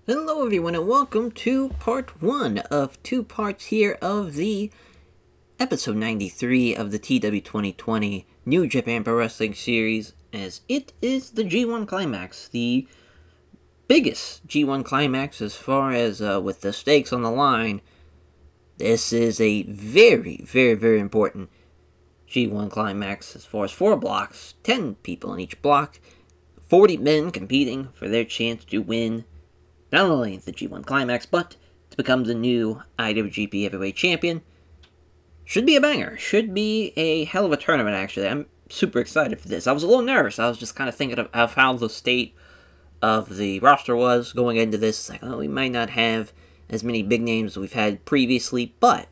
Hello everyone and welcome to part 1 of 2 parts here of the episode 93 of the TEW 2020 New Japan Pro Wrestling series, as it is the G1 Climax, the biggest G1 Climax as far as with the stakes on the line. This is a very important G1 Climax as far as 4 blocks, 10 people in each block, 40 men competing for their chance to win not only the G1 Climax, but to become the new IWGP Heavyweight Champion. Should be a banger. Should be a hell of a tournament, actually. I'm super excited for this. I was a little nervous. I was just kind of thinking of how the state of the roster was going into this. It's like, oh, we might not have as many big names as we've had previously, but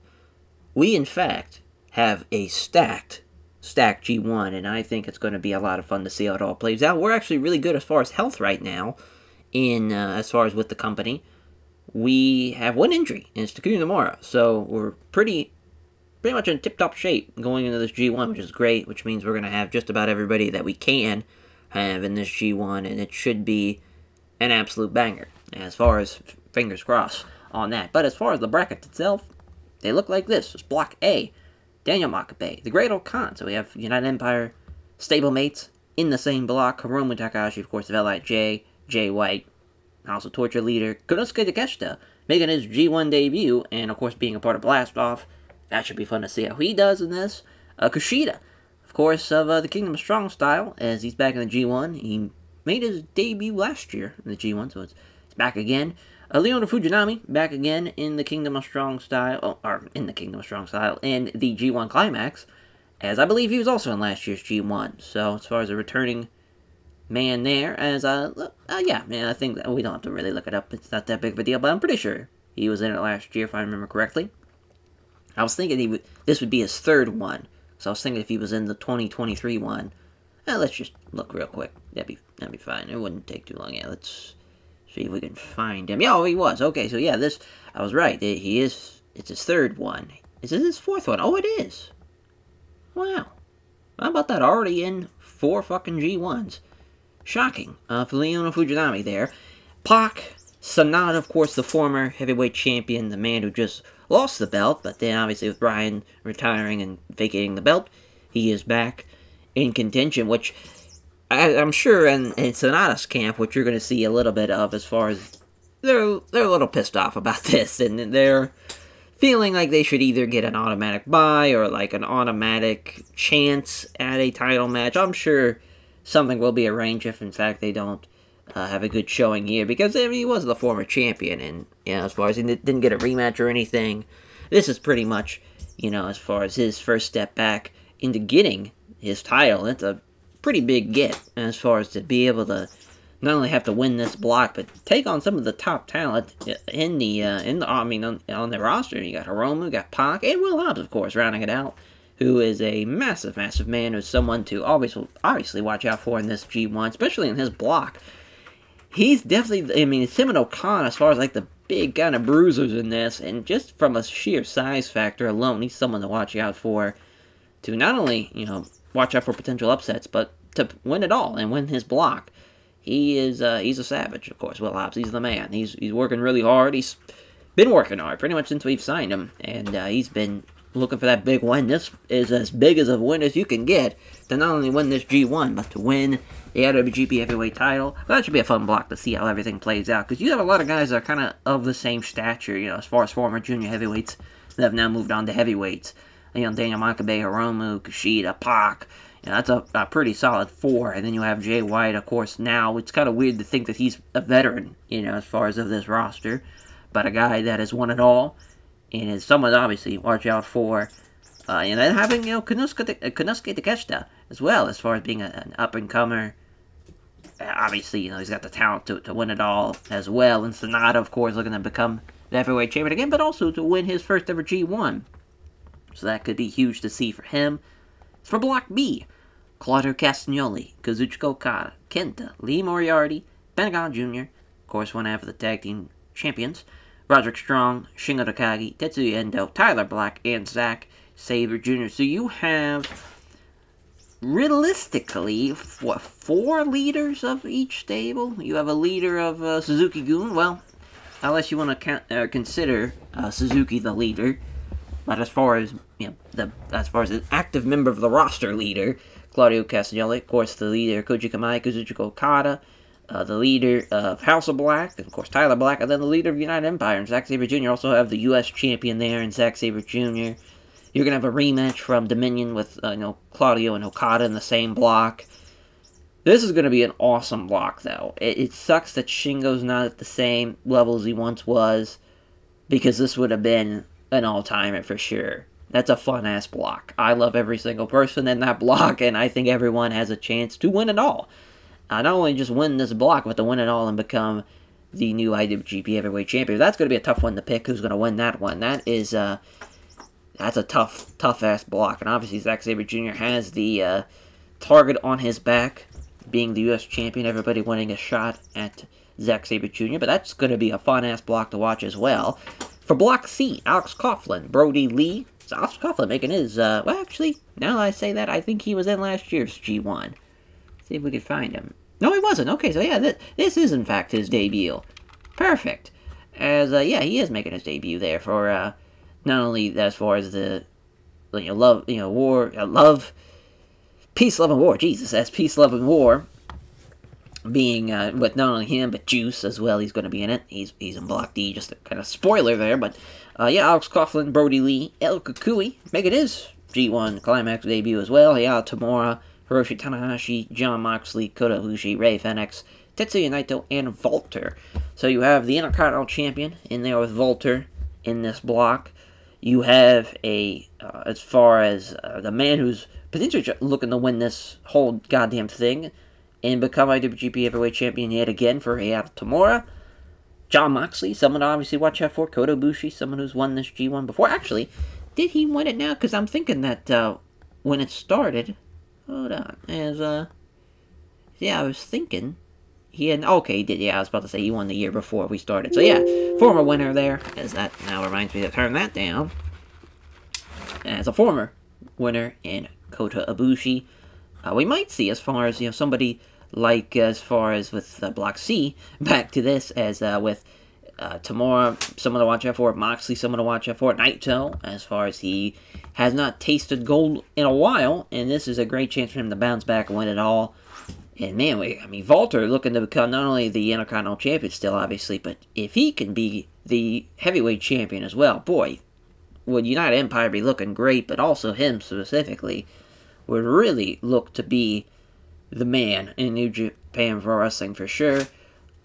we, in fact, have a stacked G1, and I think it's going to be a lot of fun to see how it all plays out. We're actually really good as far as health right now. As far as with the company, we have one injury, and it's Takumi Nomura, so we're pretty much in tip-top shape going into this G1, which is great, which means we're going to have just about everybody that we can have in this G1, and it should be an absolute banger, as far as fingers crossed on that. But as far as the bracket itself, they look like this. It's Block A, Daniel Makabe, the Great Okan, so we have United Empire stablemates in the same block, Hiromu Takahashi, of course, of LIJ, Jay White, also Torture Leader, Konosuke Takeshita, making his G1 debut, and of course being a part of Blast Off. That should be fun to see how he does in this. Kushida, of course, of the Kingdom of Strong Style, as he's back in the G1. He made his debut last year in the G1, so it's back again. Leona Fujinami, back again in the Kingdom of Strong Style, in the the G1 Climax, as I believe he was also in last year's G1. So as far as a returning man there, as I think that we don't have to really look it up. It's not that big of a deal, but I'm pretty sure he was in it last year, if I remember correctly. I was thinking this would be his third one, so I was thinking if he was in the 2023 one. Let's just look real quick. That'd be fine. It wouldn't take too long. Yeah, let's see if we can find him. Yeah, he was. Okay, so yeah, I was right. It's his third one. Is it his fourth one? Oh, it is. Wow. How about that? Already in 4 fucking G1s. Shocking for Leona Fujinami there. Pac, Sanada, of course, the former heavyweight champion, the man who just lost the belt, but then obviously with Bryan retiring and vacating the belt, he is back in contention, which I'm sure in Sanada's camp, which you're going to see a little bit of as far as they're a little pissed off about this, and they're feeling like they should either get an automatic bye or like an automatic chance at a title match. I'm sure something will be arranged if, in fact, they don't have a good showing here. Because, he was the former champion, and, as far as he didn't get a rematch or anything, this is pretty much, as far as his first step back into getting his title. It's a pretty big get, as far as to be able to not only have to win this block, but take on some of the top talent on the roster. You got Hiromu, you got Pac, and Will Hobbs, of course, rounding it out, who is a massive man, who's someone to obviously watch out for in this G1, especially in his block. He's definitely, it's him and Okan as far as, like, the big kind of bruisers in this, and just from a sheer size factor alone, he's someone to watch out for, to not only, watch out for potential upsets, but to win it all and win his block. He's a savage, of course, Will Hobbs. He's the man. He's working really hard. He's been working hard pretty much since we've signed him, and he's been looking for that big win. This is as big as a win as you can get to not only win this G1, but to win the IWGP Heavyweight title. Well, that should be a fun block to see how everything plays out, because you have a lot of guys that are kind of the same stature, as far as former junior heavyweights that have now moved on to heavyweights. Daniel Makabe, Hiromu, Kushida, Pac. That's a pretty solid 4. And then you have Jay White, of course. Now, it's kind of weird to think that he's a veteran, as far as of this roster. But a guy that has won it all, and is someone to obviously watch out for. And then having, Konosuke Takeshita as well, as far as being an up-and-comer. Obviously, he's got the talent to win it all as well. And Sanada, of course, looking to become the heavyweight champion again, but also to win his first ever G1. So that could be huge to see for him. As for Block B, Claudio Castagnoli, Kazuchika Okada, Kenta, Lee Moriarty, Pentagon Jr., of course, one half of the tag team champions, Roderick Strong, Shingo Takagi, Tetsuya Endo, Tyler Black, and Zack Sabre Jr. So you have, realistically, 4 leaders of each stable? You have a leader of Suzuki-gun. Well, unless you want to consider Suzuki the leader. But as far as as far as an active member of the roster leader, Claudio Castagnoli, of course, the leader Koji Kamai, Kazuchika Okada, the leader of House of Black, and of course Tyler Black, and then the leader of United Empire, and Zack Sabre Jr. Also have the U.S. champion there, and Zack Sabre Jr. You're gonna have a rematch from Dominion with Claudio and Okada in the same block. This is gonna be an awesome block, though. It sucks that Shingo's not at the same level as he once was, because this would have been an all-timer for sure. That's a fun-ass block. I love every single person in that block, and I think everyone has a chance to win it all. Not only just win this block, but to win it all and become the new IWGP Heavyweight Champion. That's going to be a tough one to pick who's going to win that one. That is, that's a tough-ass block. And obviously, Zack Sabre Jr. has the target on his back, being the U.S. Champion, everybody wanting a shot at Zack Sabre Jr., but that's going to be a fun-ass block to watch as well. For Block C, Alex Coughlin, Brody Lee. So Alex Coughlin making his, well, actually, now that I say that, I think he was in last year's G1. See if we could find him. No, he wasn't. Okay, so yeah, this is, in fact, his debut. Perfect. As, yeah, he is making his debut there for, not only as far as the, love, peace, love, and war. Jesus, that's peace, love, and war. Being with not only him, but Juice as well. He's going to be in it. He's in Block D. Just a kind of spoiler there. But, yeah, Alex Coughlin, Brody Lee, El Kukui, making his G1 Climax debut as well. Hayao Tamura, Hiroshi Tanahashi, Jon Moxley, Kota Ibushi, Rey Fenix, Tetsuya Naito, and Volter. So you have the Intercontinental Champion in there with Volter in this block. You have as far as the man who's potentially looking to win this whole goddamn thing and become IWGP Heavyweight Champion yet again for Hayata Tamura. Jon Moxley, someone to obviously watch out for. Kota Ibushi, someone who's won this G1 before. Actually, did he win it now? Because I'm thinking that when it started... Hold on. Yeah, I was thinking... He had... Okay, he did. Yeah, I was about to say he won the year before we started. So yeah, former winner there. As that now reminds me to turn that down. As a former winner in Kota Ibushi. We might see as far as, somebody... Like, as far as with Block C, back to this, as with Tamura, someone to watch out for, Moxley, someone to watch out for, Naito, as far as he has not tasted gold in a while, and this is a great chance for him to bounce back and win it all. And man, Volter looking to become not only the Intercontinental Champion still, obviously, but if he can be the Heavyweight Champion as well, boy, would United Empire be looking great, but also him specifically would really look to be the man in New Japan Pro Wrestling for sure.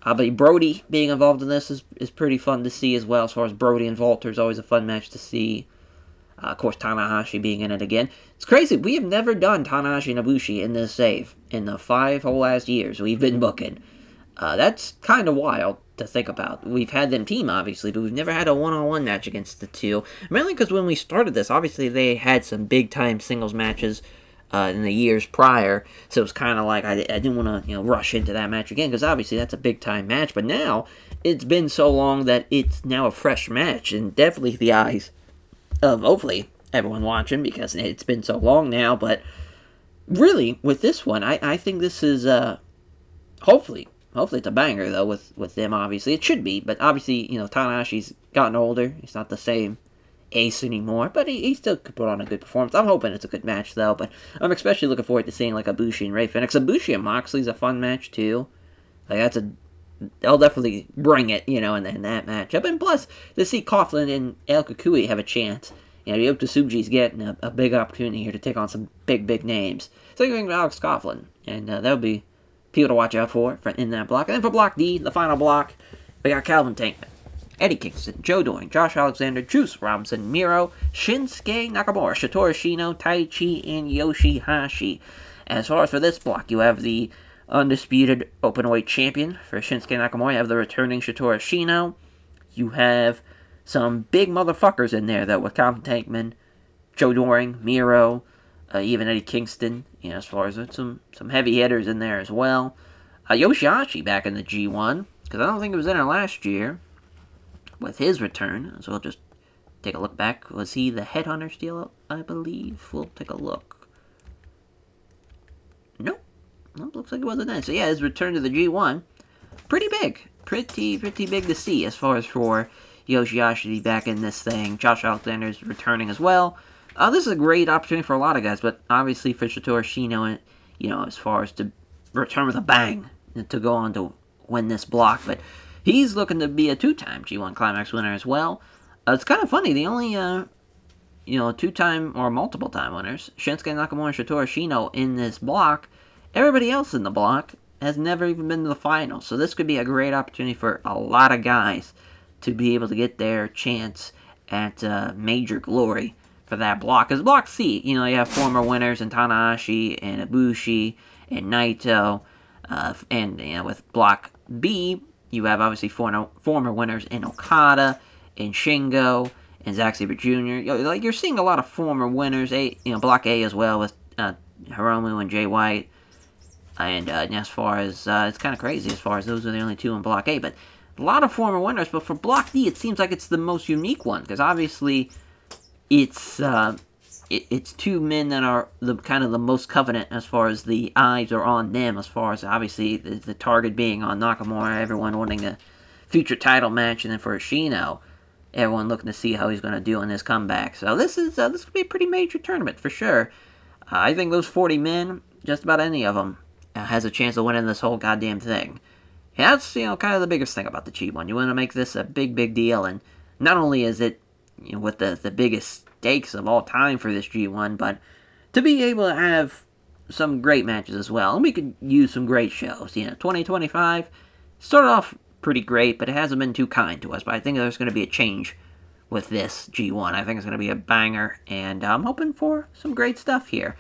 But Brody being involved in this is pretty fun to see as well. As far as Brody and Volter is always a fun match to see. Of course, Tanahashi being in it again. It's crazy. We have never done Tanahashi and Ibushi in this save in the 5 whole last years we've been booking. That's kind of wild to think about. We've had them team, obviously, but we've never had a one-on-one match against the two. Mainly because when we started this, obviously they had some big-time singles matches in the years prior, so it was kind of like I didn't want to rush into that match again, because obviously that's a big time match. But now it's been so long that it's now a fresh match, and definitely the eyes of hopefully everyone watching, because it's been so long now. But really with this one, I think this is hopefully it's a banger though with them. Obviously it should be, but obviously Tanahashi's gotten older. He's not the same ace anymore, but he still could put on a good performance. I'm hoping it's a good match though, but I'm especially looking forward to seeing like Ibushi and Rey Fenix. Ibushi and Moxley's a fun match too. Like they'll definitely bring it, in that matchup. And plus, to see Coughlin and El Kukui have a chance. Yota Tsuji's getting a big opportunity here to take on some big names. So you're going to Alex Coughlin, and that'll be people to watch out for in that block. And then for Block D, the final block, we got Calvin Tankman, Eddie Kingston, Joe Doering, Josh Alexander, Juice Robinson, Miro, Shinsuke Nakamura, Shitoru Shino, Taichi, and Yoshihashi. As far as for this block, you have the undisputed openweight champion for Shinsuke Nakamura. You have the returning Shitoru Shino. You have some big motherfuckers in there, though, with Calvin Tankman, Joe Doering, Miro, even Eddie Kingston. As far as some heavy hitters in there as well. Yoshihashi back in the G1, because I don't think it was in there last year. With his return, so we'll just take a look back. Was he the Headhunter still, I believe? We'll take a look. Nope. Looks like it wasn't that. So yeah, his return to the G1. pretty big. Pretty big to see as far as for Yoshihashi to be back in this thing. Josh Alexander's returning as well. This is a great opportunity for a lot of guys, but obviously for Satoru Shino, as far as to return with a bang to go on to win this block. But he's looking to be a two-time G1 Climax winner as well. It's kind of funny. The only, two-time or multiple-time winners, Shinsuke Nakamura and Satoru Shino in this block, everybody else in the block has never even been to the finals. So this could be a great opportunity for a lot of guys to be able to get their chance at major glory for that block. Because Block C, you have former winners in Tanahashi and Ibushi and Naito. And with Block B, you have obviously former winners in Okada and Shingo and Zack Sabre Jr. You're seeing a lot of former winners. Block A as well with Hiromu and Jay White. And as far as, it's kind of crazy as far as those are the only two in Block A. But a lot of former winners. But for Block D, it seems like it's the most unique one. Because obviously, it's two men that are the most covenant as far as the eyes are on them. As far as, obviously, the target being on Nakamura. Everyone wanting a future title match. And then for Ishino, everyone looking to see how he's going to do in his comeback. So this could be a pretty major tournament for sure. I think those 40 men, just about any of them, has a chance of winning this whole goddamn thing. Yeah, that's, kind of the biggest thing about the G1. You want to make this a big deal, and not only is it, with the biggest stakes of all time for this G1, but to be able to have some great matches as well. And we could use some great shows. 2025 started off pretty great, but it hasn't been too kind to us. But I think there's going to be a change with this G1. I think it's going to be a banger, and I'm hoping for some great stuff here.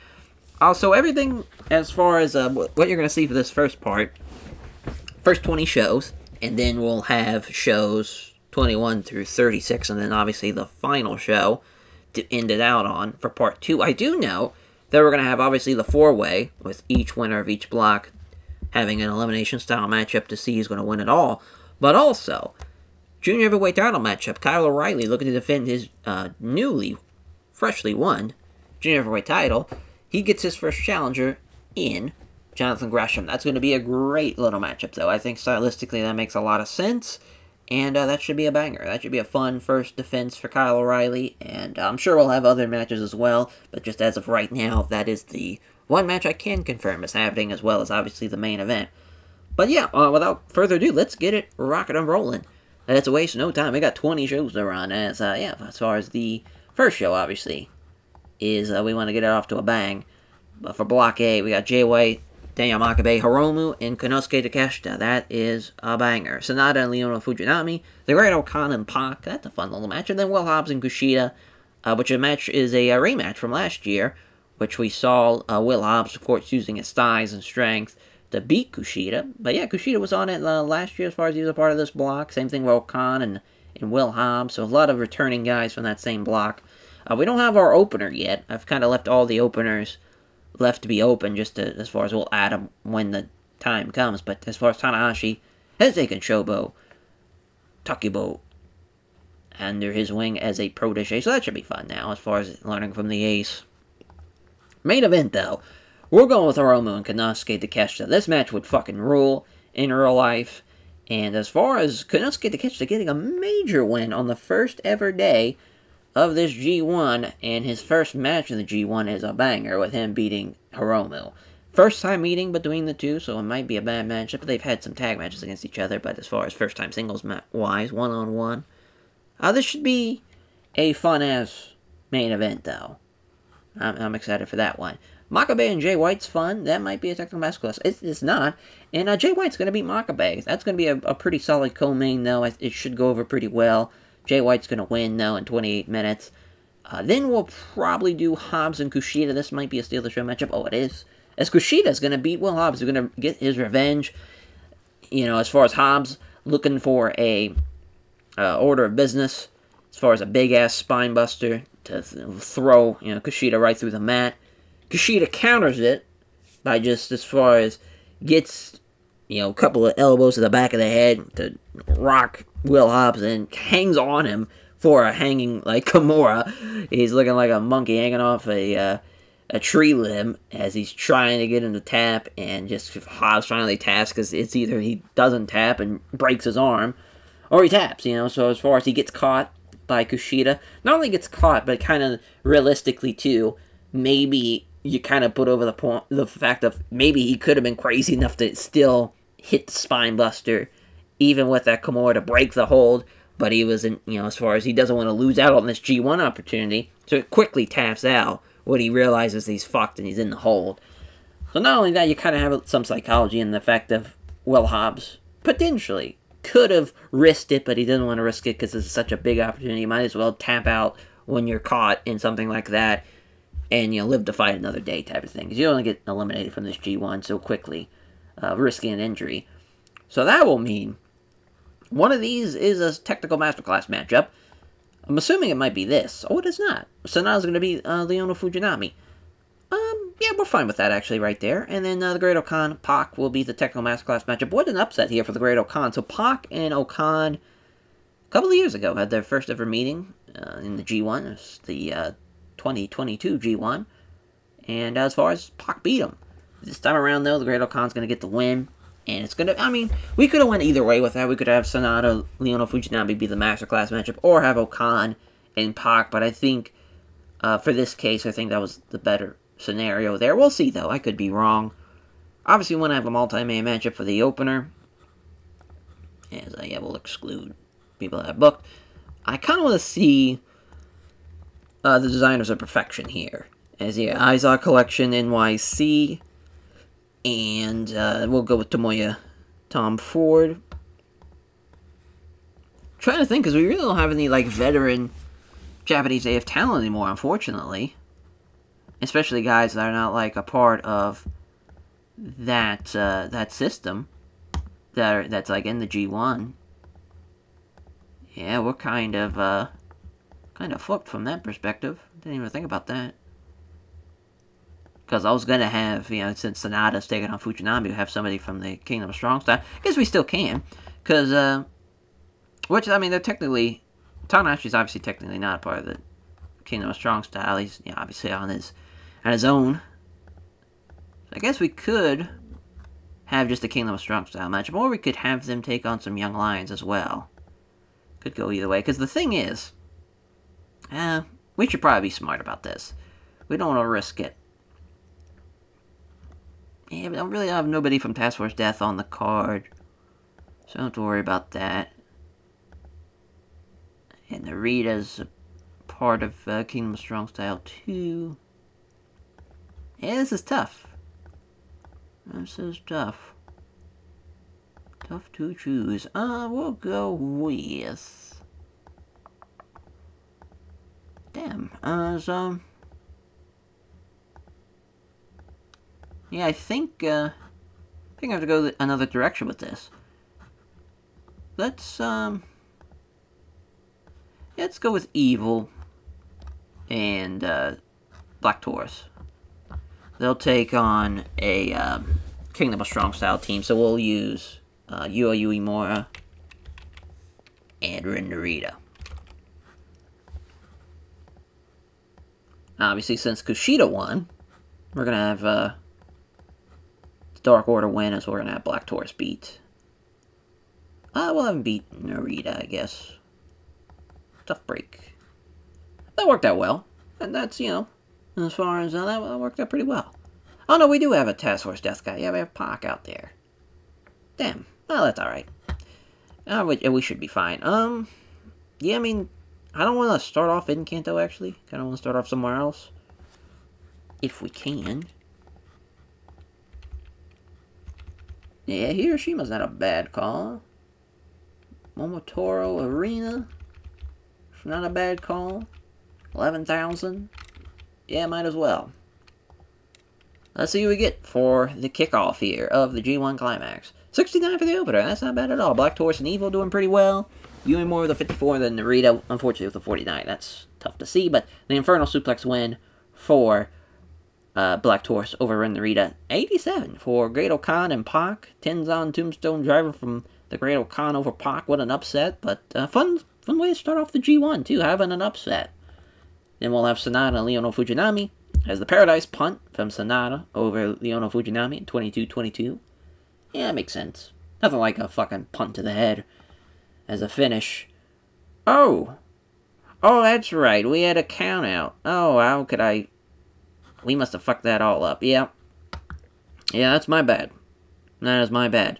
Also, everything as far as what you're going to see for this first part, first 20 shows, and then we'll have shows 21 through 36, and then obviously the final show to end it out on for part 2. I do know that we're going to have obviously the 4-way, with each winner of each block having an elimination-style matchup to see who's going to win it all, but also junior heavyweight title matchup, Kyle O'Reilly looking to defend his freshly won junior heavyweight title. He gets his first challenger in Jonathan Gresham. That's going to be a great little matchup, though. I think stylistically that makes a lot of sense, and that should be a banger. That should be a fun first defense for Kyle O'Reilly, and I'm sure we'll have other matches as well, but just as of right now, that is the one match I can confirm is happening, as well as obviously the main event. But yeah, without further ado, let's get it rocking and rolling. Let's waste no time. We got 20 shows to run, as far as the first show, obviously, is we want to get it off to a bang. But for Block A, we got Jay White, Daniel Makabe, Hiromu, and Konosuke Takeshita. That is a banger. Sanada and Leona Fujinami, The Great Okan and Pac. That's a fun little match. And then Will Hobbs and Kushida, which a match is a rematch from last year, which we saw Will Hobbs, of course, using his size and strength to beat Kushida. But yeah, Kushida was on it last year as far as he was a part of this block. Same thing with Okan and Will Hobbs. So a lot of returning guys from that same block. We don't have our opener yet. I've kind of left all the openers left to be open, just as far as we'll add them when the time comes. But as far as Tanahashi has taken Shobo Takibo under his wing as a protege, so that should be fun now, as far as learning from the ace. Main event, though, we're going with Hiromu and Konosuke Takeshita. This match would fucking rule in real life. And as far as Konosuke Takeshita getting a major win on the first ever day of this G1, and his first match in the G1 is a banger, with him beating Hiromu. First time meeting between the two, so it might be a bad matchup. They've had some tag matches against each other, but as far as first time singles-wise, one-on-one, this should be a fun-ass main event, though. I'm excited for that one. Makabe and Jay White's fun. That might be a technical masterclass. It's not. And Jay White's going to beat Makabe. That's going to be a pretty solid co-main, though. It should go over pretty well. Jay White's going to win, though, in 28 minutes. Then we'll probably do Hobbs and Kushida. This might be a steal the show matchup. Oh, it is. As Kushida's going to beat Will Hobbs. He's going to get his revenge. As far as Hobbs, looking for a order of business. As far as a big-ass spine buster to throw, Kushida right through the mat. Kushida counters it by just, as far as, gets, a couple of elbows to the back of the head to rock Will Hobbs and hangs on him for a hanging, like, Kimura. He's looking like a monkey hanging off a a tree limb as he's trying to get him to tap, and just Hobbs finally taps because it's either he doesn't tap and breaks his arm, or he taps, So as far as he gets caught by Kushida, not only gets caught, but kind of realistically too, maybe you kind of put over the fact of maybe he could have been crazy enough to still hit the spine buster, even with that Kimura to break the hold, but he wasn't, as far as he doesn't want to lose out on this G1 opportunity, so it quickly taps out when he realizes he's fucked and he's in the hold. So not only that, you kind of have some psychology in the fact of, well, Hobbs potentially could have risked it, but he didn't want to risk it because it's such a big opportunity. You might as well tap out when you're caught in something like that and, live to fight another day type of thing. Because you don't get eliminated from this G1 so quickly, risking an injury. So that will mean one of these is a technical masterclass matchup. I'm assuming it might be this. Oh, it is not. So now it's going to be Leona Fujinami. Yeah, we're fine with that, actually, right there. And then the Great Okan, Pac will be the technical masterclass matchup. What an upset here for the Great Okan. So Pac and Okan, a couple of years ago, had their first ever meeting in the G1. It's the 2022 G1. And as far as Pac beat him. This time around, though, the Great Okan's going to get the win. And it's going to, we could have went either way with that. We could have Sonata, Leona Fujinami be the masterclass matchup, or have Okan and Pac. But I think, for this case, I think that was the better scenario there. We'll see, though. I could be wrong. Obviously, we want to have a multi-man matchup for the opener. As we'll exclude people that have booked. I kind of want to see the Designers of Perfection here. As, Izod Collection NYC. And we'll go with Tomoya Tom Ford. Trying to think, because we really don't have any, veteran Japanese AF talent anymore, unfortunately. Especially guys that are not, a part of that that system. That's, in the G1. Yeah, we're kind of fucked from that perspective. Didn't even think about that. Because I was going to have, since Sonata's taking on Fujinami, have somebody from the Kingdom of Strong Style. I guess we still can. Because, they're technically, Tanahashi's obviously technically not a part of the Kingdom of Strong Style. He's, obviously on his own. So I guess we could have just a Kingdom of Strong Style matchup. Or we could have them take on some Young Lions as well. Could go either way. Because the thing is, we should probably be smart about this. We don't want to risk it. Yeah, but I really have nobody from Task Force Death on the card. So I don't have to worry about that. And Narita's a part of Kingdom of Strong Style too. Yeah, this is tough. This is tough. Tough to choose. We'll go with... Damn. Yeah, I think I have to go another direction with this. Let's go with Evil and Black Taurus. They'll take on a Kingdom of Strong Style team, so we'll use Yua Uemura and Rin Narita. Obviously, since Kushida won, we're going to have Dark Order win, as we're going to have Black Taurus beat. We'll have him beat Narita, I guess. Tough break. That worked out well. And that's, as far as that worked out pretty well. Oh, no, we do have a Task Force Death guy. Yeah, we have Pac out there. Damn. Well, that's alright. We should be fine. Yeah, I don't want to start off in Kanto, actually. Kind of want to start off somewhere else. If we can. Yeah, Hiroshima's not a bad call. Momotaro Arena. It's not a bad call. 11,000. Yeah, might as well. Let's see what we get for the kickoff here of the G1 Climax. 69 for the opener. That's not bad at all. Black Taurus and Evil doing pretty well. Yui more with a 54 than Narita, unfortunately, with a 49. That's tough to see, but the Infernal Suplex win for Black Taurus over Ren Narita. 87 for Great Okan and Pac. Tenzan Tombstone Driver from the Great Okan over Pac. What an upset, but fun way to start off the G1, too, having an upset. Then we'll have Sonata and Leona Fujinami As the Paradise punt from Sonata over Leono Fujinami in 22-22. Yeah, that makes sense. Nothing like a fucking punt to the head as a finish. Oh! Oh, that's right. We had a count out. Oh, how could I... We must have fucked that all up. Yeah. Yeah, that's my bad. That is my bad.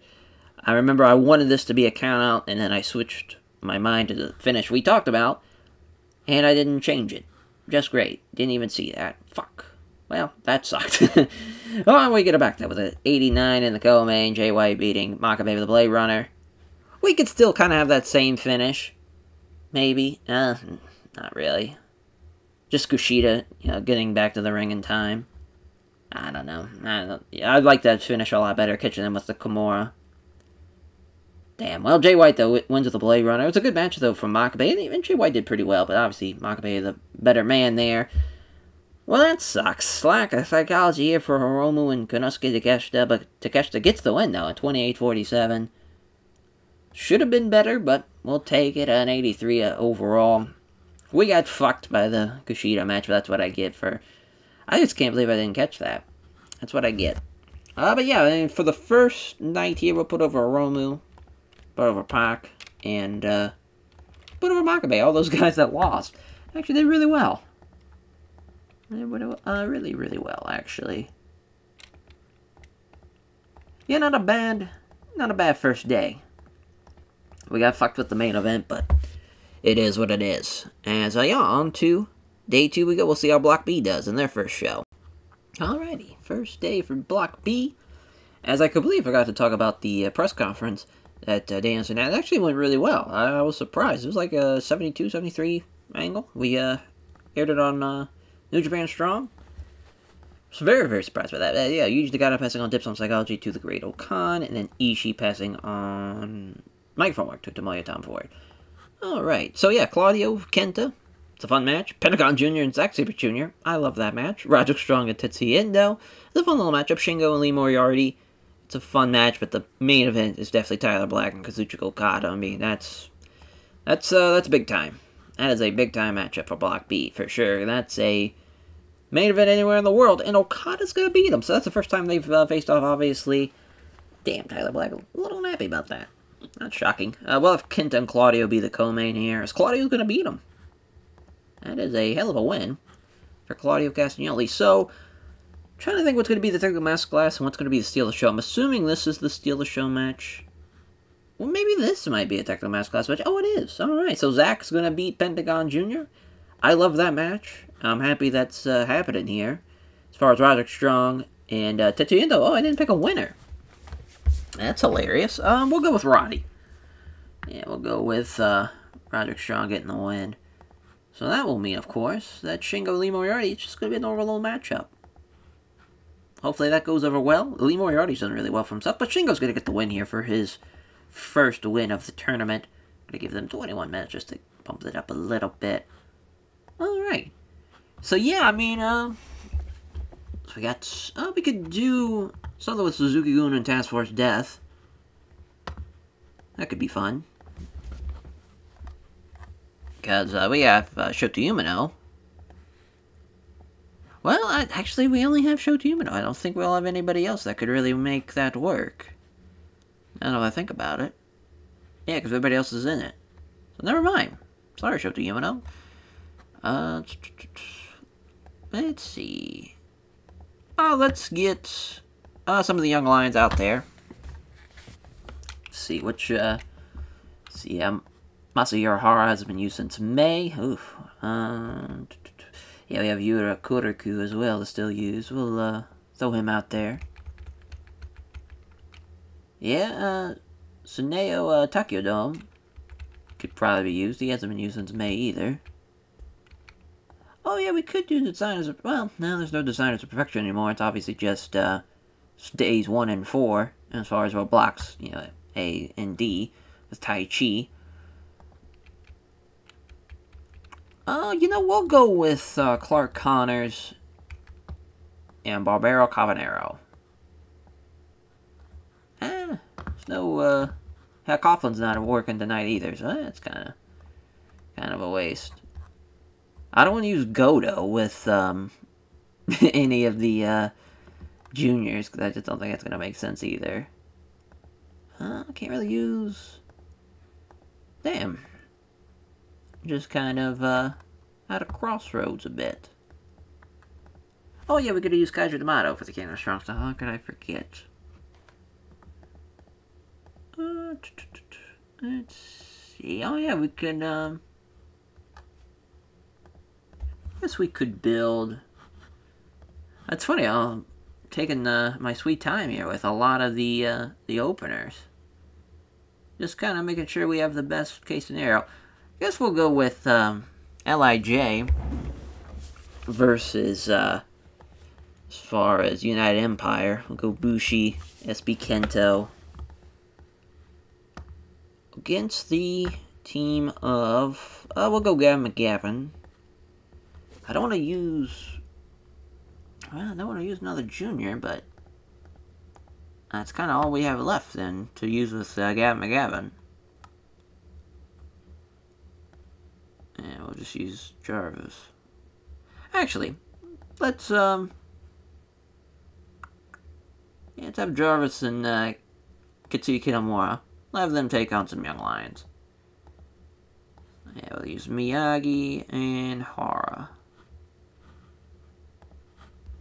I remember I wanted this to be a count out, and then I switched my mind to the finish we talked about, and I didn't change it. Just great. Didn't even see that. Fuck. Well, that sucked. Oh, we get it back. That was an 89 in the co-main. Jay White beating Makabe with the Blade Runner. We could still kind of have that same finish. Maybe. Not really. Just Kushida, getting back to the ring in time. I don't know. I'd like that finish a lot better, catching them with the Kimura. Damn. Well, Jay White, though, wins with the Blade Runner. It was a good match, though, from Makabe. And even Jay White did pretty well, but obviously Makabe the better man there. Well, that sucks. Lack of psychology here for Hiromu and Konosuke Takeshita, but Takeshita gets the win, though, at 28-47. Should have been better, but we'll take it. An 83 overall. We got fucked by the Kushida match, but that's what I get for... I just can't believe I didn't catch that. That's what I get. But yeah, I mean, for the first night here, we'll put over Hiromu, put over Pac, and put over Makabe. All those guys that lost actually did really well. Really, really well, actually. Yeah, not a bad first day. We got fucked with the main event, but it is what it is. As yeah, on to day 2 we go. We'll see how Block B does in their first show. Alrighty, first day for Block B. As I completely forgot to talk about the press conference that day in Cincinnati. It actually went really well. I was surprised. It was like a 72-73 angle. We aired it on New Japan Strong. I was very, very surprised by that. Yeah, Yuji Nagata passing on dips on psychology to the Great Okan, and then Ishii passing on microphone work to Tomoya Tom Ford. Alright, so yeah, Claudio, Kenta. It's a fun match. Pentagon Jr. and Zack Sabre Jr. I love that match. Roderick Strong and Tetsuya Endo. It's a fun little matchup. Shingo and Lee Moriarty. It's a fun match, but the main event is definitely Tyler Black and Kazuchika Okada. I mean, that's big time. That is a big time matchup for Block B, for sure. That's a main event anywhere in the world, and Okada's going to beat him. So that's the first time they've faced off, obviously. Damn, Tyler Black, a little unhappy about that. Not shocking. We'll have Kenta and Claudio be the co-main here, as Claudio's going to beat him. That is a hell of a win for Claudio Castagnoli. So, trying to think what's going to be the technical masterclass and what's going to be the Steal the Show. I'm assuming this is the Steal the Show match. Well, maybe this might be a technical masterclass match. Oh, it is. Alright, so Zack's going to beat Pentagon Jr. I love that match. I'm happy that's happening here. As far as Roderick Strong and Tetsuya Endo. Oh, I didn't pick a winner. That's hilarious. We'll go with Roddy. Yeah, we'll go with Roderick Strong getting the win. So that will mean, of course, that Shingo Lee Moriarty is just going to be a normal little matchup. Hopefully that goes over well. Lee Moriarty's done really well for himself, but Shingo's going to get the win here for his first win of the tournament. I'm going to give them 21 minutes just to pump it up a little bit. Alright. So yeah, I mean, so we got, we could do something with Suzuki-gun and Task Force Death. That could be fun. Because we have Shota Umino. Well, actually, we only have Shota Umino. I don't think we'll have anybody else that could really make that work. I don't know if I think about it. Yeah, because everybody else is in it. So never mind. Sorry, Shota Umino. Let's see. Let's get some of the young lions out there. Let's see which. Masahiro Hara has been used since May. Oof. Yeah, we have Yura Kuriku as well to still use. We'll throw him out there. Yeah, Suneo Takyodome could probably be used. He hasn't been used since May either. Oh yeah, we could do Designers of... Well, no, there's no Designers of Perfection anymore. It's obviously just days 1 and 4 as far as what blocks, A and D with Tai Chi. We'll go with Clark Connors and Barbaro Cabanero. There's no, Coughlin's not working tonight either, so that's kind of a waste. I don't want to use Godo with, any of the juniors, because I just don't think that's going to make sense either. I can't really use... Damn. Just kind of at a crossroads a bit. Oh yeah, we could have used Kaiser D'Amato for the Canada Strong Style. How could I forget? Let's see. Oh yeah, we could, I guess we could build... That's funny, I'm taking my sweet time here with a lot of the openers. Just kind of making sure we have the best case scenario. I guess we'll go with LIJ versus, as far as United Empire. We'll go Bushi, SB Kento. Against the team of... we'll go Gavin McGavin. I don't want to use... Well, I don't want to use another junior, but... That's kind of all we have left, then, to use with Gavin McGavin. And we'll just use Jarvis. Actually, let's, yeah, let's have Jarvis and, Katsuki Kitamura. We'll have them take on some young lions. Yeah, we'll use Miyagi and Hara.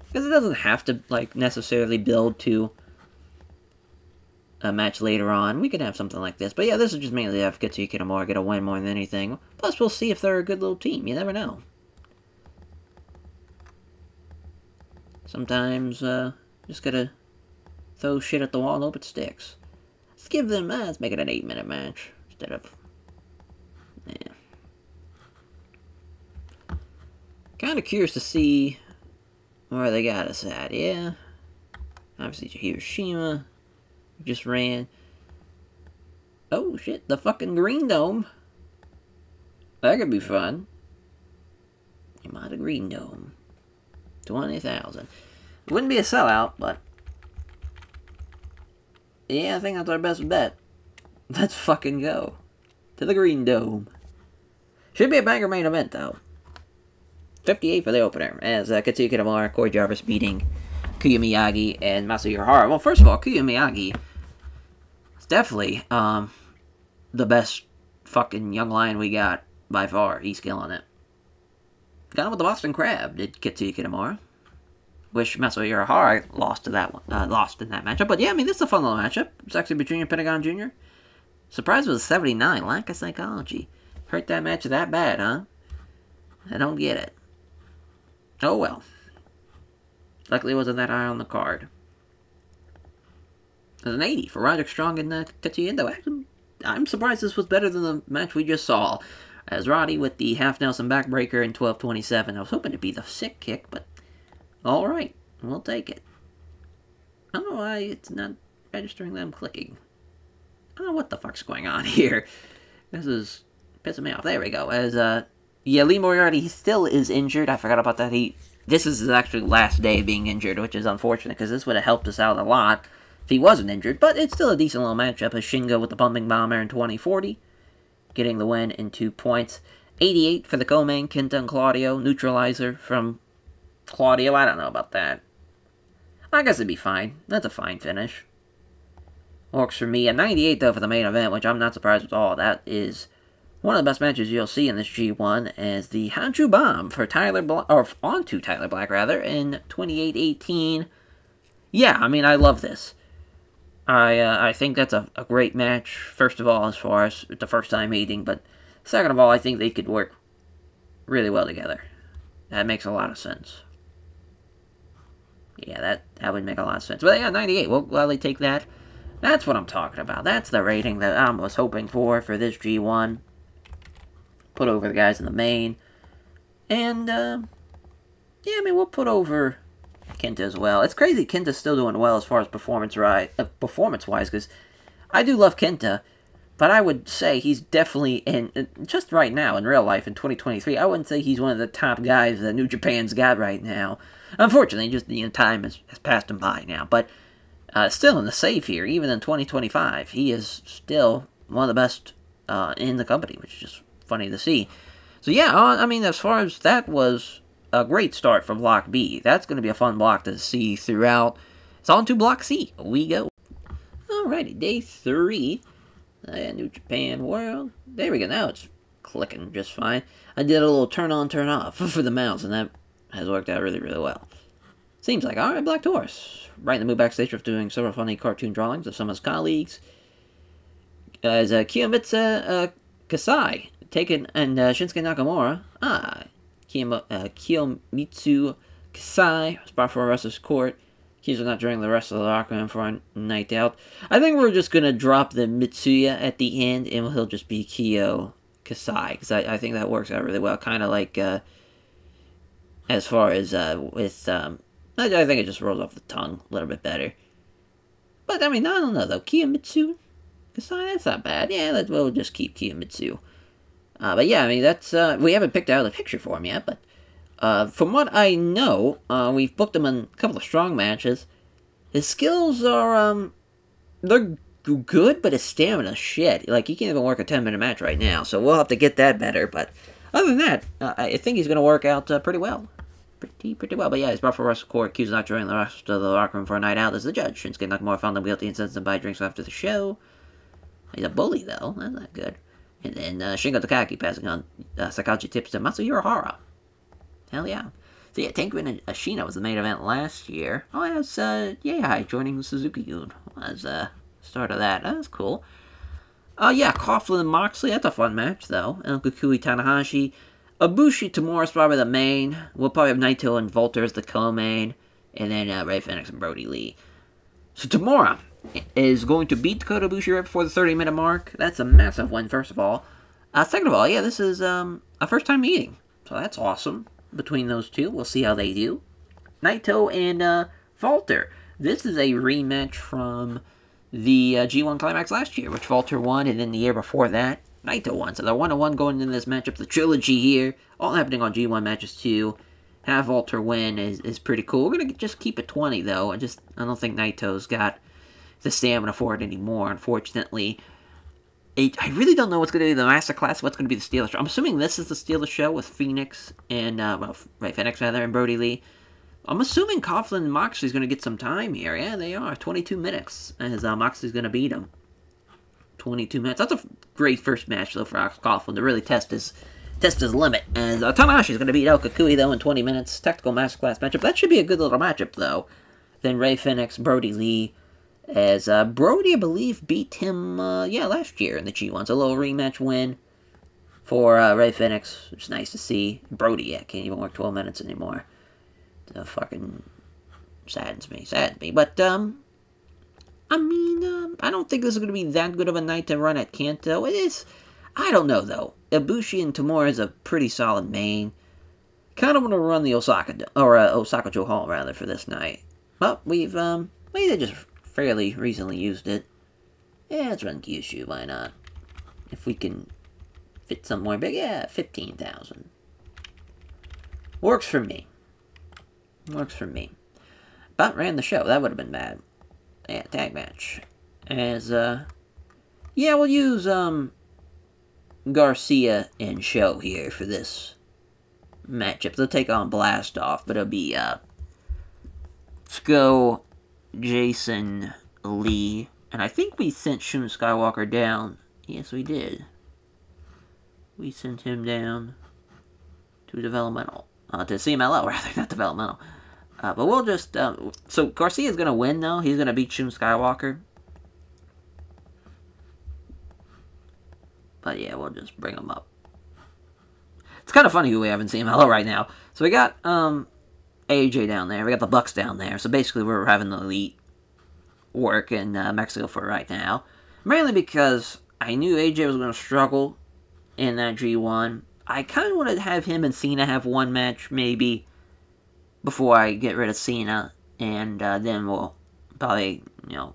Because it doesn't have to, like, necessarily build to a match later on. We could have something like this. But yeah, this is just mainly to have Katsuki Kitamura get a win more than anything. Plus, we'll see if they're a good little team. You never know. Sometimes, just gotta throw shit at the wall and hope it sticks. Let's give them, let's make it an 8-minute match instead of, yeah. Kind of curious to see where they got us at, yeah. Obviously, Hiroshima just ran. Oh shit, the fucking Green Dome. That could be fun. Yamada Green Dome. 20,000. Wouldn't be a sellout, but yeah, I think that's our best bet. Let's fucking go to the Green Dome. Should be a banger main event, though. 58 for the opener, as Katsuki Kitamura, Corey Jarvis beating Kuya Miyagi and Masahiro Hara. Well, first of all, Kuya Miyagi is definitely the best fucking young lion we got by far. He's killing it. Got him with the Boston Crab, did Katsuki Kitamura. Wish Masahiro Hara lost to that one, lost in that matchup. But yeah, I mean, this is a fun little matchup. It's actually between Pentagon Jr. Surprised it was 79. Lack of psychology. Hurt that match that bad, huh? I don't get it. Oh well. Luckily it wasn't that high on the card. There's an 80 for Roderick Strong and Tetsuya Endo. Actually, I'm surprised this was better than the match we just saw. As Roddy with the half Nelson backbreaker in 12:27. I was hoping to be the sick kick, but alright, we'll take it. I don't know why it's not registering that I'm clicking. I don't know what the fuck's going on here. This is pissing me off. There we go. As, yeah, Lee Moriarty still is injured. I forgot about that. This is his actually last day of being injured, which is unfortunate, because this would have helped us out a lot if he wasn't injured. But it's still a decent little matchup, as Shingo with the Pumping Bomber in 2040, getting the win in 2 points. 88 for the co-main, Kenta and Claudio. Neutralizer from Claudio. I don't know about that. I guess it'd be fine. That's a fine finish. Works for me. A 98, though, for the main event, which I'm not surprised at all. That is one of the best matches you'll see in this G1, as the Hanchu Bomb for Tyler Black, or onto Tyler Black, rather, in 28-18. Yeah, I mean, I love this. I think that's a great match, first of all, as far as the first time meeting, but second of all, I think they could work really well together. That makes a lot of sense. Yeah, that would make a lot of sense. But yeah, 98, we'll gladly take that. That's what I'm talking about. That's the rating that I was hoping for this G1. Put over the guys in the main. And, yeah, I mean, we'll put over Kenta as well. It's crazy Kenta's still doing well as far as performance-wise, because I do love Kenta, but I would say he's definitely, just right now, in real life, in 2023, I wouldn't say he's one of the top guys that New Japan's got right now. Unfortunately, just, time has passed him by now, but still in the safe here, even in 2025, he is still one of the best in the company, which is just funny to see. So yeah, I mean, as far as that was a great start for Block B. That's going to be a fun block to see throughout. It's on to Block C. We go. Alrighty, day 3. New Japan World. There we go. Now it's clicking just fine. I did a little turn on, turn off for the mouse, and that has worked out really, really well. Seems like, alright, Black Taurus. Right in the mood backstage of doing several funny cartoon drawings of some of his colleagues. As Kiyomitsu Kasai taken and Shinsuke Nakamura. Kiyomitsu Kasai was brought for a wrestler's court. Keys are not during the rest of the locker room for a night out. I think we're just going to drop the Mitsuya at the end, and he'll just be Kiyo Kasai, because I think that works out really well. Kind of like, as far as with, I think it just rolls off the tongue a little bit better. But, I mean, I don't know, though. Kiyomitsu Kasai, that's not bad. Yeah, we'll just keep Kiyomitsu. But yeah, I mean, that's, we haven't picked out a picture for him yet, but from what I know, we've booked him in a couple of strong matches. His skills are, they're good, but his stamina shit. Like, he can't even work a 10-minute match right now, so we'll have to get that better. But other than that, I think he's going to work out pretty well. Pretty well. But yeah, he's brought for wrestle court, accused of not joining the rest of the locker room for a night out as the judge. Shinsuke Nakamura found him guilty and sentenced him to buy drinks after the show. He's a bully, though. That's not good. And then Shingo Takagi passing on Sakaguchi tips to Masahiro Hara. Hell yeah. So yeah, Tenku and Ashina was the main event last year. Oh, it was Yehai joining Suzuki-gun as start of that. That was cool. Yeah, Coughlin and Moxley. That's a fun match, though. And Kukui Tanahashi. Ibushi Tamura's probably the main. We'll probably have Naito and Volter as the co-main. And then Ray Phoenix and Brody Lee. So Tamura is going to beat Kota Ibushi right before the 30-minute mark. That's a massive win, first of all. Second of all, yeah, this is a first-time meeting. So that's awesome. Between those two, we'll see how they do. Naito and Volter. This is a rematch from the G1 Climax last year, which Volter won, and then the year before that, Naito won. So they're 1-1 going into this matchup. The trilogy here, all happening on G1 matches too. Have Volter win is pretty cool. We're going to just keep it 20, though. I don't think Naito's got the stamina for it anymore, unfortunately. I really don't know what's going to be the Masterclass, what's going to be the Steelers show. I'm assuming this is the Steelers show with Phoenix and, Phoenix rather, and Brody Lee. I'm assuming Coughlin and Moxley's going to get some time here. Yeah, they are. 22 minutes, as Moxley's going to beat him. 22 minutes. That's a great first match, though, for Coughlin to really test his limit. And Tanahashi's going to beat El Kukui, though, in 20 minutes. Technical Masterclass matchup. That should be a good little matchup, though. Then Ray Phoenix, Brody Lee. As Brody, I believe, beat him, last year in the G1. It's a little rematch win for Ray Phoenix, which is nice to see. Brody, can't even work 12 minutes anymore. It fucking saddens me. But, I mean, I don't think this is going to be that good of a night to run at Kanto. It is, I don't know, though. Ibushi and Tamura is a pretty solid main. Kind of want to run the Osaka Joe Hall, rather, for this night. But we've, they just fairly recently used it. Yeah, let's run Kyushu, why not? If we can fit somewhere big, 15,000. Works for me. But ran the show, that would have been bad. Yeah, tag match. As, we'll use, Garcia and Show here for this matchup. They'll take on Blast Off, but it'll be, let's go Jason Lee. And I think we sent Shun Skywalker down. Yes, we did. We sent him down to developmental. To CMLL, rather, not developmental. But we'll just, so Garcia's going to win, though. He's going to beat Shun Skywalker. But yeah, we'll just bring him up. It's kind of funny who we have in CMLL right now. So we got, AJ down there. We got the Bucks down there. So basically we're having the Elite work in Mexico for right now. Mainly because I knew AJ was going to struggle in that G1. I kind of wanted to have him and Cena have one match, maybe, before I get rid of Cena. And then we'll probably,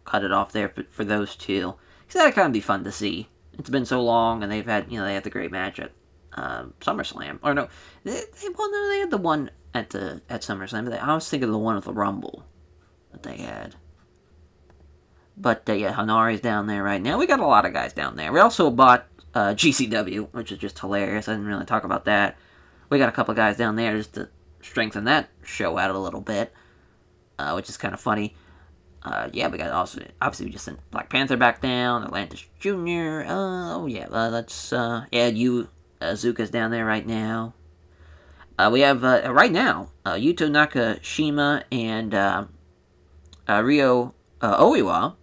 cut it off there for those two. Because that'd kind of be fun to see. It's been so long, and they've had, they had the great match at SummerSlam. Or no, they had the one at SummerSlam. I was thinking of the one with the Rumble that they had. But, Hanari's down there right now. We got a lot of guys down there. We also bought GCW, which is just hilarious. I didn't really talk about that. We got a couple guys down there just to strengthen that show out a little bit, which is kind of funny. Yeah, we got also, obviously we just sent Black Panther back down, Atlantis Jr., Zuka's down there right now. We have, right now, Yuto Nakashima and, Ryo, Oiwa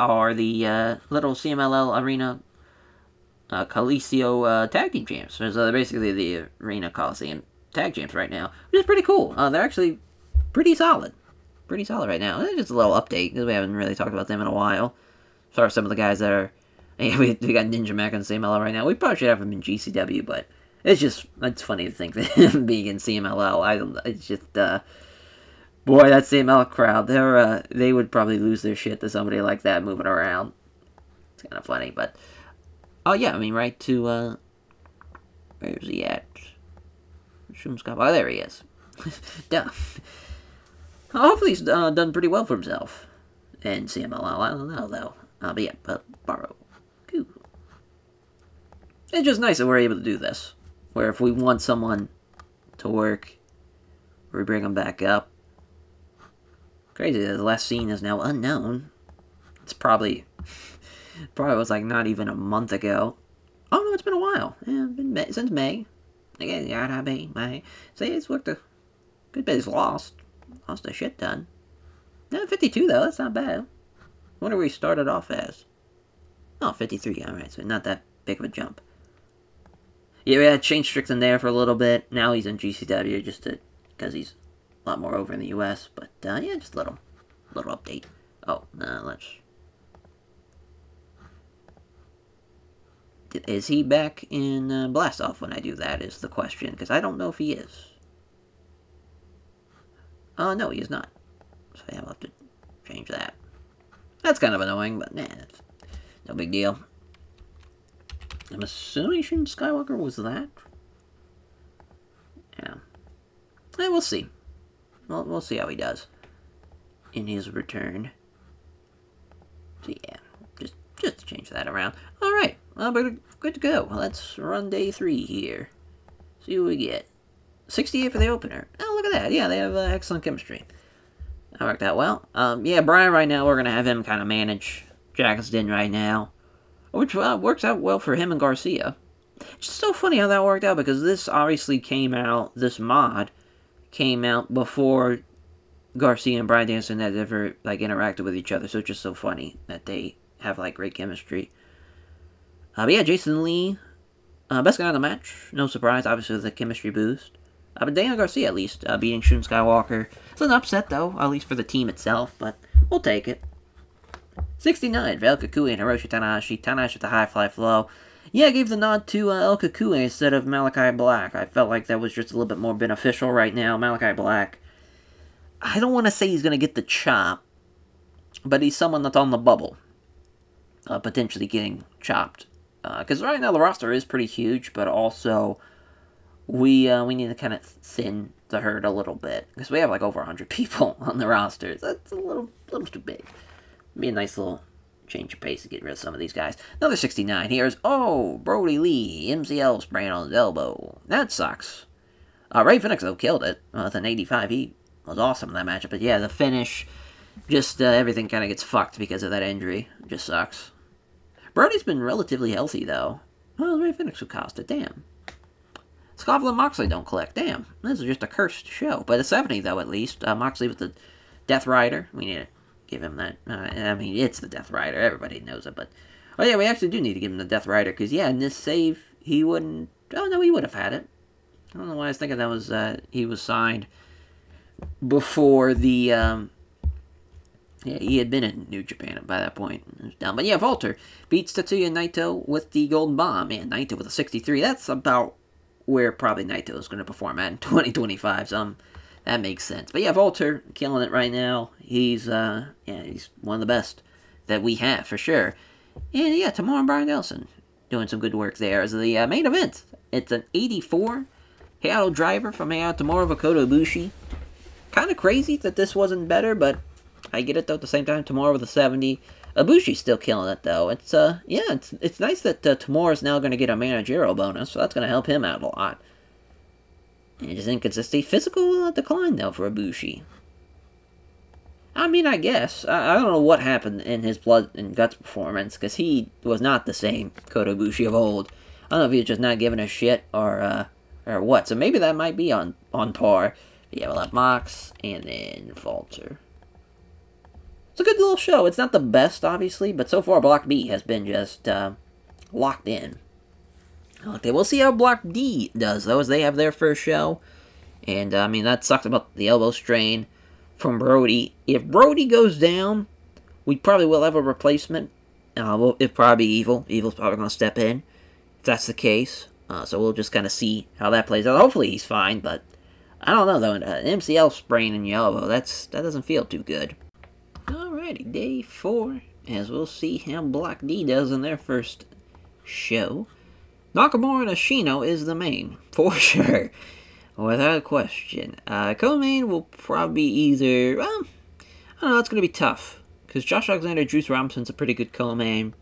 are the, little CMLL Arena, Coliseo, tag team champs. So they're basically the Arena Coliseum tag champs right now, which is pretty cool. They're actually pretty solid. Pretty solid right now. Just a little update, because we haven't really talked about them in a while. As far as some of the guys that are... Yeah, we got Ninja Mac on CMLL right now. We probably should have him in GCW, but it's funny to think that him being in CMLL. It's just, boy, that CMLL crowd, they would probably lose their shit to somebody like that moving around. It's kind of funny, but... Oh, yeah, I mean, right to, where's he at? Oh, there he is. Duh. Hopefully he's done pretty well for himself in CMLL. I don't know, though. But yeah, borrow. Cool. It's just nice that we're able to do this. Where if we want someone to work, we bring them back up. Crazy that the last scene is now unknown. It's probably was like not even a month ago. Oh no, it's been a while. Yeah, since May. Again, yeah, May. See, it's worked a good bit. It's lost a shit ton. 52 though, that's not bad. I wonder where he started off as. Oh, 53, alright, so not that big of a jump. Yeah, we had Shane Strickland there for a little bit. Now he's in GCW just because he's a lot more over in the US. But, yeah, just a little update. Oh, let's... Is he back in Blast Off when I do that is the question, because I don't know if he is. No, he is not. So yeah, I'll have to change that. That's kind of annoying, but nah, that's no big deal. I'm assuming Shun Skywalker was that? Yeah. We'll see. We'll see how he does in his return. So yeah, just change that around. Alright, well, we're good to go. Let's run day 3 here. See what we get. 68 for the opener. Oh, look at that. Yeah, they have excellent chemistry. That worked out well. Yeah, Brian right now, we're going to have him kind of manage Jack's Den right now. Which works out well for him and Garcia. It's just so funny how that worked out, because this obviously came out, this mod came out before Garcia and Brian Danielson had ever, like, interacted with each other. So it's just so funny that they have, like, great chemistry. But yeah, Jason Lee, best guy in the match. No surprise, obviously, the chemistry boost. But Daniel Garcia, at least, beating Shun Skywalker. It's an upset, though, at least for the team itself, but we'll take it. 69 for El Kakui and Hiroshi Tanahashi. Tanahashi with the high fly flow. Yeah, I gave the nod to El Kakui instead of Malachi Black. I felt like that was just a little bit more beneficial right now. Malachi Black, I don't want to say he's going to get the chop, but he's someone that's on the bubble. Potentially getting chopped. Because right now the roster is pretty huge, but also we need to kind of thin the herd a little bit. Because we have like over 100 people on the roster. So that's a little too big. Be a nice little change of pace to get rid of some of these guys. Another 69. Here's, Brody Lee. MCL spraying on his elbow. That sucks. Ray Phoenix, though, killed it with an 85. He was awesome in that matchup. But yeah, the finish, just everything kind of gets fucked because of that injury. Just sucks. Brody's been relatively healthy, though. Well, Ray Phoenix who cost it. Damn. Scoffle and Moxley don't collect. Damn. This is just a cursed show. But a 70, though, at least. Moxley with the Death Rider. We need to give him that. I mean, it's the Death Rider. Everybody knows it, but... Oh, yeah, we actually do need to give him the Death Rider, because, yeah, in this save, he wouldn't... Oh, no, he would have had it. I don't know why I was thinking that was, he was signed before the, Yeah, he had been in New Japan by that point. It was down. But, yeah, Walter beats Tetsuya Naito with the Golden Bomb. Man, Naito with a 63. That's about where probably Naito is going to perform at in 2025, so... That makes sense. But yeah, Walter, killing it right now. He's, he's one of the best that we have, for sure. And yeah, Tamura and Brian Nelson doing some good work there as the main event. It's an 84 Hayato driver from Hayato Tamura Makoto Ibushi. Kind of crazy that this wasn't better, but I get it though at the same time. Tamura with a 70. Ibushi's still killing it though. It's, it's nice that Tamura's now going to get a managerial bonus, so that's going to help him out a lot. And just inconsistency. Physical decline, though, for Ibushi. I mean, I guess. I don't know what happened in his Blood and Guts performance, because he was not the same Kota Ibushi of old. I don't know if he was just not giving a shit, or what. So maybe that might be on par. But yeah, we'll have Mox, and then Falter. It's a good little show. It's not the best, obviously, but so far Block B has been just locked in. Okay, we'll see how Block D does, though, as they have their first show. And, I mean, that sucks about the elbow strain from Brody. If Brody goes down, we probably will have a replacement. It'll probably be Evil. Evil's probably going to step in, if that's the case. So we'll just kind of see how that plays out. Hopefully he's fine, but I don't know, though. An MCL sprain in your elbow, that doesn't feel too good. Alrighty, day 4, as we'll see how Block D does in their first show. Nakamura and Ashino is the main, for sure. Without a question. Co-main will probably either, well, I don't know, it's going to be tough. Because Josh Alexander, Juice Robinson's a pretty good co-main.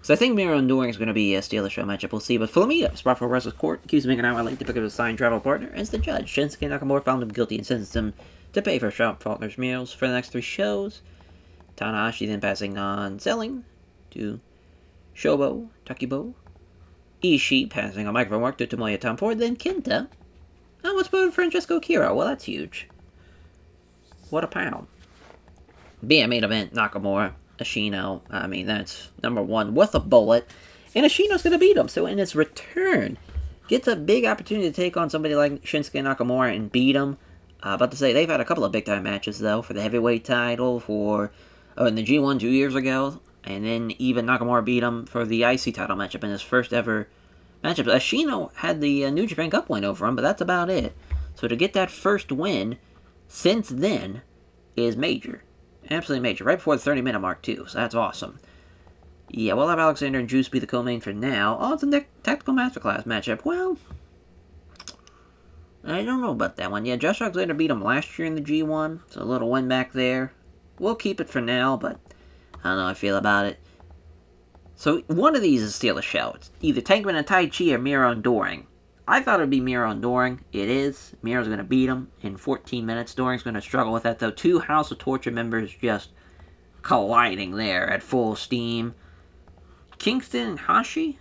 So I think Miro Enduring is going to be a steal the show matchup, we'll see. But for me, Spot for Wrestler's Court accused of making out like to pick up a signed travel partner as the judge. Shinsuke Nakamura found him guilty and sentenced him to pay for shop partner's meals for the next 3 shows. Tanahashi then passing on selling to Shobo Takibo. Ishii passing on microphone work to Tomoya Tom Ford, then Kenta. Oh, what's about Francesco Kira? Well, that's huge. What a pound. Being main event, Nakamura, Ashino. I mean, that's number 1 with a bullet. And Ashino's going to beat him. So in his return, gets a big opportunity to take on somebody like Shinsuke Nakamura and beat him. About to say, they've had a couple of big-time matches, though, for the heavyweight title, in the G1 2 years ago. And then even Nakamura beat him for the IC title matchup in his first ever matchup. Ashino had the New Japan Cup win over him, but that's about it. So to get that first win since then is major. Absolutely major. Right before the 30-minute mark, too. So that's awesome. Yeah, we'll have Alexander and Juice be the co-main for now. Oh, it's a Tactical Masterclass matchup. Well, I don't know about that one. Yeah, Josh Alexander beat him last year in the G1, so a little win back there. We'll keep it for now, but I don't know how I feel about it. So one of these is steal a show. It's either Tankman and Tai Chi or Miro and Doring. I thought it would be Miro and Doring. It is. Miro's going to beat him in 14 minutes. Doring's going to struggle with that, though. 2 House of Torture members just colliding there at full steam. Kingston and Hashi?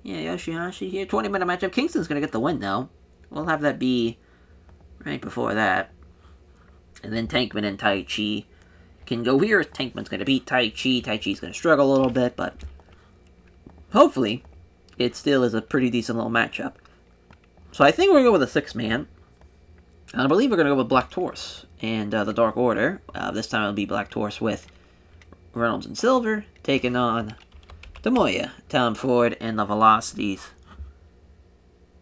Yeah, Yoshihashi here. 20-minute matchup. Kingston's going to get the win, though. We'll have that be right before that. And then Tankman and Tai Chi can go here. Tankman's going to beat Tai Chi. Tai Chi's going to struggle a little bit, but hopefully it still is a pretty decent little matchup. So I think we're going to go with a 6-man. And I believe we're going to go with Black Taurus and the Dark Order. This time it'll be Black Taurus with Reynolds and Silver taking on Tomoya, Tom Ford, and the Velocities.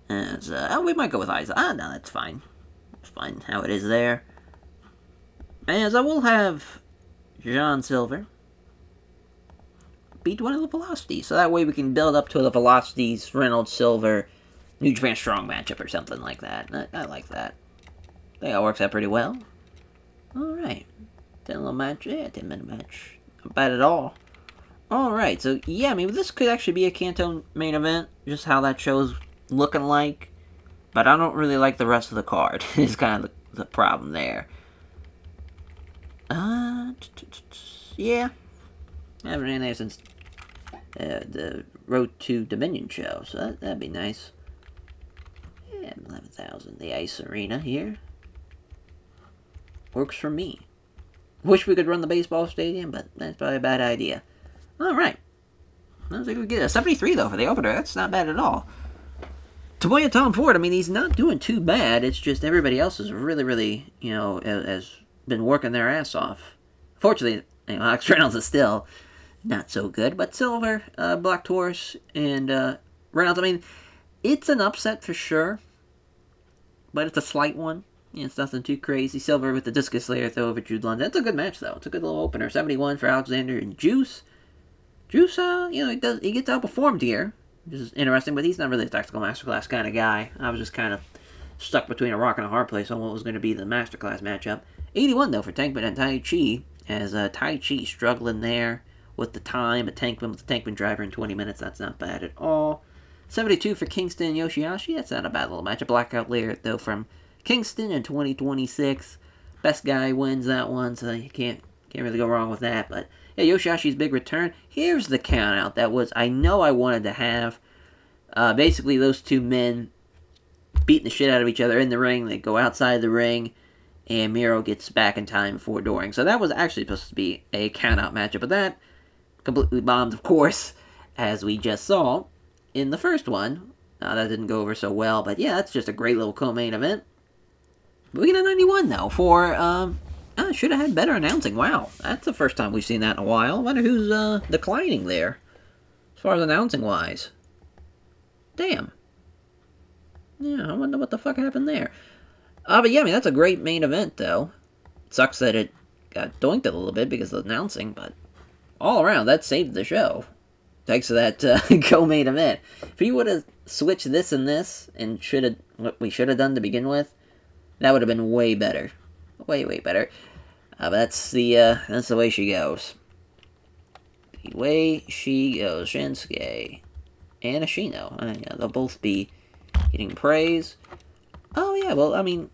As, we might go with Isaac. No, that's fine. It's fine how it is there. As I will have John Silver beat one of the Velocities. So that way we can build up to the Velocities, Reynolds, Silver, New Japan Strong matchup or something like that. I like that. I think that works out pretty well. Alright. 10-minute match. Yeah, 10-minute match. Not bad at all. Alright, so yeah, I mean, this could actually be a Kanto main event. Just how that show's looking like. But I don't really like the rest of the card. Is kind of the problem there. Yeah. I haven't been in there since the Road to Dominion show, so that'd be nice. Yeah, 11,000. The Ice Arena here. Works for me. Wish we could run the baseball stadium, but that's probably a bad idea. Alright. I think we get a 73, though, for the opener. That's not bad at all. Tomoya Tom Ford, I mean, he's not doing too bad. It's just everybody else is really, really, has been working their ass off. Fortunately, Alex Reynolds is still not so good. But Silver, Black Taurus, and Reynolds, I mean, it's an upset for sure. But it's a slight one. It's nothing too crazy. Silver with the Discus Slayer throw over Jude London. It's a good match, though. It's a good little opener. 71 for Alexander and Juice. Juice, he gets outperformed here, which is interesting, but he's not really a Tactical Masterclass kind of guy. I was just kind of stuck between a rock and a hard place on what was going to be the Masterclass matchup. 81, though, for Tankman and Tai Chi, as Tai Chi struggling there with the time. A Tankman with the Tankman driver in 20 minutes, that's not bad at all. 72 for Kingston and Yoshihashi. That's not a bad little match. A blackout layer, though, from Kingston in 2026. Best guy wins that one, so you can't really go wrong with that. But yeah, Yoshihashi's big return. Here's the countout that was I know I wanted to have. Basically, those two men beating the shit out of each other in the ring. They go outside the ring, and Miro gets back in time for Doring. So that was actually supposed to be a countout matchup, but that completely bombed, of course, as we just saw in the first one. That didn't go over so well, but yeah, that's just a great little co-main event. We get a 91, though, for, should have had better announcing. Wow, that's the first time we've seen that in a while. I wonder who's, declining there, as far as announcing-wise. Damn. Yeah, I wonder what the fuck happened there. But yeah, I mean, that's a great main event, though. It sucks that it got doinked a little bit because of the announcing, but all around, that saved the show. Thanks to that co-main event. If you would have switched this and this, and what we should have done to begin with, that would have been way better. Way, way better. But that's the way she goes. The way she goes. Shinsuke and Ashino. Yeah, they'll both be getting praise. Oh, yeah, well, I mean,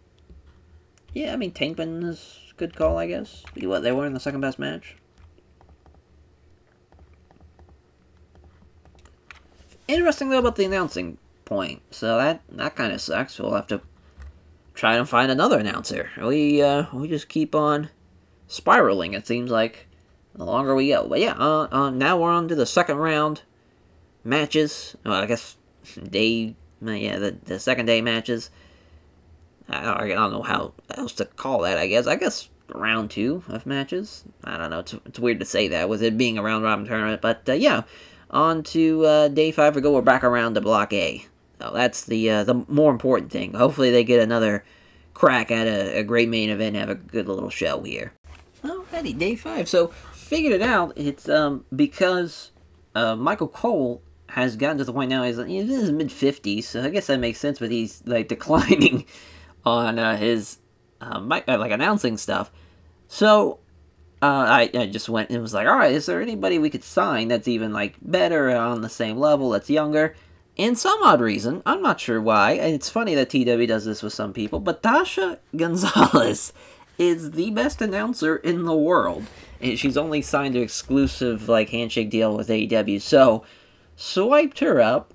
Tankman is a good call, I guess. Be what they were in the second best match. Interesting, though, about the announcing point. So that kind of sucks. We'll have to try and find another announcer. We just keep on spiraling, it seems like, the longer we go. But yeah, now we're on to the second round matches. Well, I guess the second day matches. I don't know how else to call that, I guess round 2 of matches. I don't know, it's weird to say that with it being a round-robin tournament, but yeah, on to day 5 we're back around to Block A. So that's the more important thing. Hopefully they get another crack at a great main event and have a good little show here. Alrighty, day 5. So, figured it out. It's because Michael Cole has gotten to the point now, he's in his mid-50s, so I guess that makes sense, but he's, like, declining on his, announcing stuff. So, I just went and was like, alright, is there anybody we could sign that's even, like, better, on the same level, that's younger? In some odd reason, I'm not sure why, and it's funny that TEW does this with some people, but Tasha Gonzalez is the best announcer in the world. And she's only signed an exclusive, like, handshake deal with AEW, so swiped her up,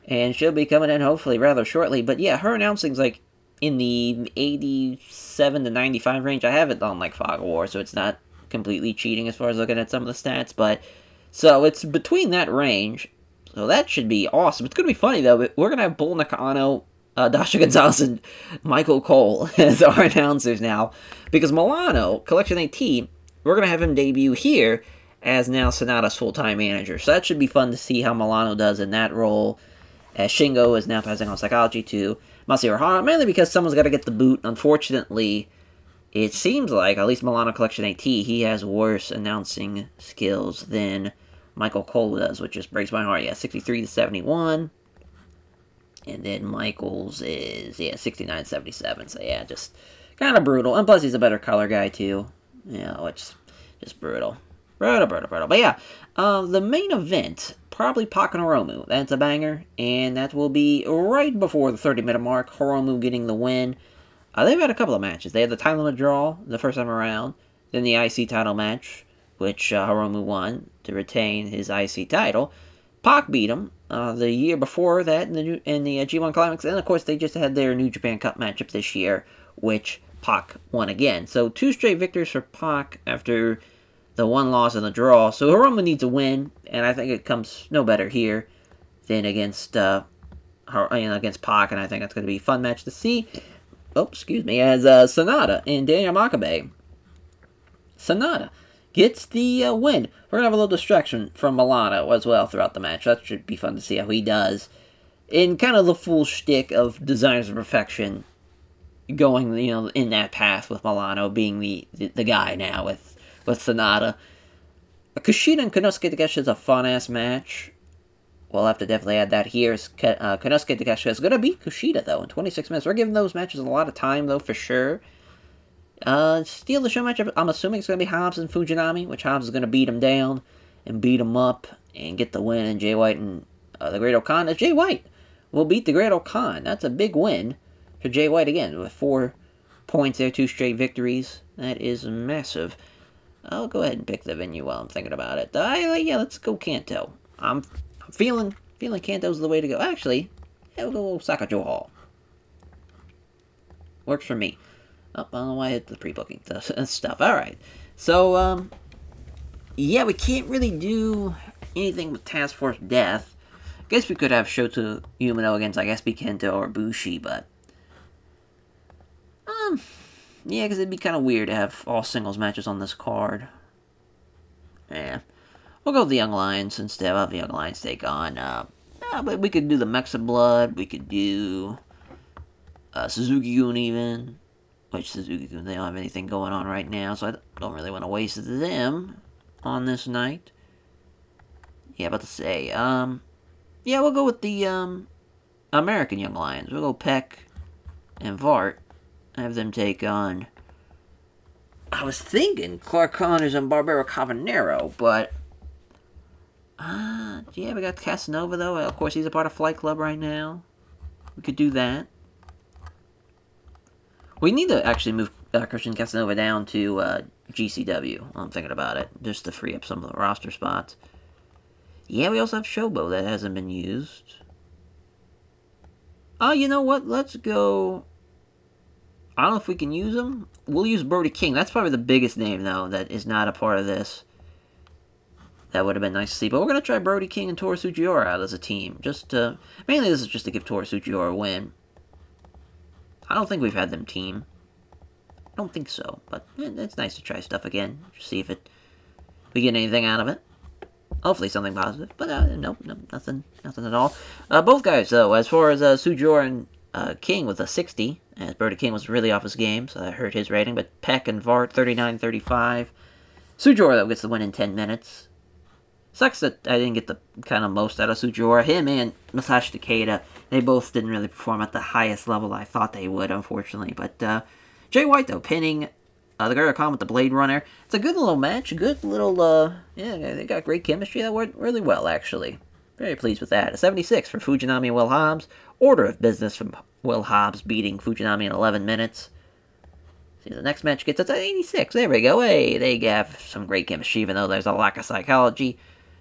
and she'll be coming in hopefully rather shortly. But yeah, her announcing's, like, in the 87 to 95 range. I have it on, like, Fog of War, so it's not completely cheating as far as looking at some of the stats, but so it's between that range. So that should be awesome. It's going to be funny, though. We're going to have Bull Nakano, Dasha Gonzalez, and Michael Cole as our announcers now. Because Milano, Collection AT, we're going to have him debut here as now Sonata's full-time manager. So that should be fun to see how Milano does in that role. As Shingo is now passing on psychology to Masahiro Hara, mainly because someone's got to get the boot. Unfortunately, it seems like, at least Milano Collection AT, he has worse announcing skills than Michael Cole does, which just breaks my heart. Yeah, 63 to 71. And then Michael's is, 69 to 77. So yeah, just kind of brutal. And plus he's a better color guy too. Yeah, which just brutal. Brutal. But yeah, the main event, probably Pac and Hiromu. That's a banger. And that will be right before the 30-minute mark. Hiromu getting the win. They've had a couple of matches. They had the time limit draw the first time around. Then the IC title match, which Hiromu won to retain his IC title. Pac beat him the year before that in the G1 Climax. And, of course, they just had their New Japan Cup matchup this year, which Pac won again. So 2 straight victories for Pac after the 1 loss in the draw. So Hiromu needs a win, and I think it comes no better here than against Pac, and I think that's going to be a fun match to see. Oh, excuse me, as Sonata and Daniel Makabe. Sonata gets the win. We're going to have a little distraction from Milano as well throughout the match. That should be fun to see how he does. In kind of the full shtick of Designers of Perfection, going, in that path with Milano being the guy now with Sonata. Kushida and Konosuke Takeshita is a fun-ass match. We'll have to definitely add that here. Konosuke Takeshita is going to beat Kushida, though, in 26 minutes. We're giving those matches a lot of time, though, for sure. Steal the show matchup, I'm assuming it's going to be Hobbs and Fujinami, which Hobbs is going to beat him down and beat him up and get the win, and Jay White and the Great O'Khan. Jay White will beat the Great O'Khan. That's a big win for Jay White again, with 4 points there, 2 straight victories. That is massive. I'll go ahead and pick the venue while I'm thinking about it. Yeah, let's go Kanto. I'm feeling Kanto's the way to go. Actually, yeah, we'll go Sakajo Hall. Works for me. Oh, I don't know why I hit the pre-booking stuff. Alright. So, yeah, we can't really do anything with Task Force Death. I guess we could have Shota Umino against, I guess, Kento or Bushi, but... yeah, because it'd be kind of weird to have all singles matches on this card. Yeah. We'll go with the Young Lions instead. We'll have the Young Lions take on, but we could do the Mexa Blood. We could do Suzuki-gun even. Which Suzuki-gun, they don't have anything going on right now, so I don't really want to waste them on this night. Yeah, about to say, yeah, we'll go with the, American Young Lions. We'll go Peck and Vart. Have them take on... I was thinking Clark Connors and Barbaro Cavanero, but... yeah, we got Casanova, though. Of course, he's a part of Flight Club right now. We could do that. We need to actually move Christian Casanova down to GCW. I'm thinking about it, just to free up some of the roster spots. Yeah, we also have Shobo that hasn't been used. Oh, you know what? Let's go... I don't know if we can use him. We'll use Brody King. That's probably the biggest name, though, that is not a part of this. That would have been nice to see. But we're going to try Brody King and Toru Tsuchiura out as a team. Just to... Mainly this is just to give Toru Tsuchiura a win. I don't think we've had them team. I don't think so. But it's nice to try stuff again. Just see if we get anything out of it. Hopefully something positive. But nope, nothing at all. Both guys, though, as far as Tsuchiura and King with a 60, as Brody King was really off his game, so that hurt his rating. But Peck and Vart, 39-35. Tsuchiura, though, gets the win in 10 minutes. Sucks that I didn't get the kind of most out of Tsuchiura. Him and Masashi Takeda, they both didn't really perform at the highest level I thought they would, unfortunately. But Jay White, though, pinning the Great O'Khan with the Blade Runner. It's a good little match. Good little, yeah, they got great chemistry. That worked really well, actually. Very pleased with that. A 76 for Fujinami and Will Hobbs. Order of business from Will Hobbs beating Fujinami in 11 minutes. See, the next match gets us at 86. There we go. Hey, they have some great chemistry, even though there's a lack of psychology.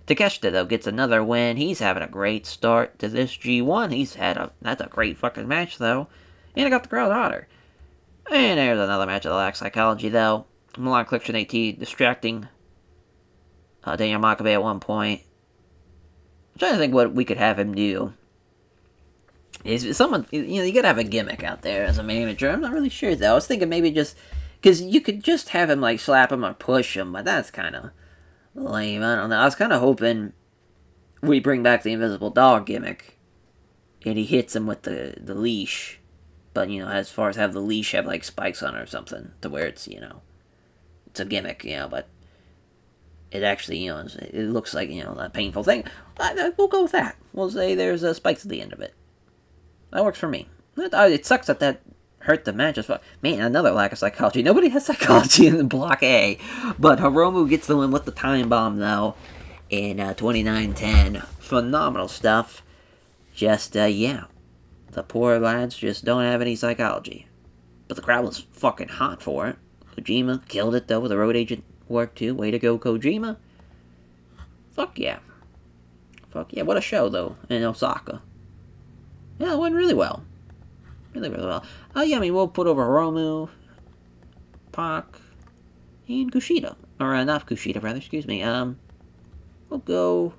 Takeshita, though, gets another win. He's having a great start to this G1. That's a great fucking match, though. And I got the crowd hotter. And there's another match of the lack of psychology, though. Milan Clifton AT distracting Daniel Makabe at one point. I'm trying to think what we could have him do. Is someone, you gotta have a gimmick out there as a manager. I'm not really sure, though. I was thinking maybe just, because you could just have him, like, slap him or push him, but that's kind of lame. I don't know. I was kind of hoping we bring back the Invisible Dog gimmick, and he hits him with the leash, but, as far as have the leash have, like, spikes on it or something, to where it's, it's a gimmick, but it actually, it looks like, a painful thing. We'll go with that. We'll say there's spikes at the end of it. That works for me. It sucks that hurt the match as well. Man, another lack of psychology. Nobody has psychology in Block A. But Hiromu gets the win with the time bomb, though, in 29-10. Phenomenal stuff. Just, yeah. The poor lads just don't have any psychology. But the crowd was fucking hot for it. Kojima killed it, though, with the road agent work, too. Way to go, Kojima. Fuck yeah. Fuck yeah. What a show, though, in Osaka. Yeah, it went really well. Really well. Yeah, I mean, we'll put over Hiromu, Pac, and Kushida. Or, not Kushida, rather, excuse me. We'll go...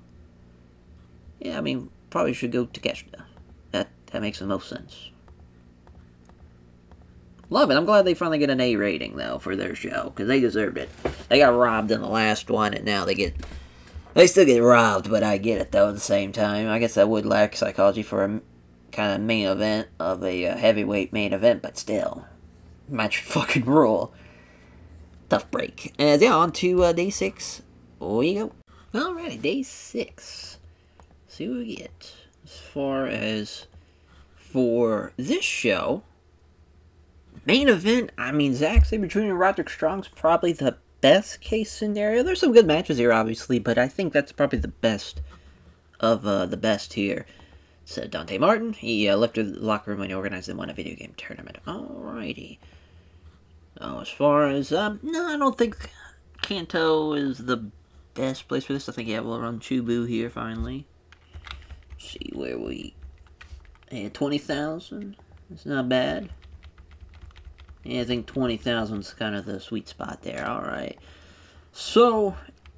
Yeah, I mean, probably should go Takeshita. That makes the most sense. Love it. I'm glad they finally get an A rating, though, for their show, because they deserved it. They got robbed in the last one, and now they still get robbed, but I get it, though, at the same time. I guess I would lack psychology for a kind of main event of a heavyweight main event, but still, match fucking rule. Tough break. And yeah, on to day 6. We go. Alrighty, day 6. See what we get. As far as for this show, main event, I mean, Zack Sabre Jr. and Roderick Strong's probably the best case scenario. There's some good matches here, obviously, but I think that's probably the best of the best here, said Dante Martin. He left the locker room when he organized and won a video game tournament. Alrighty. As far as, no, I don't think Kanto is the best place for this. I think, yeah, we'll run Chubu here finally. See where we... And 20,000. That's not bad. Yeah, I think 20,000 is kind of the sweet spot there. Alright. So,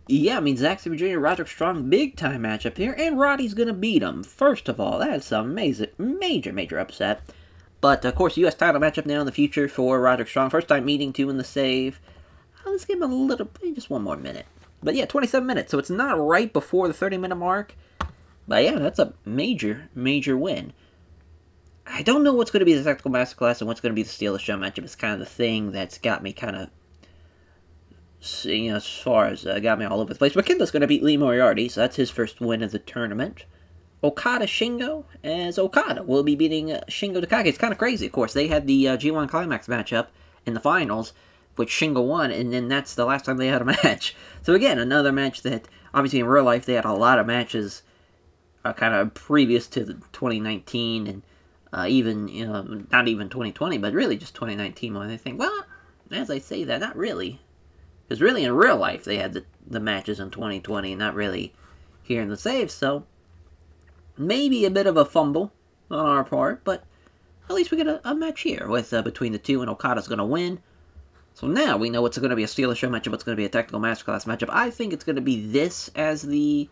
yeah, I mean, Zack Sabre Jr., Roderick Strong, big time matchup here. And Roddy's going to beat him. First of all, that's a major upset. But, of course, U.S. title matchup now in the future for Roderick Strong. First time meeting, 2 in the save. Let's give him a little, just one more minute. But yeah, 27 minutes. So it's not right before the 30-minute mark. But yeah, that's a major win. I don't know what's going to be the Tactical Masterclass and what's going to be the Steal the Show matchup. It's kind of the thing that's got me kind of, you know, as far as got me all over the place. But Kento's going to beat Lee Moriarty, so that's his first win of the tournament. Okada Shingo, as Okada will be beating Shingo Takagi. It's kind of crazy, of course. They had the G1 Climax matchup in the finals, which Shingo won, and then that's the last time they had a match. So again, another match that, obviously in real life, they had a lot of matches kind of previous to the 2019, and even, you know, not even 2020, but really just 2019 when they think, well, as I say that, not really. Because really in real life, they had the matches in 2020, not really here in the saves, so maybe a bit of a fumble on our part, but at least we get a match here with between the two, and Okada's going to win. So now we know what's going to be a Steal the Show matchup, what's going to be a Technical Masterclass matchup. I think it's going to be this as the...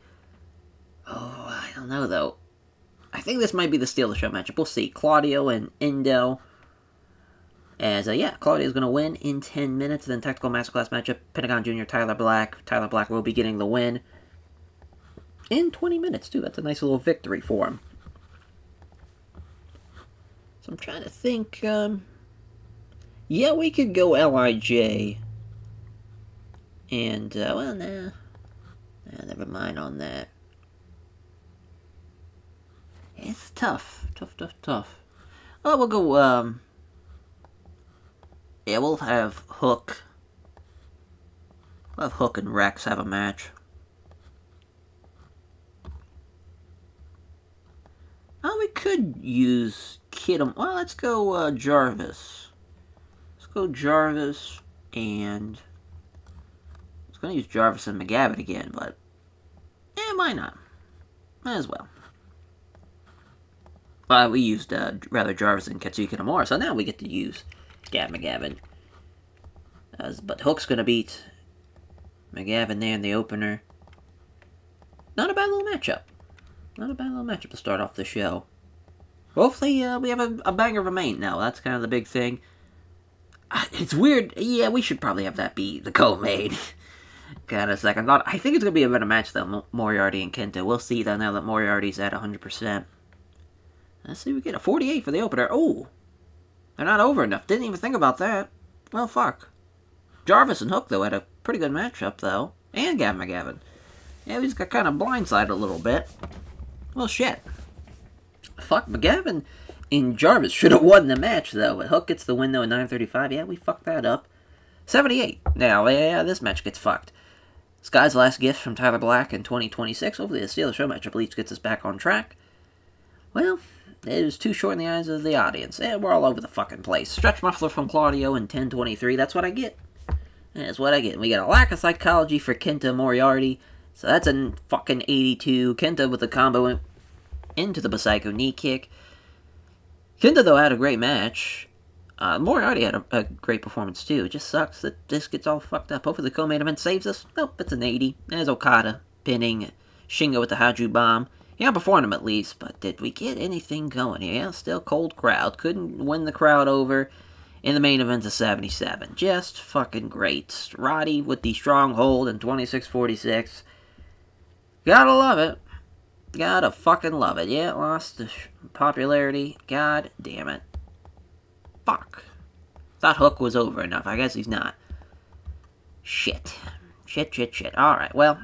Oh, I don't know, though. I think this might be the Steal the Show matchup. We'll see. Claudio and Endo. As, yeah, Claudio's going to win in 10 minutes. Then Technical Masterclass matchup, Pentagon Jr., Tyler Black. Tyler Black will be getting the win in 20 minutes, too. That's a nice little victory for him. So I'm trying to think, yeah, we could go LIJ. And, well, nah, never mind on that. It's tough. Tough. Oh, we'll go, yeah, we'll have Hook. We'll have Hook and Rex have a match. Oh, we could use Kidum. Well, let's go, Jarvis. Let's go Jarvis and... I was going to use Jarvis and McGavin again, but... eh, why not? Might as well. We used, rather, Jarvis and Katsuki Nomura, so now we get to use McGavin. But Hook's going to beat McGavin there in the opener. Not a bad little matchup. Not a bad little matchup to start off the show. Hopefully, we have a banger of a main now. That's kind of the big thing. It's weird. Yeah, we should probably have that be the co-main. Kind of second thought. I think it's going to be a better match, though, Moriarty and Kenta. We'll see, though, now that Moriarty's at 100%. Let's see, we get a 48 for the opener. Oh! They're not over enough. Didn't even think about that. Well, fuck. Jarvis and Hook, though, had a pretty good matchup, though. And Gavin McGavin. Yeah, we just got kind of blindsided a little bit. Well, shit. Fuck, McGavin and Jarvis should have won the match, though. But Hook gets the win, though, at 9:35. Yeah, we fucked that up. 78. Now, yeah, this match gets fucked. Sky's last gift from Tyler Black in 2026. Hopefully the Steal the Show matchup at least gets us back on track. Well, it was too short in the eyes of the audience. And we're all over the fucking place. Stretch Muffler from Claudio in 10:23. That's what I get. That's what I get. We got a lack of psychology for Kenta Moriarty. So that's a fucking 82. Kenta with the combo into the Psycho knee kick. Kenta, though, had a great match. Moriarty had a great performance, too. It just sucks that this gets all fucked up. Hopefully the co-main event saves us. Nope, it's an 80. There's Okada pinning Shingo with the Haju Bomb. Yeah, performed him at least, but did we get anything going here? Yeah, still cold crowd. Couldn't win the crowd over in the main event of 77. Just fucking great. Roddy with the stronghold in 26:46. Gotta love it. Gotta fucking love it. Yeah, it lost the popularity. God damn it. Fuck. Thought Hook was over enough. I guess he's not. Shit. Shit. Alright, well.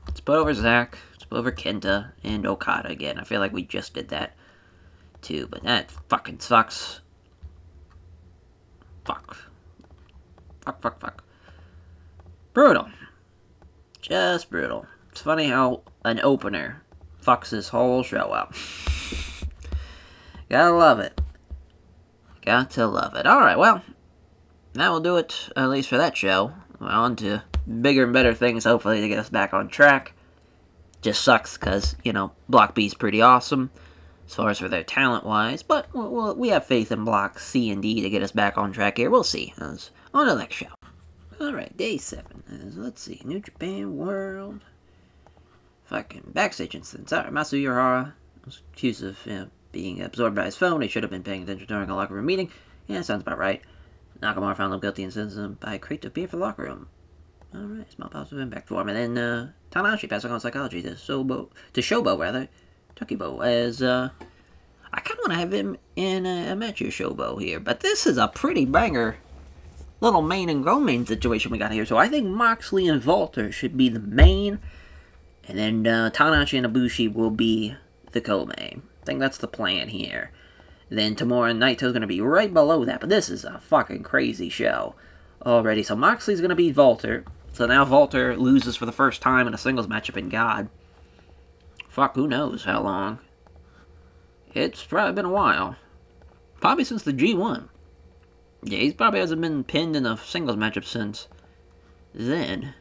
Let's put over Zack. Let's put over Kenta and Okada again. I feel like we just did that too, but that fucking sucks. Fuck. Brutal. Just brutal. It's funny how an opener fucks this whole show up. Gotta love it. Got to love it. Alright, well, that will do it, at least for that show. We're on to bigger and better things, hopefully, to get us back on track. Just sucks, because, you know, Block B's pretty awesome, as far as for their talent-wise, but we have faith in Block C and D to get us back on track here. We'll see. On to the next show. Alright, day 7. Let's see. New Japan World. Fucking backstage incidents. Alright, Masu Urahara was accused of, being absorbed by his phone. He should have been paying attention during a locker room meeting. Yeah, sounds about right. Nakamura found him guilty and sentenced him by a crate of beer for the locker room. Alright, small positive impact for him. And then, Tanahashi passing on psychology to Shobo, Takibo, as, I kind of want to have him in a match with Shobo here, but this is a pretty banger little main and go-main situation we got here, so I think Moxley and Walter should be the main, and then, Tanahashi and Ibushi will be the co-main. I think that's the plan here. Then Tamura and Naito's going to be right below that, but this is a fucking crazy show already. So Moxley's going to beat Walter. So now Walter loses for the first time in a singles matchup in God. Fuck, who knows how long. It's probably been a while. Probably since the G1. Yeah, he probably hasn't been pinned in a singles matchup since then.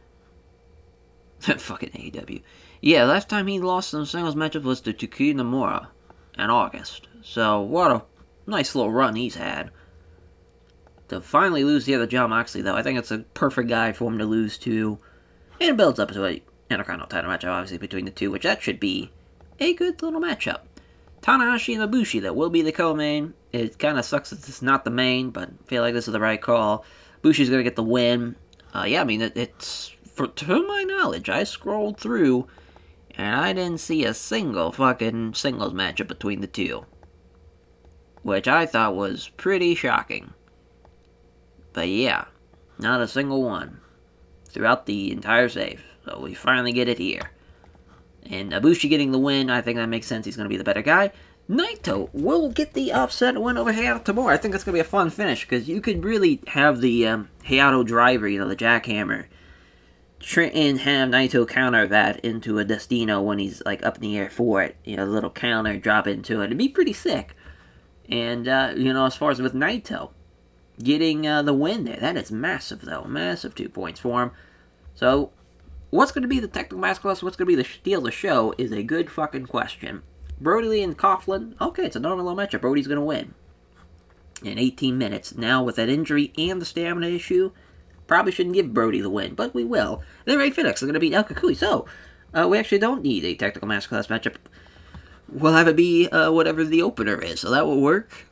Fucking AEW. Yeah, last time he lost in a singles matchup was to Takuya Nomura in August. So, what a nice little run he's had. To finally lose the other Jon Moxley, though, I think it's a perfect guy for him to lose to. And it builds up to an Intercontinental title matchup, obviously, between the two, which that should be a good little matchup. Tanahashi and Ibushi, that will be the co-main. It kind of sucks that it's not the main, but I feel like this is the right call. Ibushi's going to get the win. Yeah, I mean, to my knowledge, I scrolled through, and I didn't see a single fucking singles matchup between the two. Which I thought was pretty shocking. But yeah, not a single one throughout the entire save. So we finally get it here. And Ibushi getting the win, I think that makes sense. He's going to be the better guy. Naito will get the upset win over Hayato Tamura. I think that's going to be a fun finish, because you could really have the Hayato driver, the jackhammer, and have Naito counter that into a Destino when he's like up in the air for it. A little counter, drop into it. It'd be pretty sick. And, as far as with Naito getting the win there, that is massive, though. Massive 2 points for him. So, what's going to be the technical masterclass? What's going to be the steal of the show is a good fucking question. Brody Lee and Coughlin. Okay, it's a normal little matchup. Brody's going to win in 18 minutes. Now, with that injury and the stamina issue, probably shouldn't give Brody the win, but we will. Then Ray Phoenix is going to beat El Kakui. So, we actually don't need a technical masterclass matchup. We'll have it be whatever the opener is, so that will work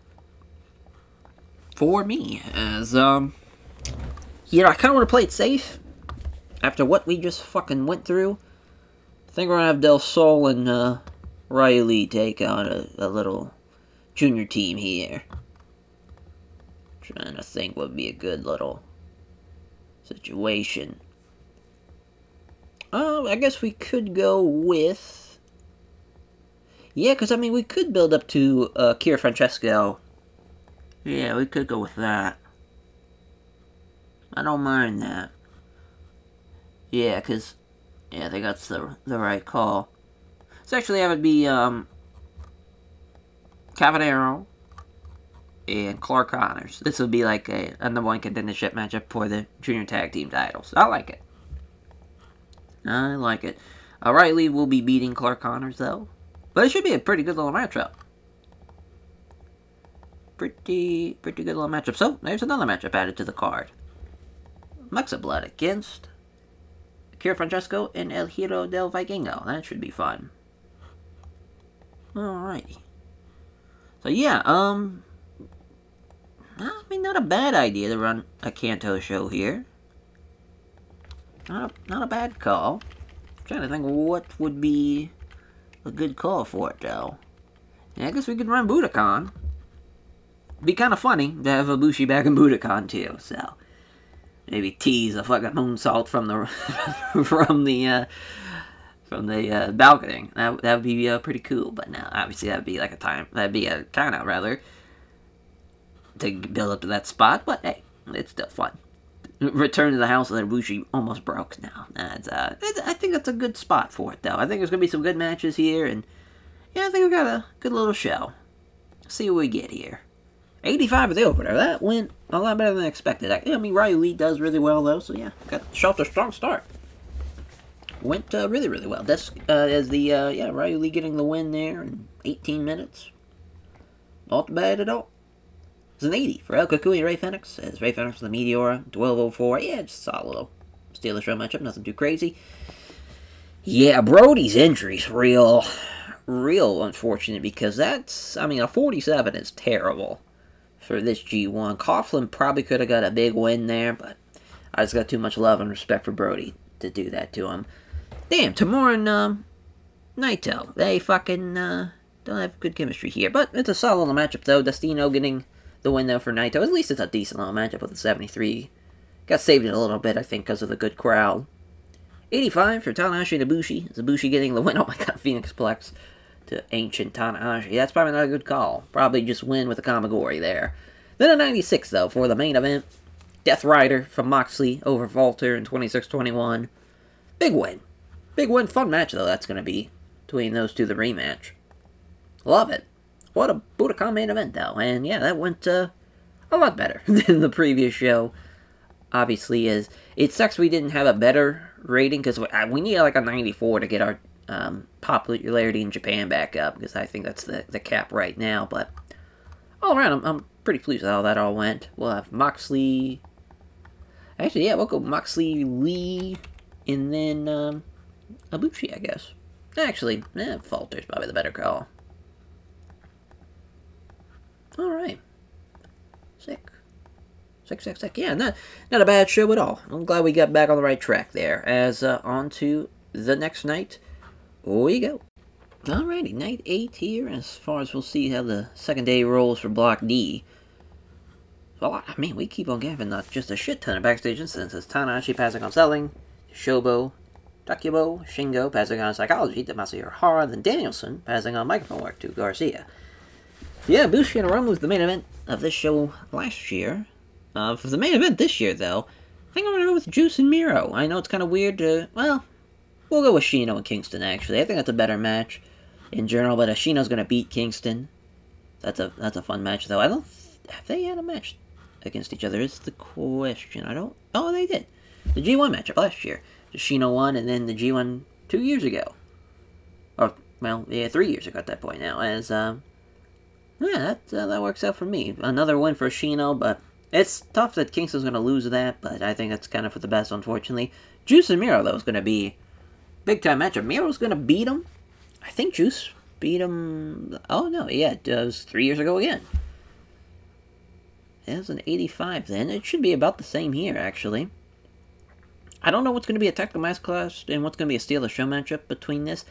for me. As, I kind of want to play it safe after what we just fucking went through. I think we're going to have Del Sol and Riley take on a little junior team here. Trying to think what would be a good little situation. I guess we could go with... Yeah, because, we could build up to Kira Francesco. Yeah, we could go with that. I don't mind that. Yeah, because... Yeah, I think that's the right call. So actually, that would be, Cavanero and Clark Connors. This would be like a number one contendership matchup for the junior tag team titles. I like it. I like it. Riley will be beating Clark Connors, though. But it should be a pretty good little matchup. Pretty good little matchup. So, there's another matchup added to the card. Muxa Blood against Kira Francesco and El Hero del Vikingo. That should be fun. Alrighty. So, yeah, not a bad idea to run a Kanto show here. Not a bad call. I'm trying to think what would be a good call for it, though. Yeah, I guess we could run Budokan. Be kind of funny to have Ibushi back in Budokan, too, so... Maybe tease a fucking moonsault from the... from the balcony. That would be pretty cool, but now, obviously, that'd be like that'd be a timeout, rather, to build up to that spot, but hey, it's still fun. Return to the house that Ibushi almost broke now. I think that's a good spot for it, though. I think there's going to be some good matches here, and yeah, I think we got a good little show. See what we get here. 85 of the opener. That went a lot better than expected. I mean, Ryu Lee does really well, though, so yeah, got a strong start. Went really, really well. That's as the, Ryu Lee getting the win there in 18 minutes. Not bad at all. It's an 80 for El Kukui and Ray Fenix, as Ray Fenix and the Meteora, 1204. Yeah, just a solid little Steal the Show matchup, nothing too crazy. Yeah, Brody's injury's real unfortunate, because that's, I mean, a 47 is terrible for this G1. Coughlin probably could have got a big win there, but I just got too much love and respect for Brody to do that to him. Damn, Tamura and Naito, they fucking don't have good chemistry here, but it's a solid little matchup, though. Destino getting the win, though, for Naito. At least it's a decent little matchup with a 73. Got saved it a little bit, I think, because of the good crowd. 85 for Tanahashi and Ibushi. Ibushi getting the win. Oh my god, Phoenix Plex to Ancient Tanahashi. That's probably not a good call. Probably just win with a Kamigori there. Then a 96, though, for the main event. Death Rider from Moxley over Walter in 26-21. Big win. Big win. Fun match, though, that's going to be between those two, the rematch. Love it. What a Budokan main event, though. And yeah, that went a lot better than the previous show. Obviously, as it sucks we didn't have a better rating, because we need like a 94 to get our popularity in Japan back up, because I think that's the cap right now. But all around, I'm pretty pleased with how that all went. We'll have Moxley. Actually, yeah, we'll go Moxley, Lee, and then Ibushi, I guess. Actually, Falter's probably the better call. Alright. Sick. Yeah, not a bad show at all. I'm glad we got back on the right track there. As on to the next night we go. Alrighty, night 8 here, as far as we'll see how the second day rolls for Block D. Well, I mean, we keep on giving just a shit ton of backstage instances. Tanahashi passing on selling, Shobo, Takubo, Shingo passing on psychology to Masahiro Hara, then Danielson passing on microphone work to Garcia. Yeah, Bushi and Aromu was the main event of this show last year. For the main event this year, though, I think I'm going to go with Juice and Miro. I know it's kind of weird to, well, we'll go with Shino and Kingston, actually. I think that's a better match in general, but Shino's going to beat Kingston. That's a fun match, though. Have they had a match against each other is the question. Oh, they did. The G1 matchup last year. Shino won, and then the G1 2 years ago. Or, well, yeah, 3 years ago at that point now, as, yeah, that works out for me. Another win for Shino, but it's tough that Kingston's going to lose that, but I think that's kind of for the best, unfortunately. Juice and Miro, though, is going to be big-time matchup. Miro's going to beat him. I think Juice beat him... Oh, no, yeah, it was 3 years ago again. It was an 85 then. It should be about the same here, actually. I don't know what's going to be a Technical Masterclass and what's going to be a Steal the Show matchup between this.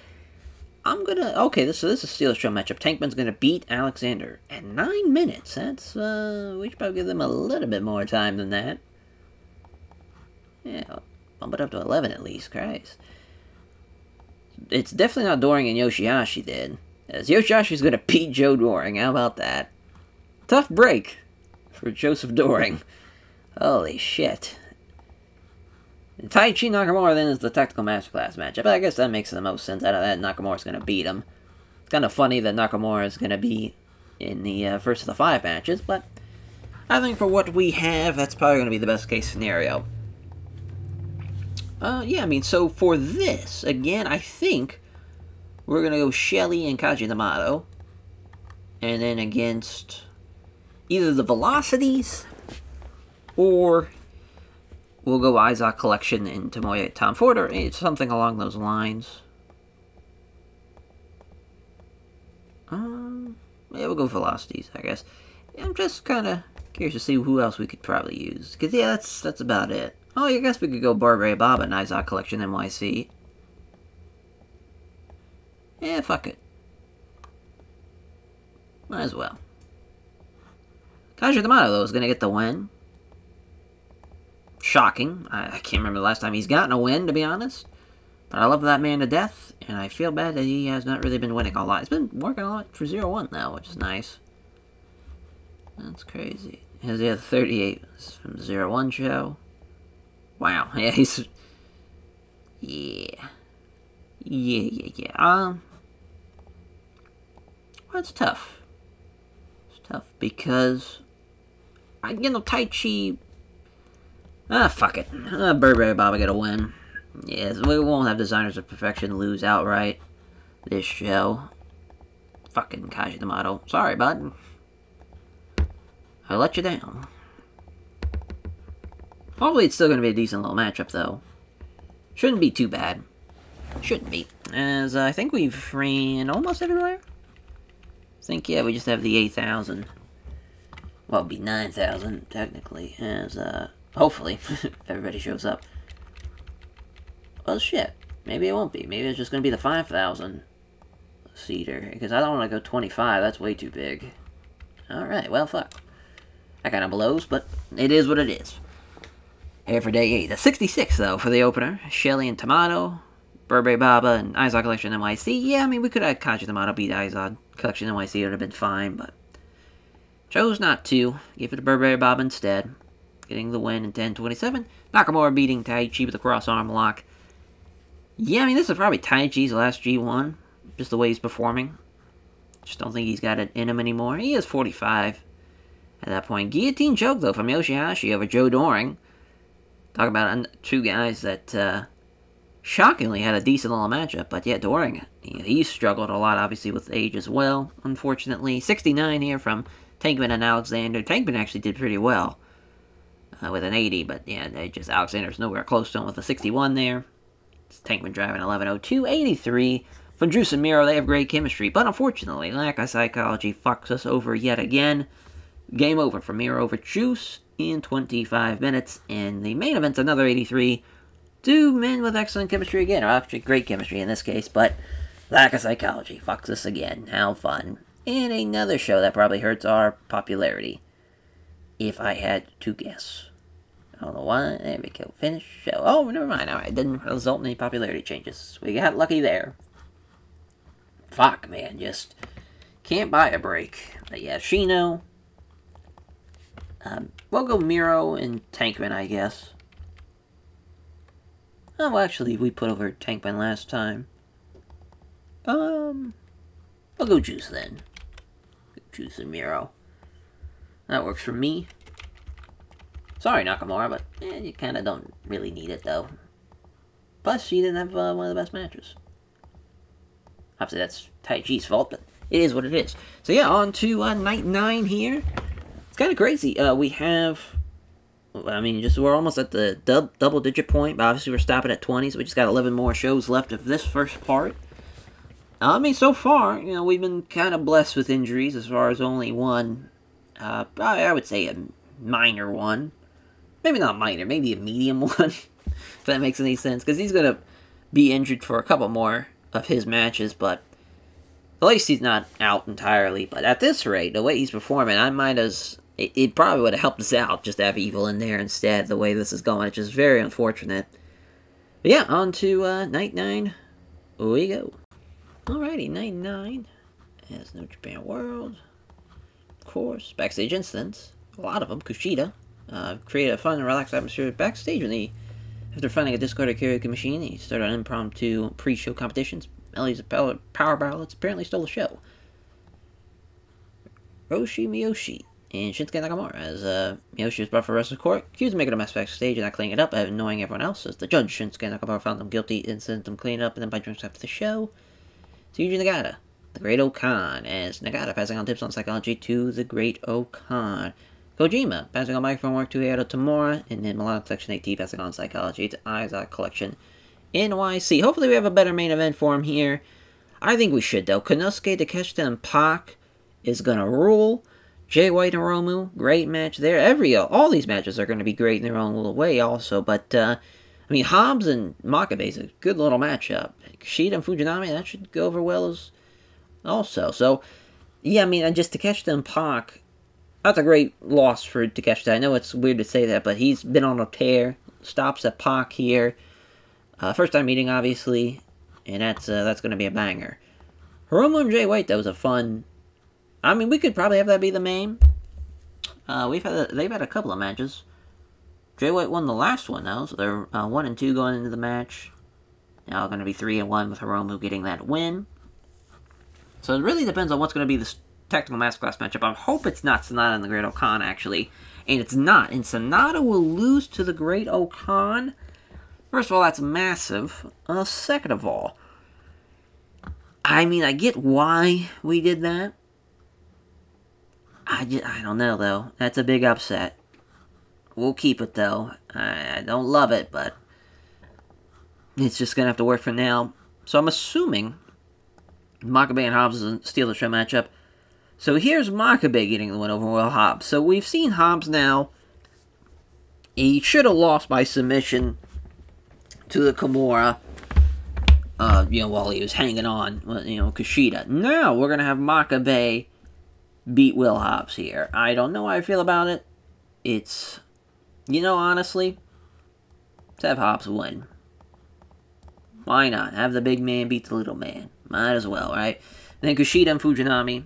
Okay, this is a Steal the Show matchup. Tankman's gonna beat Alexander at 9 minutes. That's, we should probably give them a little bit more time than that. Yeah, bump it up to 11 at least, Christ. It's definitely not Doring and Yoshihashi did, as Yoshihashi's gonna beat Joe Doring. How about that? Tough break for Joseph Doring. Holy shit. And Taichi Nakamura then is the Technical Masterclass matchup. I guess that makes the most sense out of that. Nakamura's going to beat him. It's kind of funny that Nakamura is going to be in the first of the 5 matches, but I think for what we have, that's probably going to be the best case scenario. Yeah, I mean, so for this, again, I think we're going to go Shelly and Kaji Yamato. And then against either the Velocities or... we'll go Isaac Collection and Tomoya Tom Ford, or something along those lines. Yeah, we'll go Velocities, I guess. Yeah, I'm just kind of curious to see who else we could probably use. Because, yeah, that's about it. Oh, I guess we could go Barbara Bob and Isaac Collection NYC. Yeah, fuck it. Might as well. Kaji Yamato, though, is going to get the win. Shocking. I can't remember the last time he's gotten a win, to be honest. But I love that man to death, and I feel bad that he has not really been winning a lot. He's been working a lot for 0-1 now, which is nice. That's crazy. He has the other 38 from the 0-1 show. Wow. Yeah, he's... Yeah. Yeah. Well, it's tough. It's tough because... Tai Chi... fuck it. Burberry Baba get a win. Yes, we won't have Designers of Perfection lose outright this show. Fucking Kaji D'Amato. Sorry, bud. I let you down. Hopefully it's still going to be a decent little matchup, though. Shouldn't be too bad. Shouldn't be. As I think we've ran almost everywhere. I think, yeah, we just have the 8,000. Well, it'd be 9,000, technically. As, hopefully, if everybody shows up. Well, shit. Maybe it won't be. Maybe it's just going to be the 5,000 seater. Because I don't want to go 25. That's way too big. Alright, well, fuck. That kind of blows, but it is what it is. Here for day 8. The 66, though, for the opener. Shelly and Tomato. Burberry Baba and Izod Collection NYC. Yeah, I mean, we could have Kaji Tomato beat Izod Collection NYC. It would have been fine, but... chose not to. Give it to Burberry Baba instead. Getting the win in 10-27. Nakamura beating Tai Chi with a cross arm lock. Yeah, I mean, this is probably Tai Chi's last G1. Just the way he's performing. Just don't think he's got it in him anymore. He is 45 at that point. Guillotine choke, though, from Yoshihashi over Joe Doring. Talk about two guys that shockingly had a decent little matchup. But yeah, Doring, he's struggled a lot, obviously, with age as well, unfortunately. 69 here from Tankman and Alexander. Tankman actually did pretty well with an 80, but yeah, Alexander's nowhere close to him with a 61 there. It's Tankman driving 11.02. 83 from Juice and Miro. They have great chemistry, but unfortunately, lack of psychology fucks us over yet again. Game over for Miro over Juice in 25 minutes, and the main event's another 83. Two men with excellent chemistry again, or actually great chemistry in this case, but lack of psychology fucks us again. How fun. And another show that probably hurts our popularity, if I had to guess. I don't know why. There we go. Finish show. Oh, never mind. Alright, didn't result in any popularity changes. We got lucky there. Fuck, man. Just can't buy a break. But yeah, Shino. We'll go Miro and Tankman, I guess. Oh, actually, we put over Tankman last time. I'll go Juice then. Juice and Miro. That works for me. Sorry, Nakamura, but you kind of don't really need it, though. Plus, she didn't have one of the best matches. Obviously, that's Tai Chi's fault, but it is what it is. So yeah, on to night 9 here. It's kind of crazy. We have... I mean, we're almost at the double-digit point, but obviously we're stopping at 20, so we just got 11 more shows left of this first part. I mean, so far, we've been kind of blessed with injuries as far as only one, I would say a minor one. Maybe not minor, maybe a medium one, if that makes any sense, because he's going to be injured for a couple more of his matches, but at least he's not out entirely. But at this rate, the way he's performing, I might as... It probably would have helped us out just to have Evil in there instead, the way this is going, which is very unfortunate. But yeah, on to night 9 we go. Alrighty, night 9 as New Japan World. Of course, backstage incidents. A lot of them. Kushida created a fun and relaxed atmosphere backstage after finding a discarded karaoke machine. He started an impromptu pre-show competitions. Ellie's power ballads apparently stole the show. Roshi Miyoshi and Shinsuke Nakamura, as Miyoshi was brought for wrestling court, accused of making a mess backstage and not cleaning it up, annoying everyone else. As the judge, Shinsuke Nakamura, found them guilty and sent them clean it up and then by drinks after the show. So Yuji Nagata, the Great Okan, as Nagata passing on tips on psychology to the Great Okan. Kojima passing on microphone work to Hayato Tamura, and then Milan Section 8T passing on psychology to Izod Collection NYC. Hopefully we have a better main event for him here. I think we should, though. Konosuke, Takeshita, and Pac is gonna rule. Jay White and Romu, great match there. All these matches are going to be great in their own little way also, but, I mean, Hobbs and Makabe is a good little matchup. Kushida and Fujinami, that should go over well as also. So, yeah, I mean, just Takeshita and Pac, that's a great loss for Takeshita. I know it's weird to say that, but he's been on a tear. Stops at Pac here. First time meeting, obviously, and that's going to be a banger. Hiromu and Jay White, that was a fun... I mean, we could probably have that be the main. They've had a couple of matches. Jay White won the last one, though, so they're 1-2 going into the match. Now going to be 3-1 with Hiromu getting that win. So it really depends on what's going to be the technical masterclass matchup. I hope it's not Sonata and the Great Okan, actually. And it's not. And Sonata will lose to the Great Okan. First of all, that's massive. Second of all, I mean, I get why we did that. I don't know, though. That's a big upset. We'll keep it, though. I don't love it, but it's just going to have to work for now. So I'm assuming Makabe and Hobbs is a Steal the Show matchup. So here's Makabe getting the win over Will Hobbs. So we've seen Hobbs now. He should have lost by submission to the Kimura, while he was hanging on, Kushida. Now we're going to have Makabe beat Will Hobbs here. I don't know how I feel about it. It's, honestly, let's have Hobbs win. Why not? Have the big man beat the little man. Might as well, right? And then Kushida and Fujinami.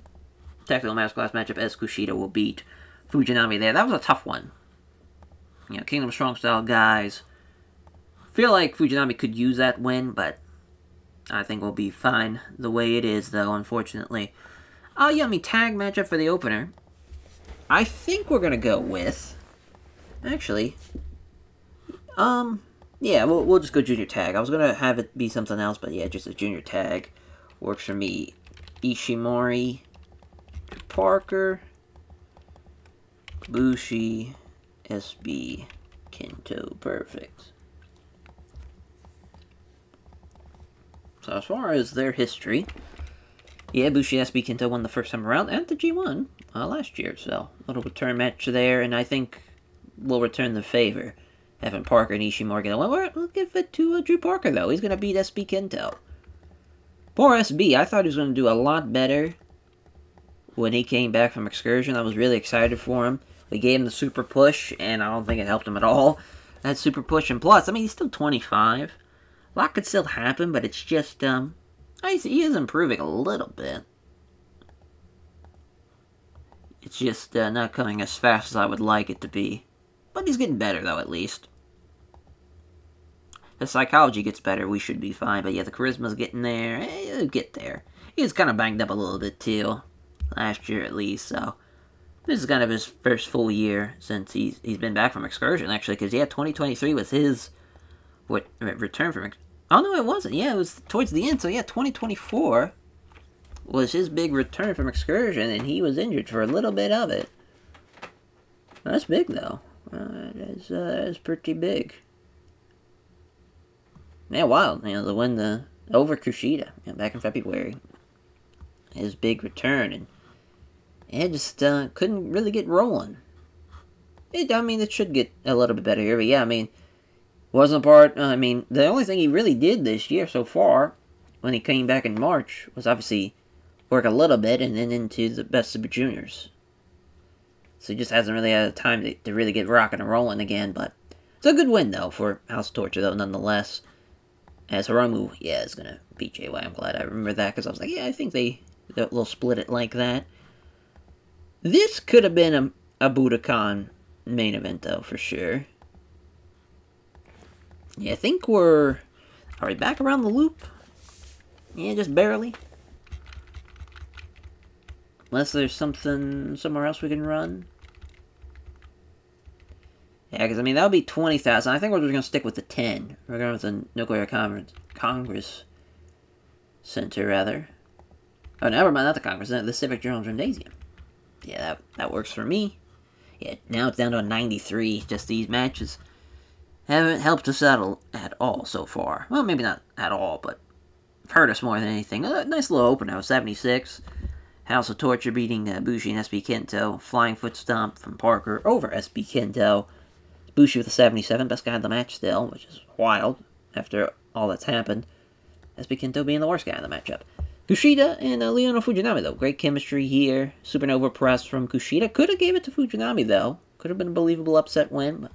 Technical masterclass matchup as Kushida will beat Fujinami there. That was a tough one. Kingdom Strong style guys. Feel like Fujinami could use that win, but I think we'll be fine the way it is, though, unfortunately. Tag matchup for the opener. I think we're going to go with... Actually... Yeah, we'll just go junior tag. I was going to have it be something else, but yeah, just a junior tag works for me. Ishimori, Parker, Bushi, SB, Kento. Perfect. So as far as their history, yeah, Bushi, SB, Kento won the first time around, and the G1 last year, so a little return match there, and I think we'll return the favor. Having Parker and Ishimori get well, we'll give it to Drew Parker, though. He's going to beat SB Kento. Poor SB, I thought he was going to do a lot better when he came back from Excursion. I was really excited for him. They gave him the super push, and I don't think it helped him at all. That super push, and plus, I mean, he's still 25. A lot could still happen, but it's just, he is improving a little bit. It's just not coming as fast as I would like it to be. But he's getting better, though, at least. The psychology gets better, we should be fine. But yeah, the charisma's getting there. He'll get there. He was kind of banged up a little bit, too. Last year, at least, so... This is kind of his first full year since he's been back from Excursion, actually. Because, yeah, 2023 was his... return from... Oh, no, it wasn't. Yeah, it was towards the end. So, yeah, 2024 was his big return from Excursion. And he was injured for a little bit of it. That's big, though. That's pretty big. Yeah, wild. The win over Kushida back in February. His big return, and it just couldn't really get rolling. It should get a little bit better here, but yeah, wasn't part. The only thing he really did this year so far, when he came back in March, was obviously work a little bit and then into the Best Super Juniors. So he just hasn't really had time to really get rocking and rolling again, but it's a good win, though, for House of Torture, though, nonetheless. As Hiromu, yeah, is going to beat JY. I'm glad I remember that, because I was like, yeah, I think they'll split it like that. This could have been a Budokan main event, though, for sure. Yeah, I think are we back around the loop? Yeah, just barely. Unless there's something somewhere else we can run. Yeah, because, that would be 20,000. I think we're just going to stick with the 10. We're going with the Nuclear Congress Center, rather. Oh, never mind, not the Congress Center, the Civic Journal Gymnasium. Yeah, that works for me. Yeah, now it's down to a 93. Just these matches haven't helped us out at all so far. Well, maybe not at all, but hurt us more than anything. A nice little opener, 76. House of Torture beating Bushi and SB Kento. Flying Foot Stomp from Parker over SB Kento. Bushi with a 77, best guy in the match still, which is wild after all that's happened. SB Kento being the worst guy in the matchup. Kushida and Leona Fujinami, though. Great chemistry here. Supernova press from Kushida. Could have gave it to Fujinami, though. Could have been a believable upset win, but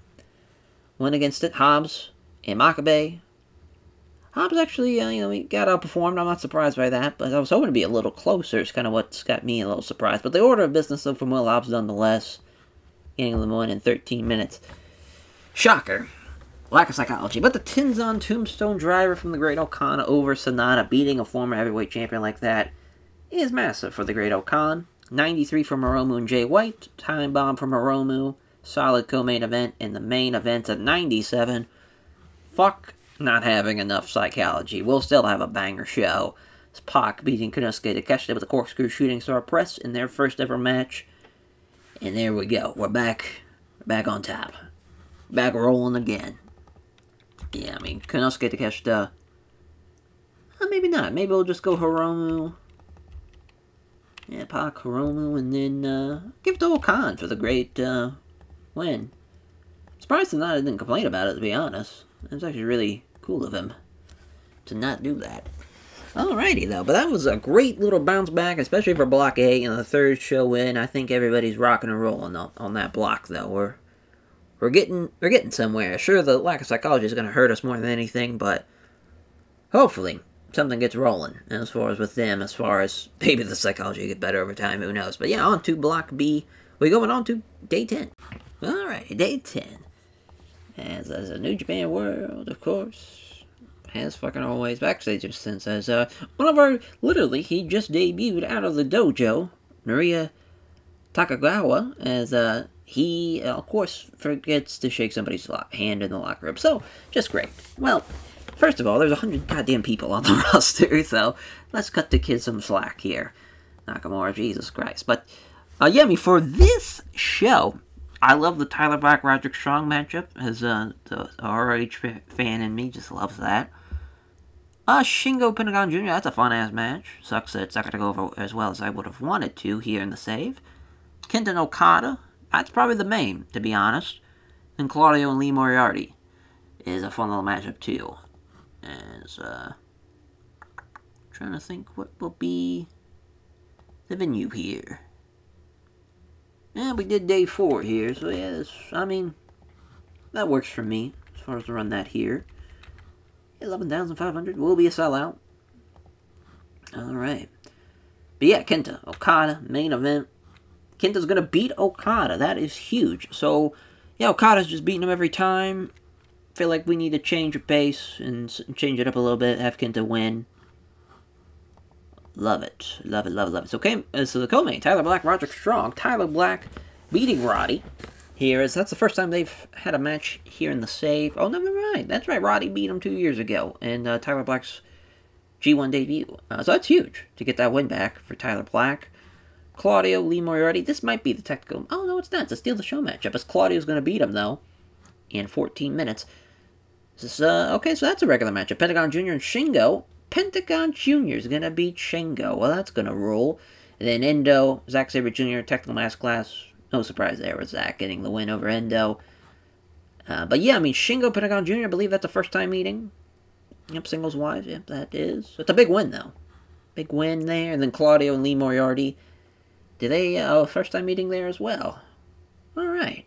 went against it. Hobbs and Makabe. Hobbs actually, he got outperformed. I'm not surprised by that, but I was hoping to be a little closer. It's kind of what's got me a little surprised. But the order of business, though, from Will Hobbs, nonetheless, getting the win in 13 minutes. Shocker. Lack of psychology. But the Tenzan Tombstone Driver from the Great Okana over Sonata, beating a former heavyweight champion like that, is massive for the Great Okan. 93 from Hiromu and Jay White. Time Bomb from Hiromu. Solid co-main event. And the main event at 97. Fuck not having enough psychology. We'll still have a banger show. It's Pac beating Konosuke Takeshita with a corkscrew shooting star press in their first ever match. And there we go. We're back. Back on top. Back rolling again. Yeah, I mean, Konosuke Takeshita. Maybe not. Maybe we'll just go Hiromu. Yeah, Pac, Hiromu, and then give it to Okan for the great win. Surprised that I didn't complain about it, to be honest. It was actually really cool of him to not do that. Alrighty, though. But that was a great little bounce back, especially for Block A. The third show in. I think everybody's rocking and rolling on that block, though. We're getting somewhere. Sure, the lack of psychology is going to hurt us more than anything, but hopefully something gets rolling as far as with them, as far as maybe the psychology get better over time, who knows. But yeah, on to Block B. We're going on to Day 10. Alright, Day 10. As a New Japan World, of course, has fucking always backstage since as one of our, literally, he just debuted out of the dojo, Maria Takagawa, as he, of course, forgets to shake somebody's hand in the locker room. So, just great. Well, first of all, there's 100 goddamn people on the roster, so let's cut the kid some slack here. Nakamura, Jesus Christ. But, yeah, I mean, for this show, I love the Tyler Black Roderick Strong matchup, as the ROH fan in me just loves that. Shingo Pentagon Jr., that's a fun-ass match. Sucks that it's not going to go over as well as I would have wanted to here in the save. Kenta Okada, that's probably the main, to be honest. And Claudio and Lee Moriarty is a fun little matchup, too. As, trying to think what will be the venue here. Yeah, we did Day 4 here, so yeah, I mean, that works for me, as far as to run that here. 11,500 will be a sellout. Alright. But yeah, Kenta, Okada, main event. Kenta's gonna beat Okada, that is huge. So, yeah, Okada's just beating him every time. Feel like we need to change the pace and change it up a little bit, have Kenta win. Love it. Love it, love it, love it. So the co-main, Tyler Black, Roderick Strong. Tyler Black beating Roddy here, as that's the first time they've had a match here in the save. Oh, never mind. That's right, Roddy beat him 2 years ago in Tyler Black's G1 debut. So that's huge to get that win back for Tyler Black. Claudio, Lee Moriarty. This might be the technical... Oh, no, it's not. It's a Steal the Show matchup, as Claudio's going to beat him, though, in 14 minutes. This is, okay, so that's a regular matchup. Pentagon Jr. and Shingo. Pentagon Jr. is going to beat Shingo. Well, that's going to rule. And then Endo, Zack Sabre Jr., Technical Masterclass. No surprise there with Zack getting the win over Endo. But yeah, I mean, Shingo, Pentagon Jr., I believe that's the first time meeting. Yep, singles-wise. Yep, that is. It's a big win, though. Big win there. And then Claudio and Lee Moriarty. Did they, first time meeting there as well? Alright.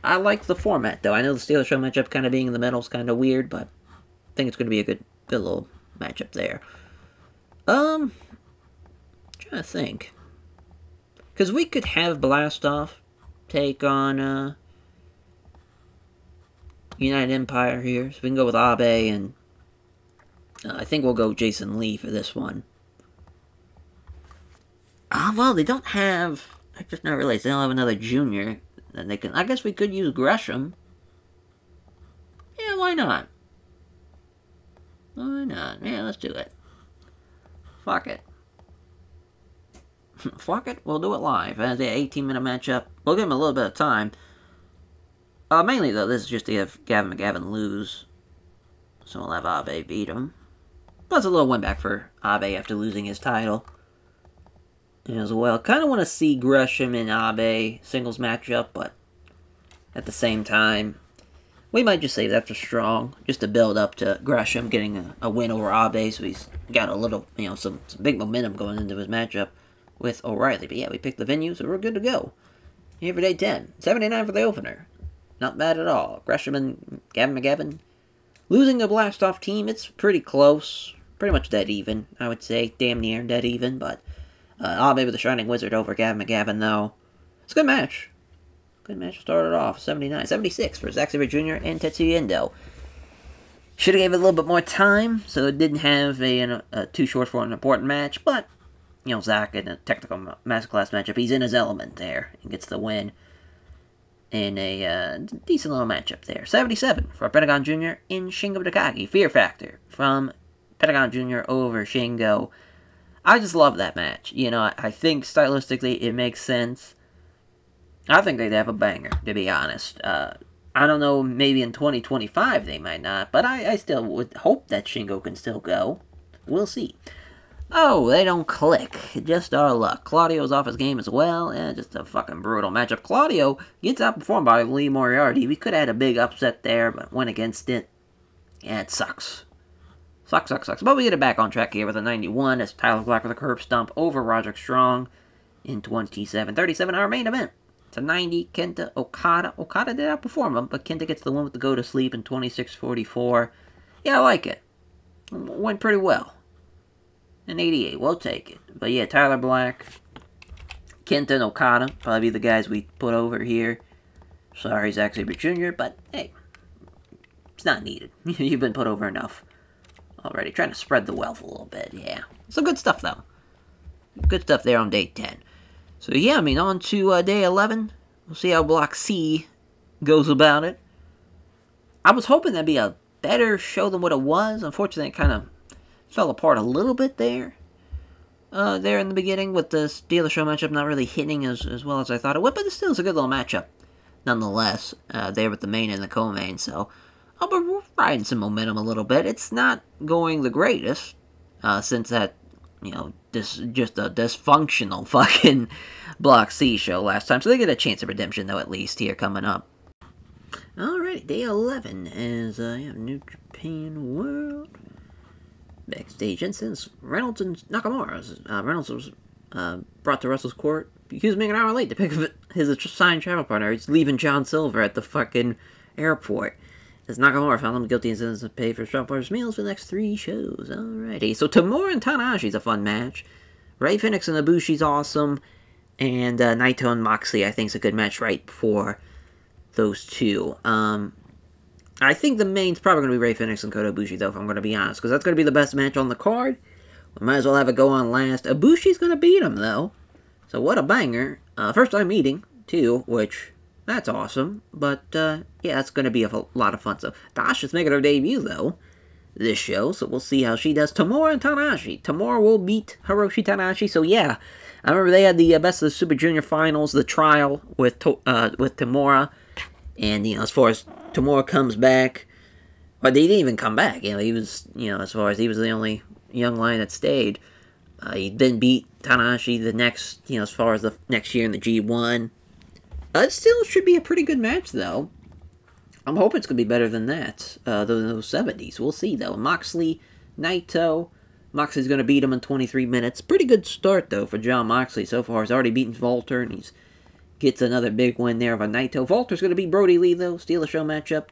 I like the format, though. I know the Steelers Show matchup kind of being in the middle is kind of weird, but I think it's going to be a good little matchup there. Trying to think. Because we could have Blastoff take on, United Empire here. So we can go with Abe, and I think we'll go Jason Lee for this one. Well, they don't have... I just now realized they don't have another junior. That they can. I guess we could use Gresham. Yeah, why not? Why not? Yeah, let's do it. Fuck it. Fuck it, we'll do it live. As an 18-minute matchup. We'll give him a little bit of time. Mainly, though, this is just to have Gavin McGavin lose. So we'll have Abe beat him. Plus a little win back for Abe after losing his title. As well. Kind of want to see Gresham and Abe singles matchup, but at the same time, we might just save that for Strong, just to build up to Gresham getting a win over Abe, so he's got a little, some big momentum going into his matchup with O'Reilly. But yeah, we picked the venue, so we're good to go. Here for Day 10. 79 for the opener. Not bad at all. Gresham and Gavin McGavin. Losing a Blastoff team, it's pretty close. Pretty much dead even, I would say. Damn near dead even, but... Abe with the Shining Wizard over Gavin McGavin, though. It's a good match. Good match started off. 79, 76 for Zack Sabre Jr. and Tetsuya Endo. Should have gave it a little bit more time, so it didn't have a too short for an important match, but, you know, Zack in a technical masterclass matchup, he's in his element there and gets the win in a decent little matchup there. 77 for Pentagon Jr. in Shingo Takagi. Fear Factor from Pentagon Jr. over Shingo. I just love that match. You know, I think stylistically it makes sense. I think they'd have a banger, to be honest. I don't know, maybe in 2025 they might not, but I still would hope that Shingo can still go. We'll see. Oh, they don't click. Just our luck. Claudio's off his game as well. Just a fucking brutal matchup. Claudio gets outperformed by Lee Moriarty. We could have had a big upset there, but went against it. Yeah, it sucks. Sucks. But we get it back on track here with a 91 as Tyler Black with a curb stomp over Roderick Strong in 27-37, our main event. It's a 90, Kenta Okada. Okada did outperform him, but Kenta gets the win with the go to sleep in 26-44. Yeah, I like it. Went pretty well. An 88, we'll take it. But yeah, Tyler Black, Kenta, and Okada, probably the guys we put over here. Sorry, Zack Sabre Jr., but hey, it's not needed. You've been put over enough already. Trying to spread the wealth a little bit, yeah. Some good stuff, though. Good stuff there on day 10. So yeah, I mean, on to day 11. We'll see how Block C goes about it. I was hoping that'd be a better show than what it was. Unfortunately, it kind of fell apart a little bit there. There in the beginning with the Steal the Show matchup not really hitting as well as I thought it would. But it still is a good little matchup, nonetheless, there with the main and the co-main. So I'll be riding some momentum a little bit. It's not going the greatest, since that, you know, this just a dysfunctional fucking Block C show last time. So they get a chance of redemption, though, at least, here coming up. Alright, day 11 is New Japan World. Backstage incidents. Reynolds and Nakamura. Reynolds was brought to Russell's court. He was being an hour late to pick up his assigned travel partner. He's leaving John Silver at the fucking airport. As Nakamura found him guilty and sentenced to pay for his travel partner's meals for the next 3 shows. Alrighty. So Tamura and Tanahashi's a fun match. Ray Phoenix and Ibushi's awesome. And Naito and Moxley, I think, is a good match right before those two. I think the main's probably going to be Ray Phoenix and Kota Ibushi, though, if I'm going to be honest. Because that's going to be the best match on the card. We might as well have it go on last. Ibushi's going to beat him, though. So what a banger. First time meeting, too, which, that's awesome. But, yeah, that's going to be a lot of fun. So Tasha's making her debut, though, this show. So we'll see how she does. Tamura and Tanahashi. Tamura will beat Hiroshi Tanahashi. So, yeah. I remember they had the Best of the Super Junior Finals, the trial with Tamura. And, you know, as far as Tamura comes back, but he didn't even come back. You know, he was, you know, as far as he was the only young lion that stayed. He then beat Tanahashi the next, you know, as far as the next year in the G1. It still should be a pretty good match, though. I'm hoping it's going to be better than that, than those 70s. We'll see, though. Moxley, Naito. Moxley's going to beat him in 23 minutes. Pretty good start, though, for John Moxley so far. He's already beaten Walter, and he's gets another big win there of a Naito. Walter's going to beat Brody Lee, though. Steal the show matchup.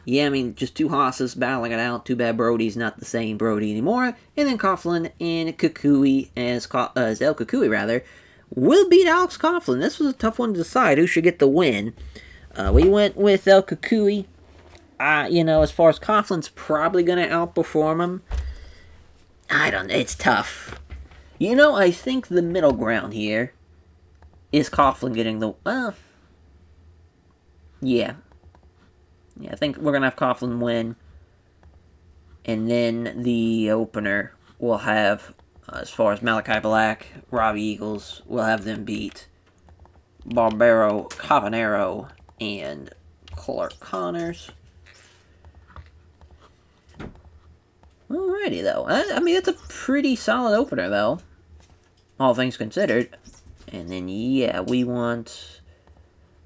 Yeah, I mean, just two hosses battling it out. Too bad Brody's not the same Brody anymore. And then Coughlin and Kukui, as El Kukui, rather, will beat Alex Coughlin. This was a tough one to decide who should get the win. We went with El Kukui. You know, as far as Coughlin's probably going to outperform him. I don't know. It's tough. You know, I think the middle ground here is Coughlin getting the... yeah. Yeah, I think we're going to have Coughlin win. And then the opener will have, as far as Malachi Black, Robbie Eagles, we'll have them beat Barbaro, Cabanero, and Clark Connors. Alrighty, though. I mean, that's a pretty solid opener, though. All things considered. And then, yeah, we want...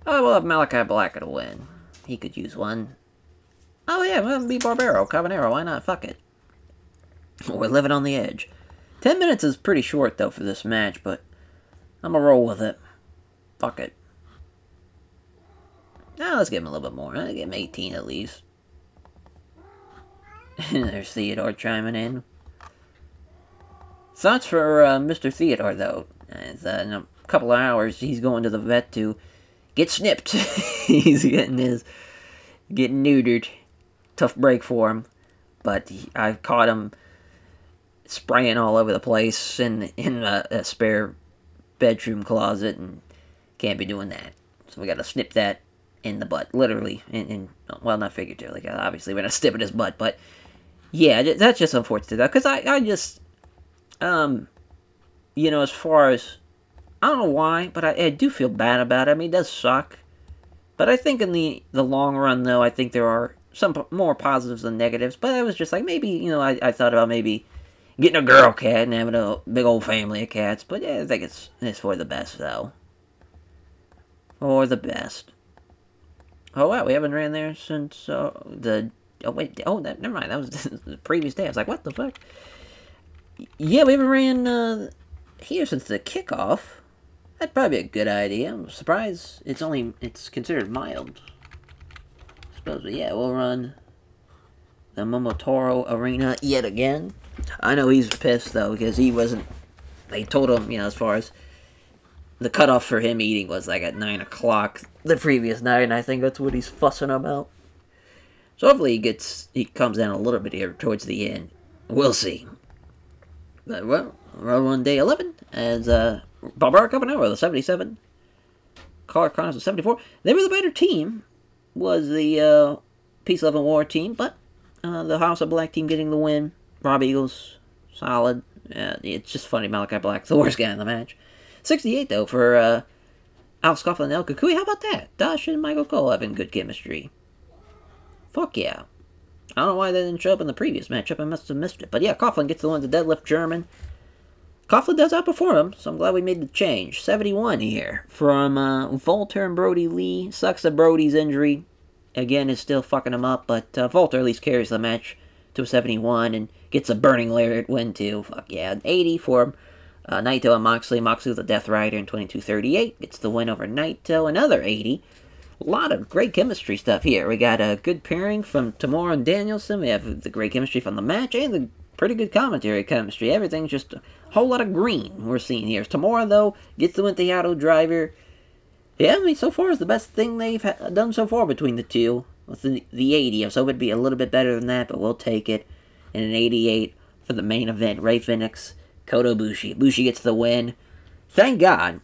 oh, we'll have Malachi Black to win. He could use one. Oh, yeah, we'll be Barbaro, Cabanero. Why not? Fuck it. We're living on the edge. 10 minutes is pretty short, though, for this match, but I'm gonna roll with it. Fuck it. Now, let's give him a little bit more. I'll give him 18 at least. There's Theodore chiming in. Thoughts for Mr. Theodore, though. In a couple of hours, he's going to the vet to get snipped. He's getting neutered. Tough break for him. But I caught him spraying all over the place in a spare bedroom closet, and can't be doing that. So we gotta snip that in the butt, literally, well, not figuratively. Obviously, we're not snipping his butt, but yeah, that's just unfortunate though, because I just, as far as, I don't know why, but I do feel bad about it. I mean, it does suck, but I think in the long run, though, I think there are some more positives than negatives. But I was just like, maybe, I thought about maybe getting a girl cat and having a big old family of cats. But yeah, I think it's for the best, though. For the best. Oh, wow, we haven't ran there since never mind, that was the previous day. I was like, what the fuck? Yeah, we haven't ran here since the kickoff. That'd probably be a good idea. I'm surprised it's considered mild. I suppose, but yeah, we'll run the Momotaro Arena yet again. I know he's pissed, though, because they told him, as far as the cutoff for him eating was like at 9 o'clock the previous night, and I think that's what he's fussing about. So hopefully he comes down a little bit here towards the end. We'll see. But, well, we're on day 11, as Barbara coming over, the 77. Car Chronicles, the 74. They were the better team, was the Peace, Love, and War team, but the House of Black team getting the win. Rob Eagles, solid. It's just funny, Malachi Black's the worst guy in the match. 68, though, for Al Scofflin and El Kukui. How about that? Dash and Michael Cole having good chemistry. Fuck yeah. I don't know why they didn't show up in the previous matchup. I must have missed it. But yeah, Coughlin gets the one, the deadlift German. Coughlin does outperform him, so I'm glad we made the change. 71 here from Volter and Brody Lee. Sucks that Brody's injury, again, is still fucking him up. But Volter at least carries the match to a 71 and gets a burning lariat win, too. Fuck yeah. 80 for Naito and Moxley. Moxley with the Death Rider in 22:38. Gets the win over Naito. Another 80. A lot of great chemistry stuff here. We got a good pairing from Tamura and Danielson. We have the great chemistry from the match and the pretty good commentary chemistry. Everything's just a whole lot of green we're seeing here. Tamura, though, gets the win to Auto Driver. Yeah, I mean, so far is the best thing they've done so far between the two. With the 80, I was hoping it'd be a little bit better than that, but we'll take it. And an 88 for the main event. Rey Fenix, Kota Ibushi. Ibushi gets the win. Thank God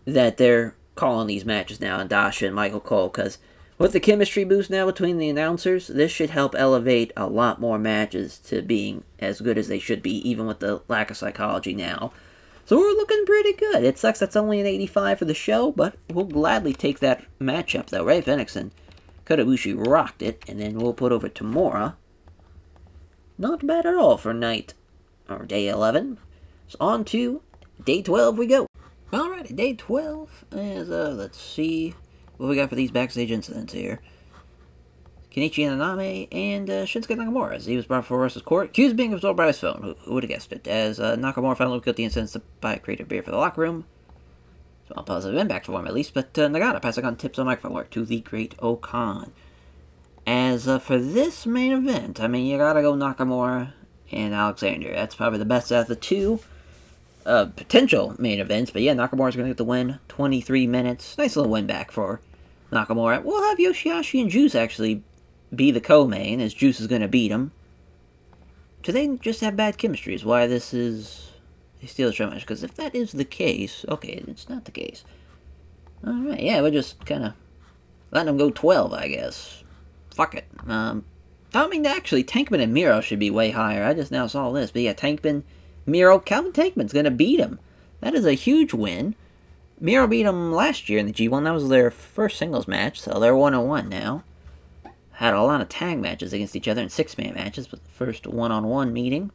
that they're calling these matches now, and Dasha and Michael Cole, because with the chemistry boost now between the announcers, this should help elevate a lot more matches to being as good as they should be, even with the lack of psychology now. So we're looking pretty good. It sucks that's only an 85 for the show, but we'll gladly take that matchup, though. Rey Fenix and Kota Ibushi rocked it, and then we'll put over Tamura. Not bad at all for day 11. So on to day 12 we go. Alright, day 12 is, let's see what we got for these backstage incidents here. Kenichi Inaname and Shinsuke Nakamura, as he was brought before Russell's court, accused of being absorbed by his phone. Who would have guessed it? As Nakamura finally looked at the incidents to buy a crate of beer for the locker room. So a positive impact for him at least, but Nagata passing on tips on microphone work to the great Okan. As for this main event, I mean, you gotta go Nakamura and Alexander. That's probably the best out of the two potential main events, but yeah, Nakamura's going to get the win. 23 minutes. Nice little win back for Nakamura. We'll have Yoshihashi and Juice actually be the co-main, as Juice is going to beat him. Do they just have bad chemistry is why this is a steel show match? Because if that is the case, okay, it's not the case. Alright, yeah, we're just kind of letting them go 12, I guess. Fuck it. I mean, actually, Tankman and Miro should be way higher. I just now saw this, but yeah, Tankman, Miro, Calvin Tankman's going to beat him. That is a huge win. Miro beat him last year in the G1. That was their first singles match, so they're 1-1 now. Had a lot of tag matches against each other in 6-man matches, but the first one-on-one meeting.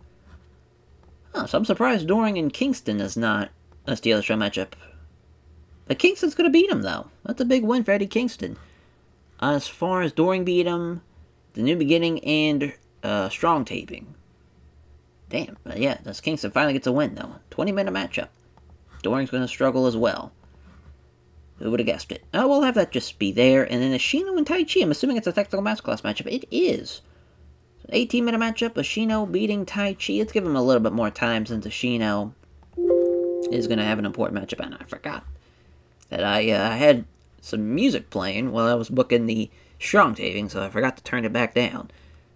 Oh, so I'm surprised Doring and Kingston is not a Steel Show matchup. But Kingston's going to beat him, though. That's a big win for Eddie Kingston. As far as Doring beat him, The New Beginning, and Strong Taping. Damn, yeah, this Kingston finally gets a win, though. 20-minute matchup. Doring's going to struggle as well. Who would have guessed it? Oh, we'll have that just be there. And then Ashino and Taichi, I'm assuming it's a technical masterclass matchup. It is. 18-minute matchup, Ashino beating Taichi. Let's give him a little bit more time since Ashino is going to have an important matchup. And I forgot that I had some music playing while I was booking the strong taping, so I forgot to turn it back down.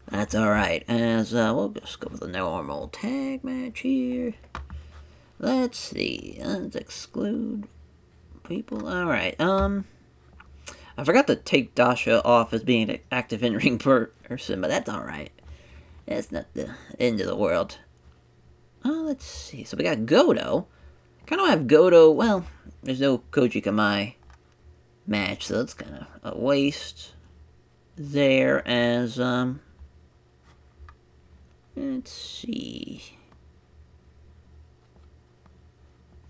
That's alright, as we'll just go with the normal tag match here. Let's see, let's exclude people. Alright, I forgot to take Dasha off as being an active in-ring person, but that's alright. That's not the end of the world. Let's see, so we got Goto. Kind of have Goto, well, there's no Koji Kamai match, so that's kind of a waste there as, let's see.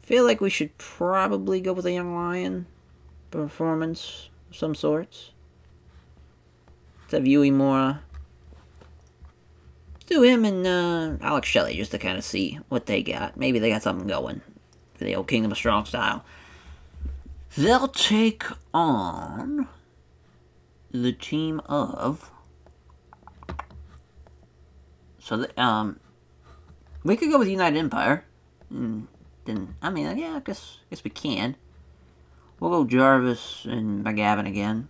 Feel like we should probably go with a Young Lion performance of some sorts. Let's have Yui Mura. Let's do him and Alex Shelley just to kind of see what they got. Maybe they got something going for the old Kingdom of Strong style. They'll take on the team of... So, we could go with United Empire. Then, I mean, yeah, I guess we can. We'll go Jarvis and McGavin again.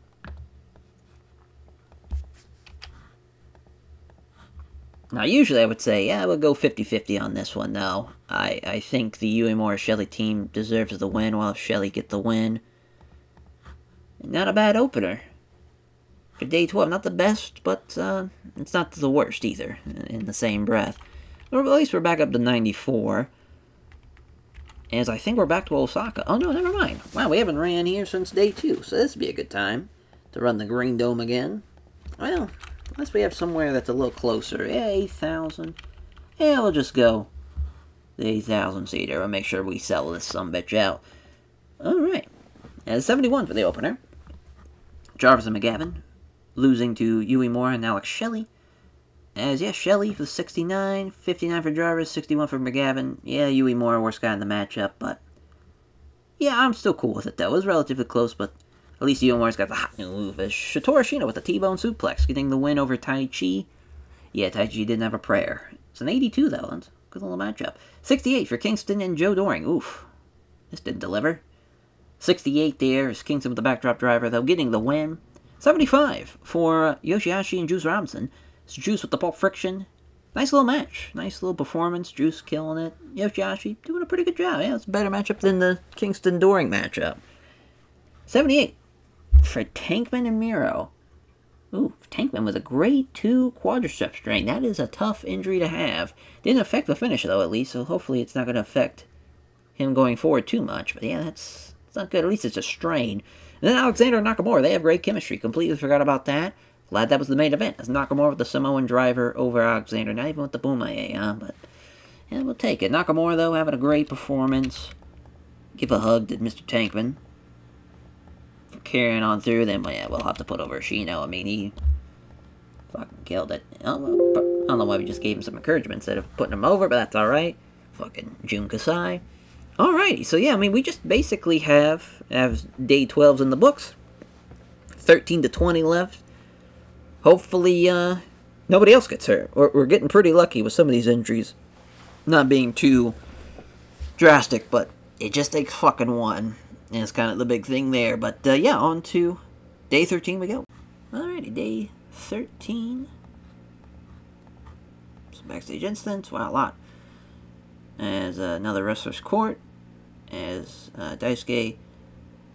Now, usually I would say, yeah, we'll go 50-50 on this one, though. I think the Uemura Shelley team deserves the win. We'll have Shelley get the win. Not a bad opener. For day 12, not the best, but it's not the worst either, in the same breath. Or at least we're back up to 94. As I think we're back to Osaka. Oh, no, never mind. Wow, we haven't ran here since day 2, so this would be a good time to run the Green Dome again. Well, unless we have somewhere that's a little closer. Yeah, 8,000. Yeah, we'll just go the 8,000 seater. We'll make sure we sell this sumbitch out. Alright. As 71 for the opener. Jarvis and McGavin losing to Yui Mura and Alex Shelley. As, yeah, Shelley for 69, 59 for Jarvis, 61 for McGavin. Yeah, Yui Mura, worst guy in the matchup, but... Yeah, I'm still cool with it, though. It was relatively close, but at least Yui Mura's got the hot new move. As Shotaro Ashino with the T-Bone Suplex, getting the win over Tai Chi. Yeah, Tai Chi didn't have a prayer. It's an 82, though. That's a good little matchup. 68 for Kingston and Joe Doring. Oof. This didn't deliver. 68 there is Kingston with the backdrop driver, though, getting the win. 75 for Yoshihashi and Juice Robinson. It's Juice with the Pulp Friction. Nice little match. Nice little performance. Juice killing it. Yoshihashi doing a pretty good job. Yeah, it's a better matchup than the Kingston-Doring matchup. 78 for Tankman and Miro. Ooh, Tankman with a grade 2 quadricep strain. That is a tough injury to have. Didn't affect the finish, though, at least, so hopefully it's not going to affect him going forward too much. But yeah, it's not good. At least it's a strain. And then Alexander and Nakamura, they have great chemistry. Completely forgot about that. Glad that was the main event. As Nakamura with the Samoan driver over Alexander. Not even with the Boomaye, huh? But, yeah, we'll take it. Nakamura, though, having a great performance. Give a hug to Mr. Tankman for carrying on through. Then, well, yeah, we'll have to put over Ashino. I mean, he fucking killed it. I don't know why we just gave him some encouragement instead of putting him over, but that's alright. Fucking Jun Kasai. Alrighty, so yeah, I mean, we just basically have day 12s in the books. 13 to 20 left. Hopefully, nobody else gets hurt. We're getting pretty lucky with some of these injuries. Not being too drastic, but it just takes fucking one. And it's kind of the big thing there. But, yeah, on to day 13 we go. Alrighty, day 13. Some backstage incidents. Wow, a lot. As another wrestler's court. As Daisuke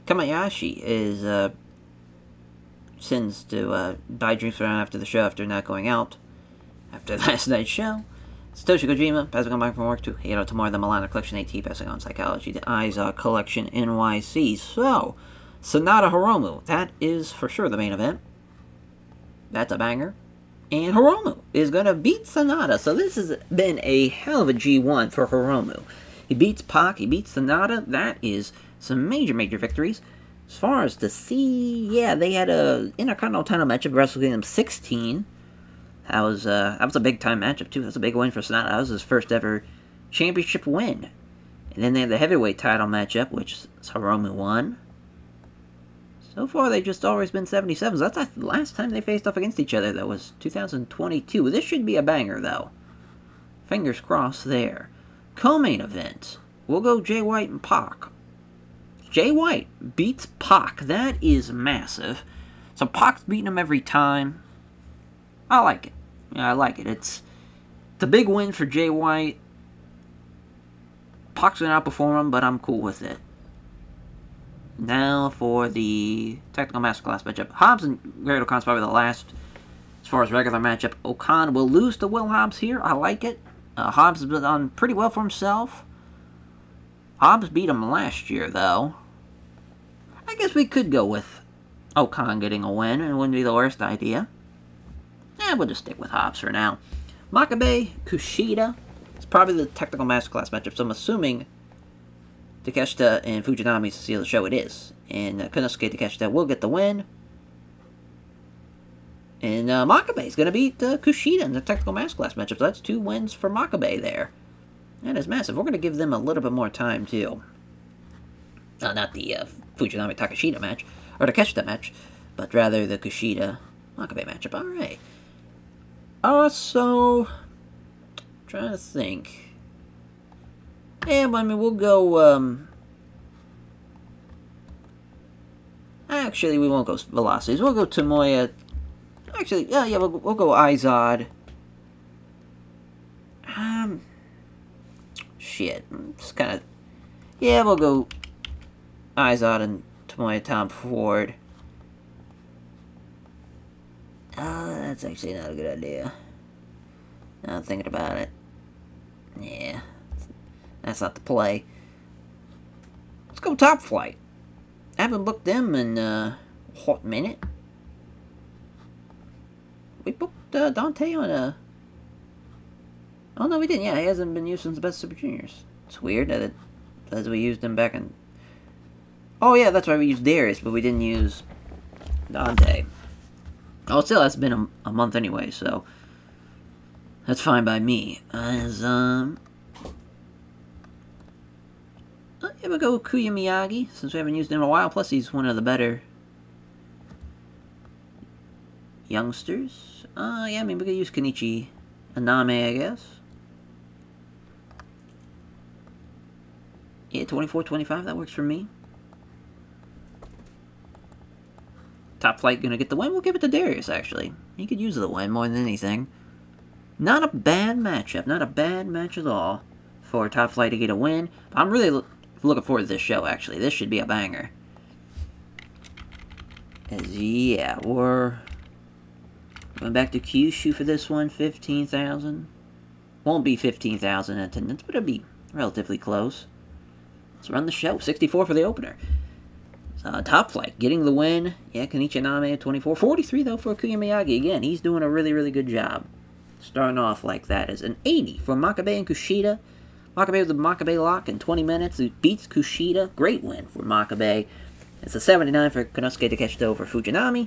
Kamayashi is... sends to buy drinks around after the show after not going out after last night's show. Satoshi Kojima passing on back from work to Hiro Tamura, the Milano Collection AT, passing on Psychology, the Aiza Collection NYC. So, Sonata Hiromu, that is for sure the main event. That's a banger. And Hiromu is going to beat Sonata. So this has been a hell of a G1 for Hiromu. He beats Pac, he beats Sonata. That is some major, major victories. As far as to see, yeah, they had a Intercontinental title matchup at Wrestle Kingdom 16. That was a big-time matchup, too. That's a big win for Sonata. That was his first ever championship win. And then they had the heavyweight title matchup, which Hiromu won. So far, they've just always been 77s. That's the last time they faced off against each other. That was 2022. This should be a banger, though. Fingers crossed there. Co-main event. We'll go Jay White and Pac. Jay White beats Pac. That is massive. So Pac's beating him every time. I like it. Yeah, I like it. It's a big win for Jay White. Pac's going to outperform him, but I'm cool with it. Now for the Technical Masterclass matchup. Hobbs and Great O'Con's probably the last as far as regular matchup. O'Con will lose to Will Hobbs here. I like it. Hobbs has done pretty well for himself. Hobbs beat him last year, though. I guess we could go with O'Con getting a win. It wouldn't be the worst idea. We'll just stick with Hobbs for now. Makabe, Kushida. It's probably the Technical Masterclass matchup, so I'm assuming Takeshita and Fujinami to seal the show. It is. And Konosuke Takeshita will get the win. And Makabe is going to beat Kushida in the Technical Masterclass matchup. So that's 2 wins for Makabe there. That is massive. We're going to give them a little bit more time, too. Not the Fujinami Takeshita match, or Takeshita match, but rather the Kushida Makabe matchup. Alright. So, trying to think. Yeah, I mean, we'll go, actually, we won't go Velocities. We'll go Tomoya. Actually, yeah, we'll go Izod. Shit. Just kind of... Yeah, we'll go Izod and Tomoya Tom Ford. That's actually not a good idea. Now I'm thinking about it. Yeah. That's not the play. Let's go Top Flight. I haven't booked them in a hot minute. We booked Dante on a... Oh, no, we didn't. Yeah, he hasn't been used since the Best Super Juniors. It's weird that as we used him back in... Oh, yeah, that's why we used Darius, but we didn't use Dante. Oh, still, that's been a month anyway, so... That's fine by me. Yeah, we'll go Kuya Miyagi, since we haven't used him in a while. Plus, he's one of the better youngsters. Yeah, I mean, we could use Kenichi Aname, I guess. Yeah, 24-25, that works for me. Top Flight gonna get the win? We'll give it to Darius, actually. He could use the win more than anything. Not a bad matchup. Not a bad match at all for Top Flight to get a win. I'm really looking forward to this show, actually. This should be a banger. Yeah, we're going back to Kyushu for this one. 15,000. Won't be 15,000 in attendance, but it'll be relatively close. Let's run the show. 64 for the opener. Top Flight getting the win. Yeah, Kenichi Aname at 24. 43, though, for Kuya Miyagi. Again, he's doing a really, really good job. Starting off like that is an 80 for Makabe and Kushida. Makabe with the Makabe lock in 20 minutes. He beats Kushida. Great win for Makabe. It's a 79 for Konosuke Takeshita over Fujinami.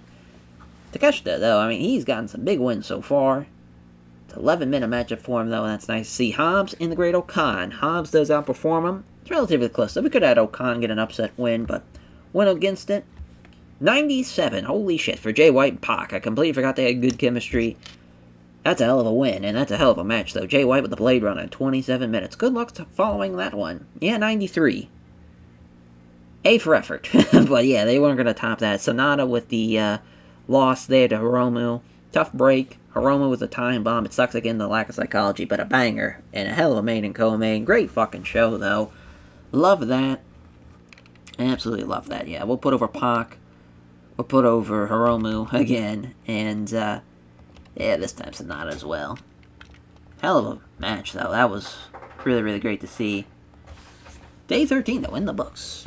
Takeshita, though, I mean, he's gotten some big wins so far. It's an 11-minute matchup for him, though, and that's nice to see. Hobbs in the Great O'Con. Hobbs does outperform him. It's relatively close, so we could have had O'Con get an upset win, but went against it. 97, holy shit, for Jay White and Pac. I completely forgot they had good chemistry. That's a hell of a win, and that's a hell of a match, though. Jay White with the Blade Runner in 27 minutes. Good luck following that one. Yeah, 93. A for effort. But yeah, they weren't going to top that. Sonata with the loss there to Hiromu. Tough break. Hiromu with the time bomb. It sucks again, the lack of psychology, but a banger. And a hell of a main and co-main. Great fucking show, though. Love that. Absolutely love that, yeah. We'll put over Pac. We'll put over Hiromu again. And, yeah, this time Sonata as well. Hell of a match, though. That was really, really great to see. Day 13, though, in the books.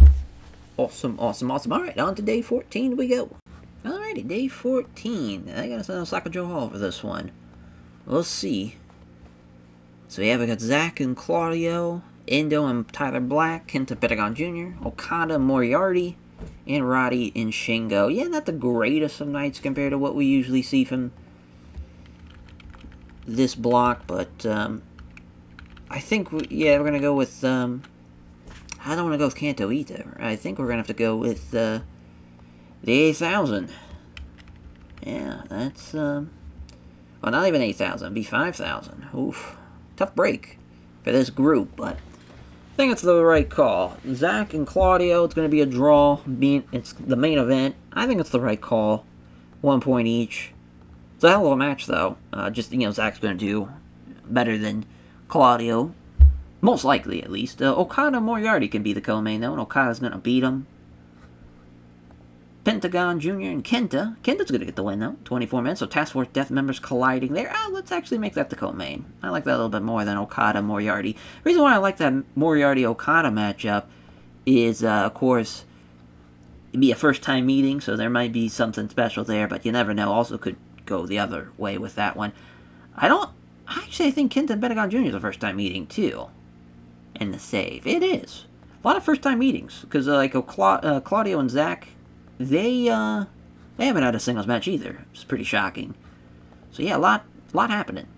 Awesome, awesome, awesome. Alright, on to day 14 we go. Alrighty, day 14. I gotta send Osaka Joe Hall for this one. We'll see. So yeah, we got Zack and Claudio, Endo and Tyler Black, Kenta Pentagon Jr., Okada, Moriarty, and Roddy and Shingo. Yeah, not the greatest of nights compared to what we usually see from this block, but I think, yeah, we're gonna go with, I don't want to go with Kanto either. I think we're gonna have to go with, the 8,000. Yeah, that's, well, not even 8,000, it'd be 5,000. Oof. Tough break for this group, but I think it's the right call. Zach and Claudio, it's going to be a draw. It's the main event. I think it's the right call. 1 point each. It's a hell of a match, though. Zach's going to do better than Claudio. Most likely, at least. Okada Moriarty can be the co-main, though, and Okada's going to beat him. Pentagon Jr. and Kenta. Kenta's going to get the win, though. 24 minutes, so Task Force Death members colliding there. Let's actually make that the co-main. I like that a little bit more than Okada-Moriarty. The reason why I like that Moriarty-Okada matchup is, of course, it'd be a first-time meeting, so there might be something special there, but you never know. Also could go the other way with that one. I think Kenta and Pentagon Jr. is a first-time meeting, too. And the save. It is. A lot of first-time meetings, because, Claudio and Zach, they haven't had a singles match either. It's pretty shocking. So yeah, a lot happening.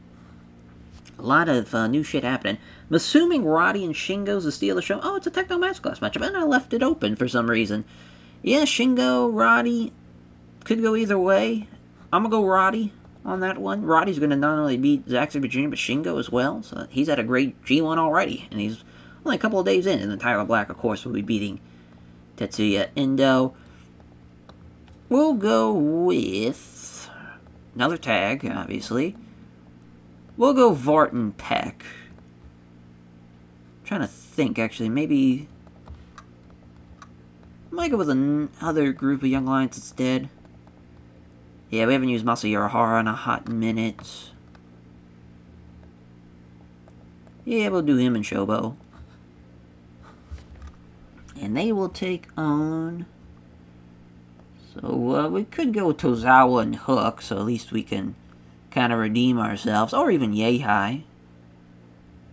A lot of new shit happening. I'm assuming Roddy and Shingo's the steal of the show. Oh, it's a Techno Masterclass matchup, and I left it open for some reason. Yeah, Shingo, Roddy, could go either way. I'm gonna go Roddy on that one. Roddy's gonna not only beat Zack Sabre Jr., but Shingo as well. So he's had a great G1 already, and he's only a couple of days in. And then Tyler Black, of course, will be beating Tetsuya Endo. We'll go with another tag, obviously. We'll go Vartan Peck. I'm trying to think, actually. Maybe I might go with another group of Young Lions instead. Yeah, we haven't used Masahiro Hara in a hot minute. Yeah, we'll do him and Shobo. And they will take on... So, we could go with Tozawa and Hook, so at least we can kind of redeem ourselves. Or even Yeihai.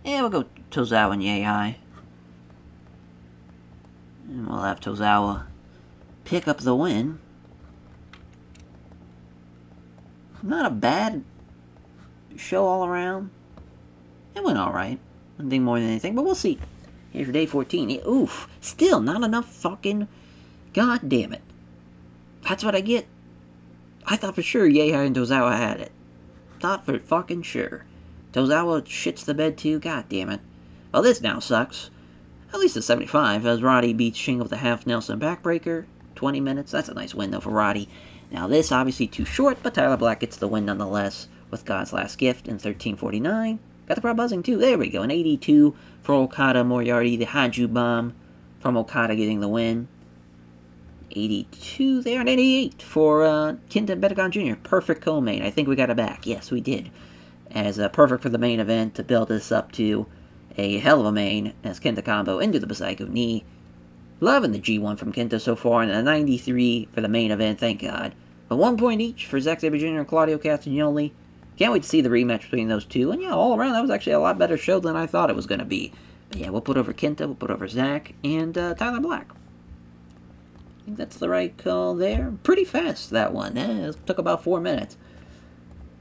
Yeah, we'll go Tozawa and Yeihai. And we'll have Tozawa pick up the win. Not a bad show all around. It went alright. One thing more than anything, but we'll see. Here's for day 14. Yeah, oof. Still not enough fucking... God damn it. That's what I get. I thought for sure Yeihai and Tozawa had it. Thought for fucking sure. Tozawa shits the bed too, god damn it. Well, this now sucks. At least it's 75, as Roddy beats Shingo with a half Nelson backbreaker. 20 minutes, that's a nice win though for Roddy. Now this, obviously too short, but Tyler Black gets the win nonetheless with God's Last Gift in 13:49. Got the crowd buzzing too, there we go, an 82 for Okada Moriarty, the Haju Bomb from Okada getting the win. 82 there, and 88 for Kenta Pentagon Jr. Perfect co-main. I think we got it back. Yes, we did. As perfect for the main event to build this up to a hell of a main as Kenta combo into the Psycho knee. Loving the G1 from Kenta so far, and a 93 for the main event, thank God. But 1 point each for Zack Sabre Jr. and Claudio Castagnoli. Can't wait to see the rematch between those two. And yeah, all around, that was actually a lot better show than I thought it was going to be. But yeah, we'll put over Kenta, we'll put over Zack, and Tyler Black. I think that's the right call there. Pretty fast, that one. It took about 4 minutes.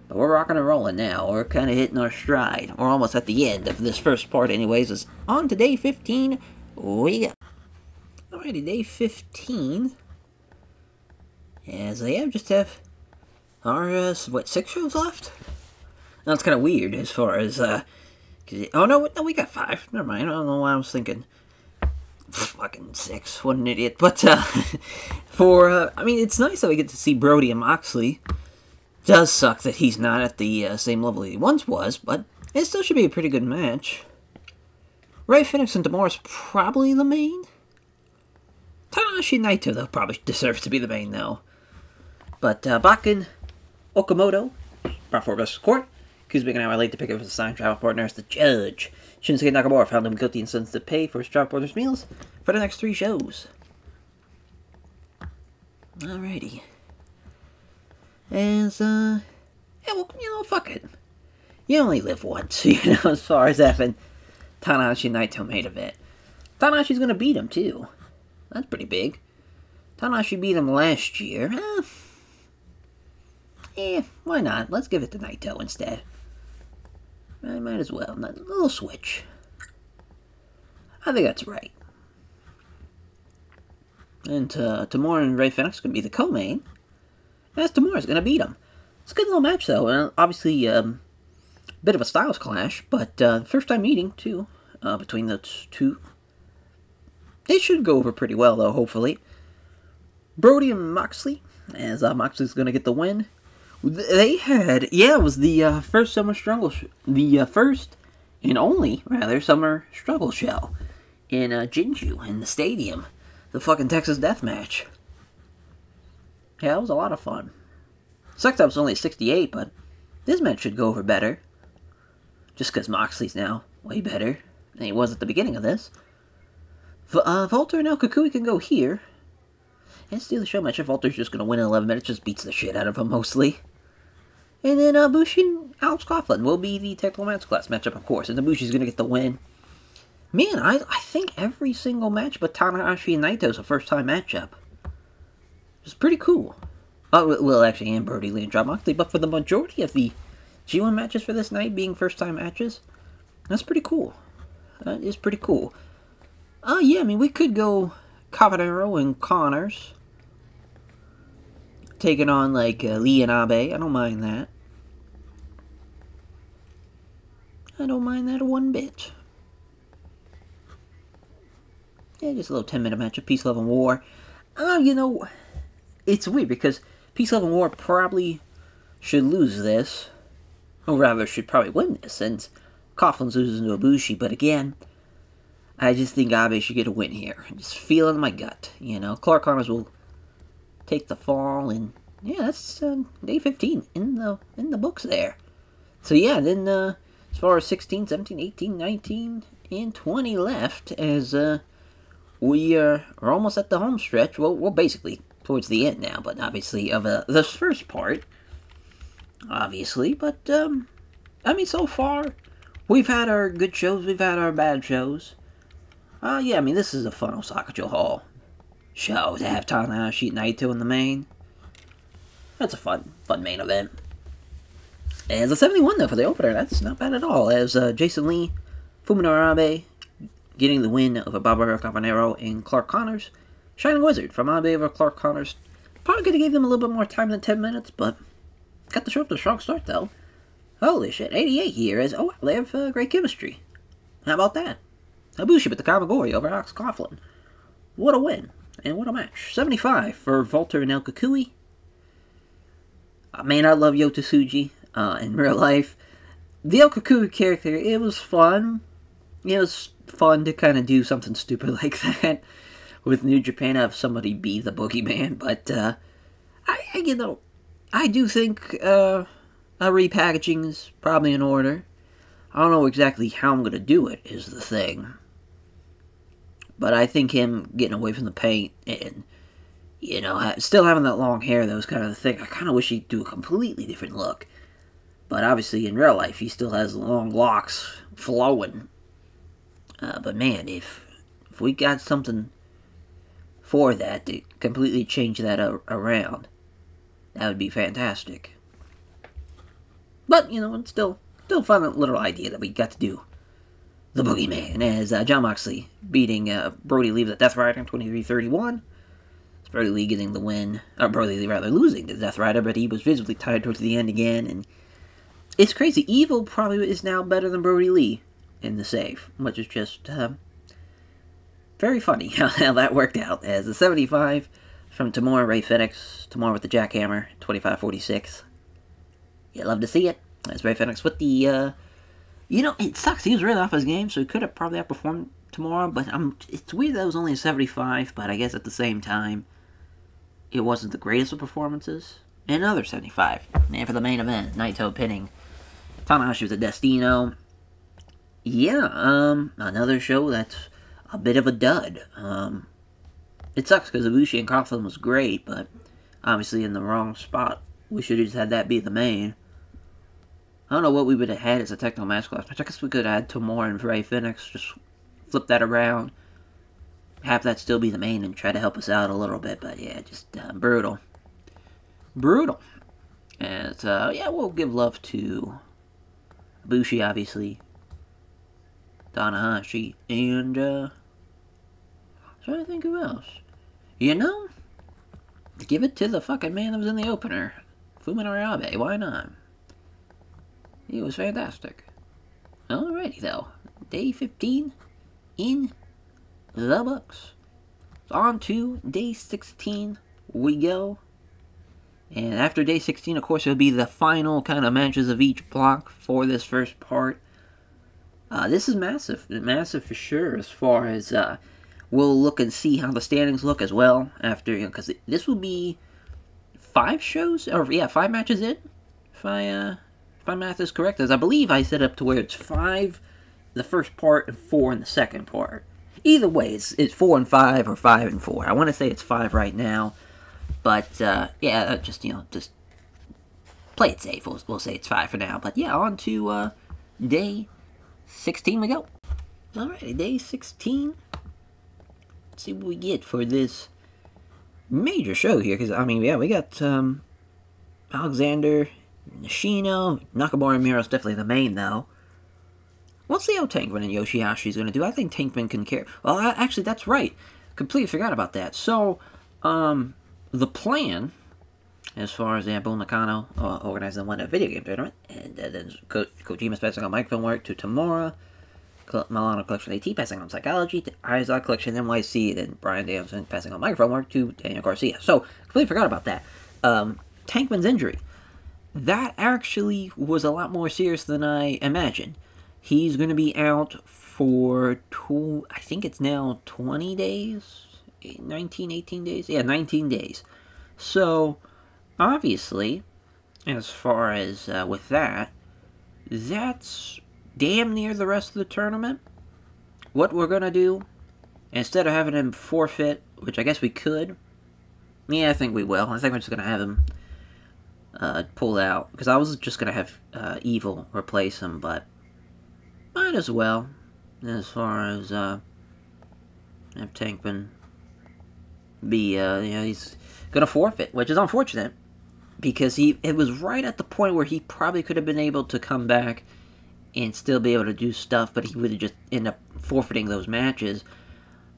But we're rocking and rolling now. We're kind of hitting our stride. We're almost at the end of this first part anyways. It's on to day 15. We go. Alrighty, day 15. As I just have our, 6 shows left? Now, it's kind of weird as far as, oh, no, we got 5. Never mind, I don't know why I was thinking fucking 6. What an idiot. But, I mean, it's nice that we get to see Brody and Moxley. Does suck that he's not at the same level he once was, but it still should be a pretty good match. Ray Phoenix and Demor's probably the main. Tanahashi Naito, though, probably deserves to be the main, though. But, Bakken Okamoto, brought forward best court. Kuzma and I were late to pick up his assigned travel partner as the judge. Shinsuke Nakamura found him guilty and sentenced to pay for his travel partner's meals for the next 3 shows. Alrighty. As, yeah, well, fuck it. You only live once, as far as having Tanahashi Naito main event. Tanahashi's gonna beat him, too. That's pretty big. Tanahashi beat him last year. Why not? Let's give it to Naito instead. I might as well. A little switch. I think that's right. And Tamura and Ray Phoenix going to be the co-main. As Tamura's going to beat him. It's a good little match, though. Obviously, bit of a styles clash, but first time meeting, too, between those two It should go over pretty well, though, hopefully. Brody and Moxley, as Moxley's going to get the win. They had, it was the first summer struggle, the first and only, rather, summer struggle show in Jinju, in the stadium. The fucking Texas Death Match. Yeah, it was a lot of fun. Sucked up was only 68, but this match should go over better. Just because Moxley's now way better than he was at the beginning of this. Volter and El Kukui can go here. And steal the show match. If Volter's just going to win in 11 minutes, just beats the shit out of him mostly. And then Bushi and Alex Coughlin will be the Technical Match Class matchup, of course. And Bushi's going to get the win. Man, I think every single match but Tanahashi and Naito is a first-time matchup. It's pretty cool. Well, actually, and Brody Lee and John Moxley. But for the majority of the G1 matches for this night being first-time matches, that's pretty cool. That is pretty cool. Yeah, I mean, we could go Cabanero and Connors taking on, like, Lee and Abe. I don't mind that. I don't mind that one bit. Yeah, just a little 10-minute match of Peace, Love, and War. You know, it's weird because Peace, Love, and War probably should lose this. Or rather, should probably win this since Coughlin's losing to Ibushi. But again, I just think Abe should get a win here. I just feel it in my gut, you know. Clark Connors will take the fall, and yeah, that's day 15 in the books there. So yeah, then as far as 16, 17, 18, 19, and 20 left, as we are almost at the home stretch. Well, we're basically towards the end now, but obviously of this first part, obviously. But I mean, so far we've had our good shows, we've had our bad shows. Yeah, I mean, this is a fun Osaka-jo Hall show to have Tanahashi and Naito in the main. That's a fun main event. As a 71, though, for the opener, that's not bad at all. As Jason Lee, Fuminori Abe getting the win over Barbaro Cabanero and Clark Connors. Shining Wizard from Abe over Clark Connors. Probably could have gave them a little bit more time than 10 minutes, but got the show up to a strong start, though. Holy shit, 88 here as, oh, they have great chemistry. How about that? Ibushi with the Kamagori over Alex Coughlin. What a win, and what a match. 75 for Volter and El Kukui. Man, I love Yota Tsuji in real life. The El Kukui character, it was fun. It was fun to kind of do something stupid like that with New Japan, have somebody be the boogeyman. But I do think a repackaging is probably in order. I don't know exactly how I'm going to do it, is the thing. But I think him getting away from the paint and, you know, still having that long hair, that was kind of the thing. I kind of wish he'd do a completely different look. But obviously, in real life, he still has long locks flowing. But man, if we got something for that to completely change that around, that would be fantastic. But, you know, it's still a fun little idea that we got to do the Boogeyman, as John Moxley beating Brody Lee at Death Rider in 23-31. It's Brody Lee getting the win, or Brody Lee rather losing to Death Rider, but he was visibly tired towards the end again, and it's crazy. Evil probably is now better than Brody Lee in the save, which is just very funny how that worked out. As the 75 from Tamura Ray Phoenix, Tamura with the jackhammer, 25-46. You love to see it. As Ray Phoenix with the, you know, it sucks. He was really off his game, so he could have probably outperformed Tamura, but it's weird that it was only a 75, but I guess at the same time, it wasn't the greatest of performances. And another 75. And for the main event, Naito pinning Tanahashi with a Destino. Yeah, another show that's a bit of a dud. It sucks because Ibushi and Coughlin was great, but obviously in the wrong spot. We should have just had that be the main. I don't know what we would have had as a technical match class match. I guess we could have had Tamura and Ray Phoenix, just flip that around, have that still be the main, and try to help us out a little bit. But yeah, just brutal. Brutal. And yeah, we'll give love to Ibushi, obviously, Tanahashi, and trying to think who else. You know, give it to the fucking man that was in the opener, Fuminori Abe. Why not? He was fantastic. Alrighty, though. Day 15 in the books. on to day 16 we go. And after day 16, of course, it'll be the final kind of matches of each block for this first part. This is massive. Massive for sure, as far as we'll look and see how the standings look as well after, because this will be 5 shows, or yeah, 5 matches in, if my math is correct, as I believe I set up to where it's 5 the first part and 4 in the second part. Either way, it's 4 and 5 or 5 and 4. I want to say it's 5 right now, but yeah, just play it safe. We'll say it's 5 for now. But yeah, on to day 16 we go. Alrighty, day 16. Let's see what we get for this major show here, because I mean, yeah, we got Alexander, Nishino, Nakamura, and Miro's definitely the main though. We'll see how Tankman and Yoshihashi is going to do. I think Tankman can carry. Well, actually, that's right. Completely forgot about that. So, the plan, as far as Bull Nakano organizing the one video game tournament, and then Kojima's passing on microphone work to Tamura, Milano Collection AT passing on Psychology, to Aizawa Collection NYC, then Brian Danielson passing on microphone work to Daniel Garcia. So, completely forgot about that. Tankman's injury. That actually was a lot more serious than I imagined. He's going to be out for, I think it's now 20 days? 19, 18 days? Yeah, 19 days. So, obviously, as far as with that, that's damn near the rest of the tournament. What we're going to do, instead of having him forfeit, which I guess we could, yeah, I think we will. I think we're just going to have him pull out, because I was just going to have Evil replace him, but might as well, as far as have Tankman be, he's gonna forfeit, which is unfortunate, because it was right at the point where he probably could have been able to come back and still be able to do stuff, but he would have just end up forfeiting those matches.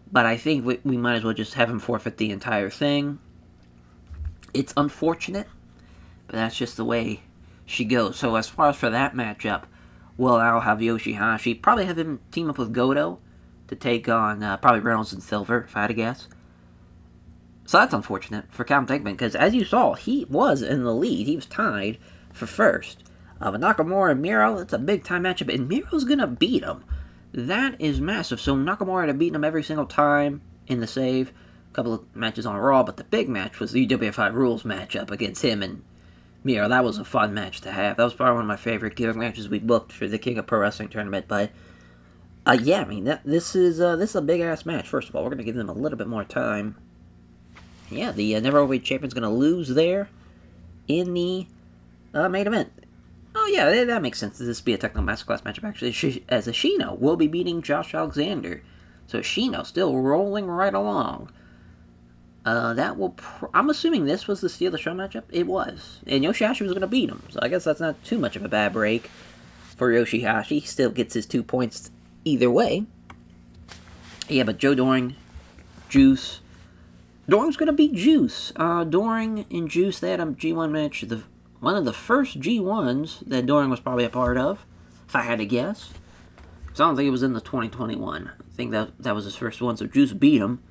But I think we might as well just have him forfeit the entire thing. It's unfortunate, but that's just the way she goes. So as far as for that matchup, well, I'll have Yoshihashi. Probably have him team up with Goto to take on probably Reynolds and Silver, if I had to guess. So that's unfortunate for Count Tankman, because as you saw, he was in the lead. He was tied for first. But Nakamura and Miro, it's a big-time matchup, and Miro's going to beat him. That is massive. So Nakamura had beaten him every single time in the save. A couple of matches on Raw, but the big match was the UWF Rules matchup against him and Miro. That was a fun match to have. That was probably one of my favorite gimmick matches we booked for the King of Pro Wrestling tournament. But yeah, I mean, this is a big ass match. First of all, we're gonna give them a little bit more time. Yeah, the Never Overweight Champion's gonna lose there in the main event. Oh yeah, that makes sense. This be a technical masterclass matchup actually, as Ashino will be beating Josh Alexander. So Ashino still rolling right along. That will, I'm assuming this was the Steal the Show matchup? It was. And Yoshihashi was going to beat him, so I guess that's not too much of a bad break for Yoshihashi. He still gets his 2 points either way. Yeah, but Joe Doring, Juice. Doring's going to beat Juice. Doring and Juice, they had a G1 match. One of the first G1s that Doring was probably a part of, if I had to guess. Because I don't think it was in the 2021. I think that was his first one, so Juice beat him.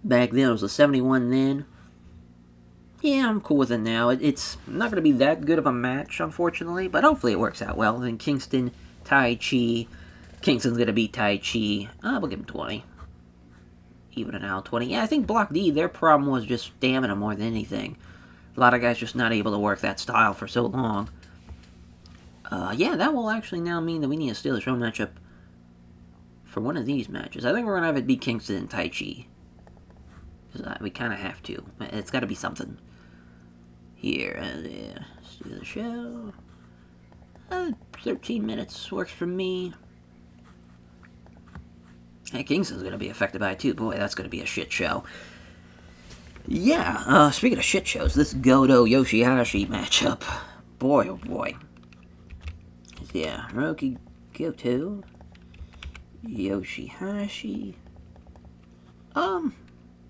Back then, it was a 71 then. Yeah, I'm cool with it now. It's not going to be that good of a match, unfortunately, but hopefully it works out well. Then Kingston, Tai Chi. Kingston's going to beat Tai Chi. We'll give him 20. Even an out 20. Yeah, I think Block D, their problem was just stamina more than anything. A lot of guys just not able to work that style for so long. Yeah, that will actually now mean that we need to steal the show matchup for one of these matches. I think we're going to have it be Kingston and Tai Chi. We kind of have to. It's got to be something. Here, yeah. Let's do the show. 13 minutes works for me. Hey, Kingston's going to be affected by it too. Boy, that's going to be a shit show. Yeah, speaking of shit shows, this Goto-Yoshihashi matchup. Boy, oh boy. Yeah, Hiroki Goto. Yoshihashi.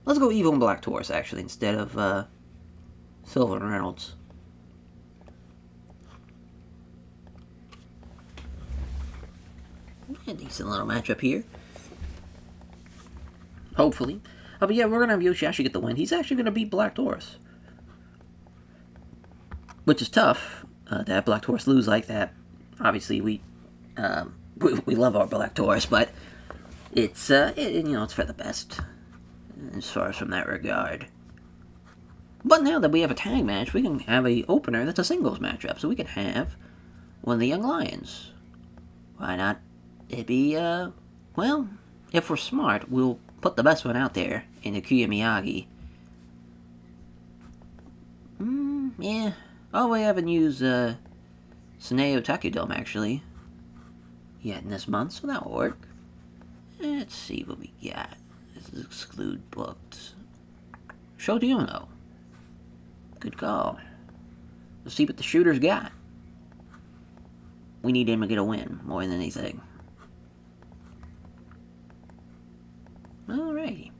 Let's go Evil and Black Taurus, actually, instead of, Silver and Reynolds. A decent little matchup here. Hopefully. But yeah, we're going to have Yoshihashi get the win. He's actually going to beat Black Taurus. Which is tough, to have Black Taurus lose like that. Obviously, we love our Black Taurus, but it's, it's for the best. As far as from that regard. But now that we have a tag match, we can have a opener that's a singles matchup. So we can have one of the Young Lions. Why not? It'd be, well, if we're smart, we'll put the best one out there in Akuya Miyagi. Yeah. Oh, we haven't used, Suneo Takudome, actually, yet in this month, so that'll work. Let's see what we got. This is exclude booked. Show to Uno. Good call. Let's see what the shooter's got. We need him to get a win, more than anything. Alrighty.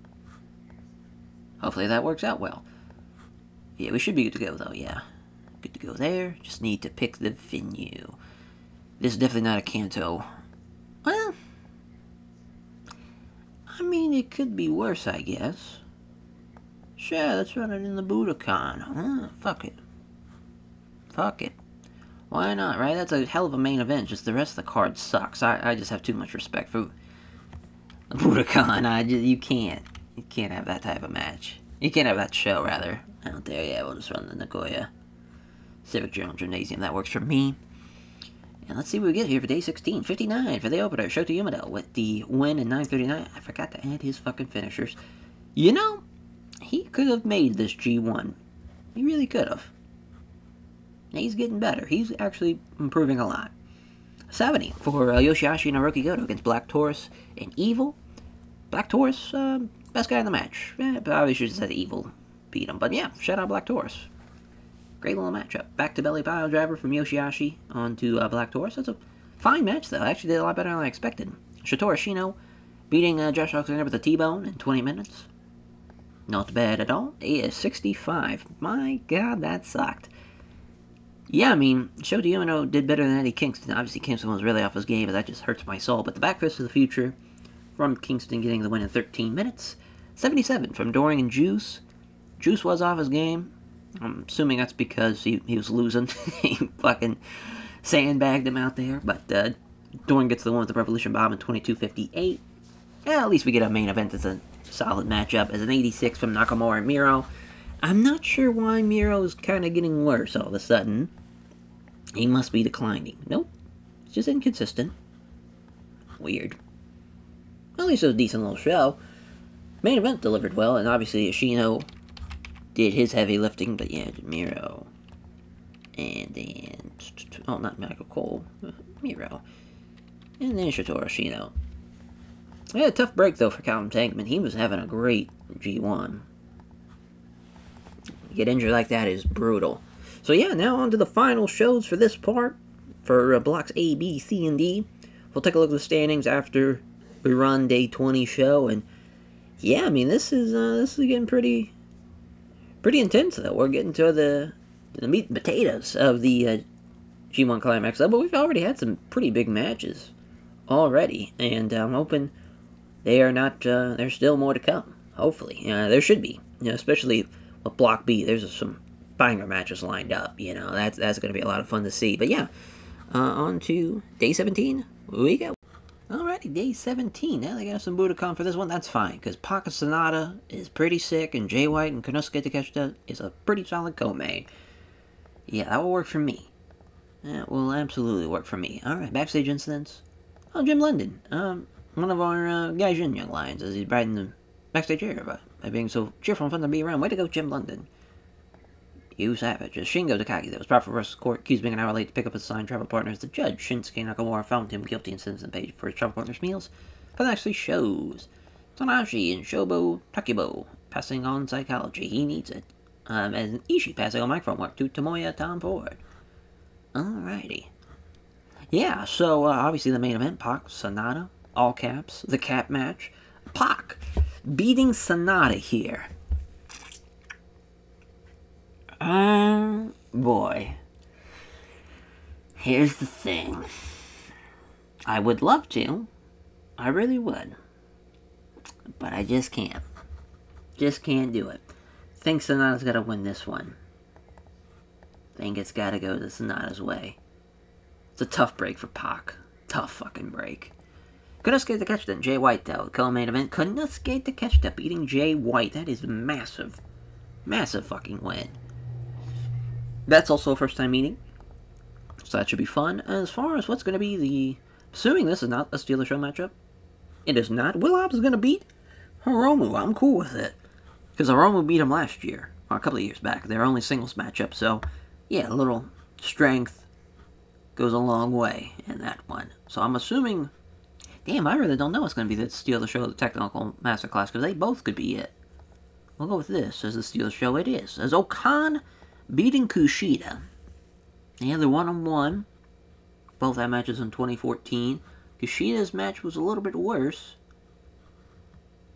Hopefully that works out well. Yeah, we should be good to go, though, yeah. Good to go there. Just need to pick the venue. This is definitely not a Kanto. Well, I mean, it could be worse, I guess. Sure, let's run it in the Budokan. Fuck it. Fuck it. Why not, right? That's a hell of a main event. Just the rest of the card sucks. I just have too much respect for the Budokan. You can't have that type of match. You can't have that show, rather, out there. Yeah, we'll just run the Nagoya Civic Journal Gymnasium. That works for me. And let's see what we get here for day 16. 59 for the opener, Shota Umino, with the win in 9:39. I forgot to add his fucking finishers. You know, he could have made this G1. He really could have. He's getting better. He's actually improving a lot. 70 for Yoshihashi and Naruki Goto against Black Taurus and Evil. Black Taurus, best guy in the match. But obviously just said Evil beat him. But yeah, shout out Black Taurus. Great little matchup. Back to belly pile driver from Yoshihashi onto Black Taurus. That's a fine match, though. Actually did a lot better than I expected. Shotaro Ashino beating Josh Alexander with a T-bone in 20 minutes. Not bad at all. He is 65. My god, that sucked. Yeah, I mean, Shota Umino did better than Eddie Kingston. Obviously, Kingston was really off his game, but that just hurts my soul. But the back fist of the future from Kingston getting the win in 13 minutes. 77 from Doring and Juice. Juice was off his game. I'm assuming that's because he was losing. He fucking sandbagged him out there. But Doring gets the one with the Revolution Bomb in 22:58. Yeah, at least we get a main event that's a solid matchup. As an 86 from Nakamura and Miro. I'm not sure why Miro is kind of getting worse all of a sudden. He must be declining. Nope. It's just inconsistent. Weird. At least it was a decent little show. Main event delivered well, and obviously Ashino did his heavy lifting, but yeah, Miro. And then... oh, not Michael Cole. Miro. And then Shotaro Ashino. Yeah, a tough break, though, for Calvin Tankman. He was having a great G1. Get injured like that is brutal. So yeah, now on to the final shows for this part. For blocks A, B, C, and D. We'll take a look at the standings after we run day 20 show. And yeah, I mean, this is getting pretty intense, though. We're getting to the meat and potatoes of the G1 Climax level. We've already had some pretty big matches already. And I'm hoping they are not, there's still more to come. Hopefully. There should be. Especially with Block B, there's some banger matches lined up. That's going to be a lot of fun to see. But yeah, on to day 17. We go. Alrighty, day 17. Now they got some Budokan for this one. That's fine, because Paka Sonata is pretty sick, and Jay White and Konosuke Takeshita is a pretty solid co-main. Yeah, that will work for me. That will absolutely work for me. Alright, backstage incidents. Oh, Jim London. One of our Gaijin Young Lions, as he's riding the backstage area by being so cheerful and fun to be around. Way to go, Jim London. You savage. Shingo Takagi, that was brought for versus court, accused of being an hour late to pick up his assigned travel partners. The judge, Shinsuke Nakamura, found him guilty and sentenced him paid for his travel partner's meals. But that actually shows. Tanahashi and Shobo Takibo passing on psychology. He needs it. And Ishii passing on microphone work to Tomoya Tom Ford. Alrighty. Yeah, so obviously the main event, Pac, Sonata, all caps, the cap match. Pac beating Sonata here. Boy. Here's the thing. I would love to. I really would. But I just can't. Just can't do it. Think Sonata's gotta win this one. Think it's gotta go the Sonata's way. It's a tough break for Pac. Tough fucking break. Konosuke Takeshita and Jay White, though. Co-main event. Konosuke Takeshita beating Jay White. That is massive. Massive fucking win. That's also a first time meeting. So that should be fun. As far as what's going to be the... Assuming this is not a Steal the Show matchup. It is not. Will Hobbs is going to beat Hiromu. I'm cool with it. Because Hiromu beat him last year. Or a couple of years back. They're only singles matchup. So, yeah, a little strength goes a long way in that one. So I'm assuming... Damn, I really don't know what's going to be the Steal the Show, the Technical Masterclass, because they both could be it. We'll go with this as the Steal the Show. It is. As Okan beating Kushida. Yeah, they're 1-on-1. Both had matches in 2014. Kushida's match was a little bit worse.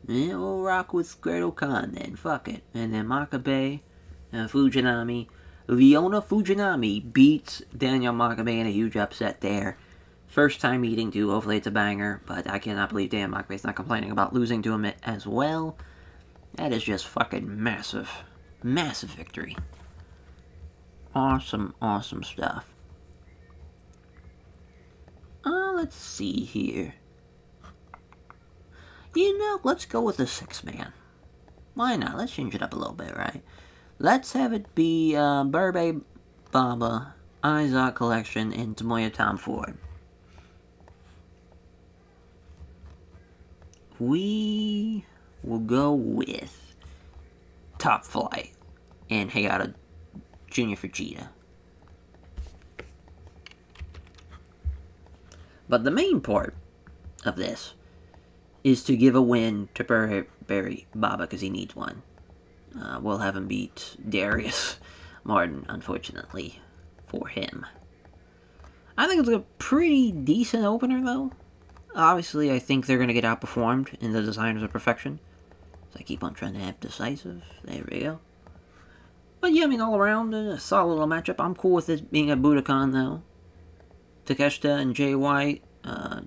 Yeah, we'll rock with Great Okan then. Fuck it. And then Makabe and Fujinami. Leona Fujinami beats Daniel Makabe in a huge upset there. First time meeting too, hopefully it's a banger, but I cannot believe Dan Makabe's not complaining about losing to him as well. That is just fucking massive. Massive victory. Awesome, awesome stuff. Let's see here. You know, let's go with a 6-man. Why not? Let's change it up a little bit, right? Let's have it be Burbe Baba, Isaac Collection, and Tomoya Tom Ford. We will go with Top Flight and Hayata Junior Fujita. But the main part of this is to give a win to Barry Baba because he needs one. We'll have him beat Darius Martin, unfortunately, for him. I think it's a pretty decent opener, though. Obviously, I think they're going to get outperformed in the Designers of Perfection. So I keep on trying to have decisive. There we go. But yeah, I mean, all around, a solid little matchup. I'm cool with it being at Budokan, though. Takeshita and Jay White,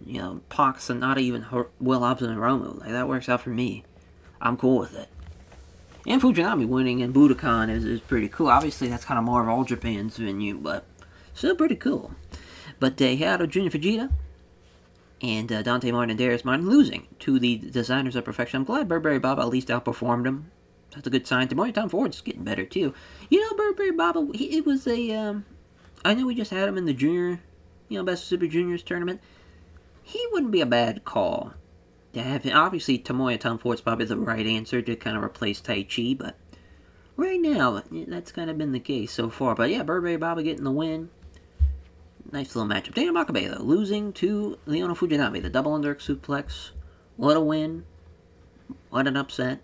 you know, Pac, Sonata, even Will Hobbs and Hiromu. Like, that works out for me. I'm cool with it. And Fujinami winning in Budokan is pretty cool. Obviously, that's kind of more of All Japan's venue, but still pretty cool. But Hayata Junior Fujita and Dante Martin and Darius Martin losing to the Designers of Perfection. I'm glad Burberry Baba at least outperformed him. That's a good sign. Tomoya Tom Ford's getting better, too. You know, Burberry Baba, it was a, I know we just had him in the junior, you know, Best Super Juniors tournament. He wouldn't be a bad call to have him. Obviously, Tomoya Tom Ford's probably the right answer to kind of replace Tai Chi, but right now, that's kind of been the case so far. But yeah, Burberry Baba getting the win. Nice little matchup. Daniel Makabe, though, losing to Leona Fujinami. The double under suplex. What a win. What an upset.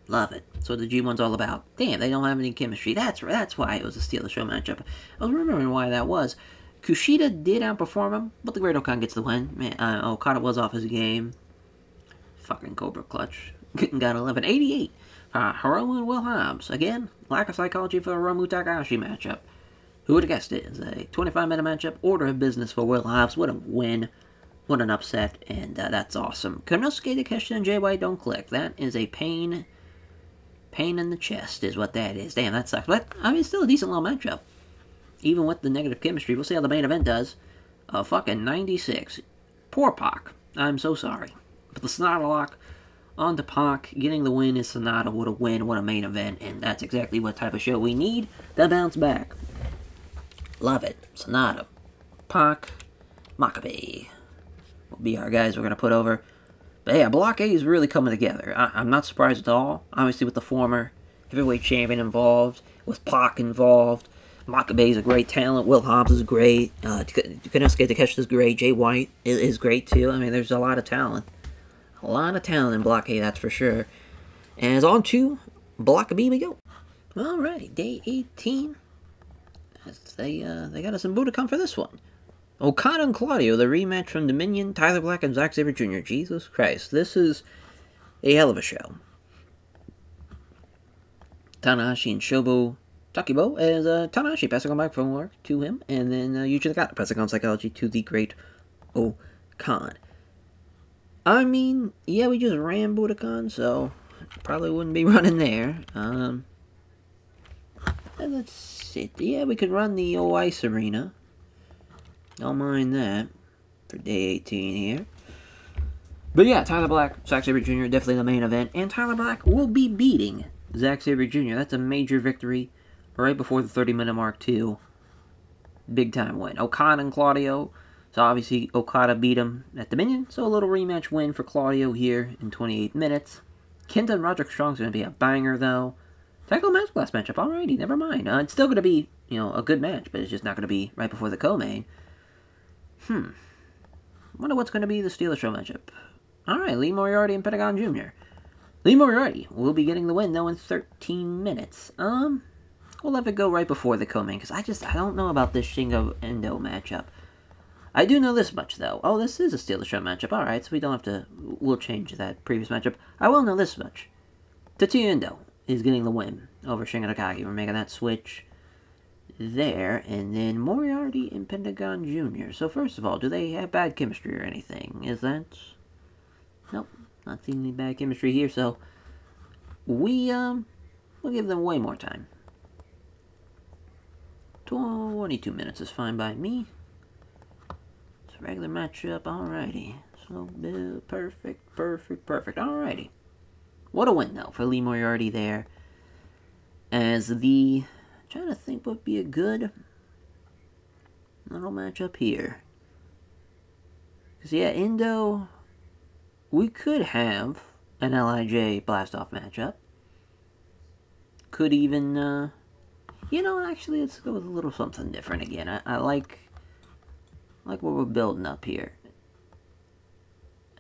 Love it. That's what the G1's all about. Damn, they don't have any chemistry. That's why it was a Steal the Show matchup. I was remembering why that was. Kushida did outperform him, but the Great Okan gets the win. Man, Okada was off his game. Fucking Cobra Clutch. Got 1188. Hiromu and Will Hobbs. Again, lack of psychology for a Hiromu Takahashi matchup. Who would have guessed it? It's a 25-minute matchup. Order of business for Will Hobbs. What a win. What an upset. And that's awesome. Konosuke Takeshita and Jay White don't click. That is a pain in the chest is what that is. Damn, that sucks. But, I mean, it's still a decent little matchup. Even with the negative chemistry. We'll see how the main event does. Fucking 96. Poor Pac. I'm so sorry. But the Sonata lock on to Pac. Getting the win is Sonata. What a win. What a main event. And that's exactly what type of show we need to bounce back. Love it. Sonata. Pac. Makabe. Will be our guys we're going to put over. But yeah, Block A is really coming together. I'm not surprised at all. Obviously with the former heavyweight champion involved. With Pac involved. Makabe is a great talent. Will Hobbs is great. Konosuke Takeshita is great. Jay White is great too. I mean, there's a lot of talent. A lot of talent in Block A, that's for sure. And it's on to Block B we go. Alrighty, day 18. They got us in Budokan for this one. Okada and Claudio, the rematch from Dominion, Tyler Black and Zack Sabre Jr. Jesus Christ, this is a hell of a show. Tanahashi and Shobo Takibo as Tanahashi passing on back from work to him, and then Yuji Nagata passing on psychology to the Great Okan. I mean, yeah, we just ran Budokan, so probably wouldn't be running there. Let's see. Yeah, we could run the old ice arena. Don't mind that for day 18 here. But yeah, Tyler Black, Zack Sabre Jr., definitely the main event. And Tyler Black will be beating Zack Sabre Jr. That's a major victory right before the 30-minute mark, too. Big time win. Okada and Claudio. So obviously, Okada beat him at Dominion. So a little rematch win for Claudio here in 28 minutes. Kenta and Roderick Strong's going to be a banger, though. Technical Masterclass matchup. Alrighty, never mind. It's still going to be, a good match, but it's just not going to be right before the co-main. Wonder what's going to be the Steelers Show matchup. Alright, Lee Moriarty and Pentagon Jr. Lee Moriarty will be getting the win, though, in 13 minutes. We'll let it go right before the co-main, because I don't know about this Shingo Endo matchup. I do know this much, though. Oh, this is a Steelers Show matchup. Alright, so we don't have to... We'll change that previous matchup. I will know this much. Tetsuya Endo is getting the win over Shingo Takagi. We're making that switch there. And then Moriarty and Pentagon Jr. So first of all, do they have bad chemistry or anything? Is that... Nope. Not seeing any bad chemistry here, so... we'll give them way more time. 22 minutes is fine by me. It's a regular matchup, alrighty. So, perfect. Alrighty. What a win, though, for Lee Moriarty there. As the... trying to think what would be a good little matchup here. Because, yeah, Endo... we could have an LIJ Blast-Off matchup. Could even, actually, let's go with a little something different again. I like what we're building up here.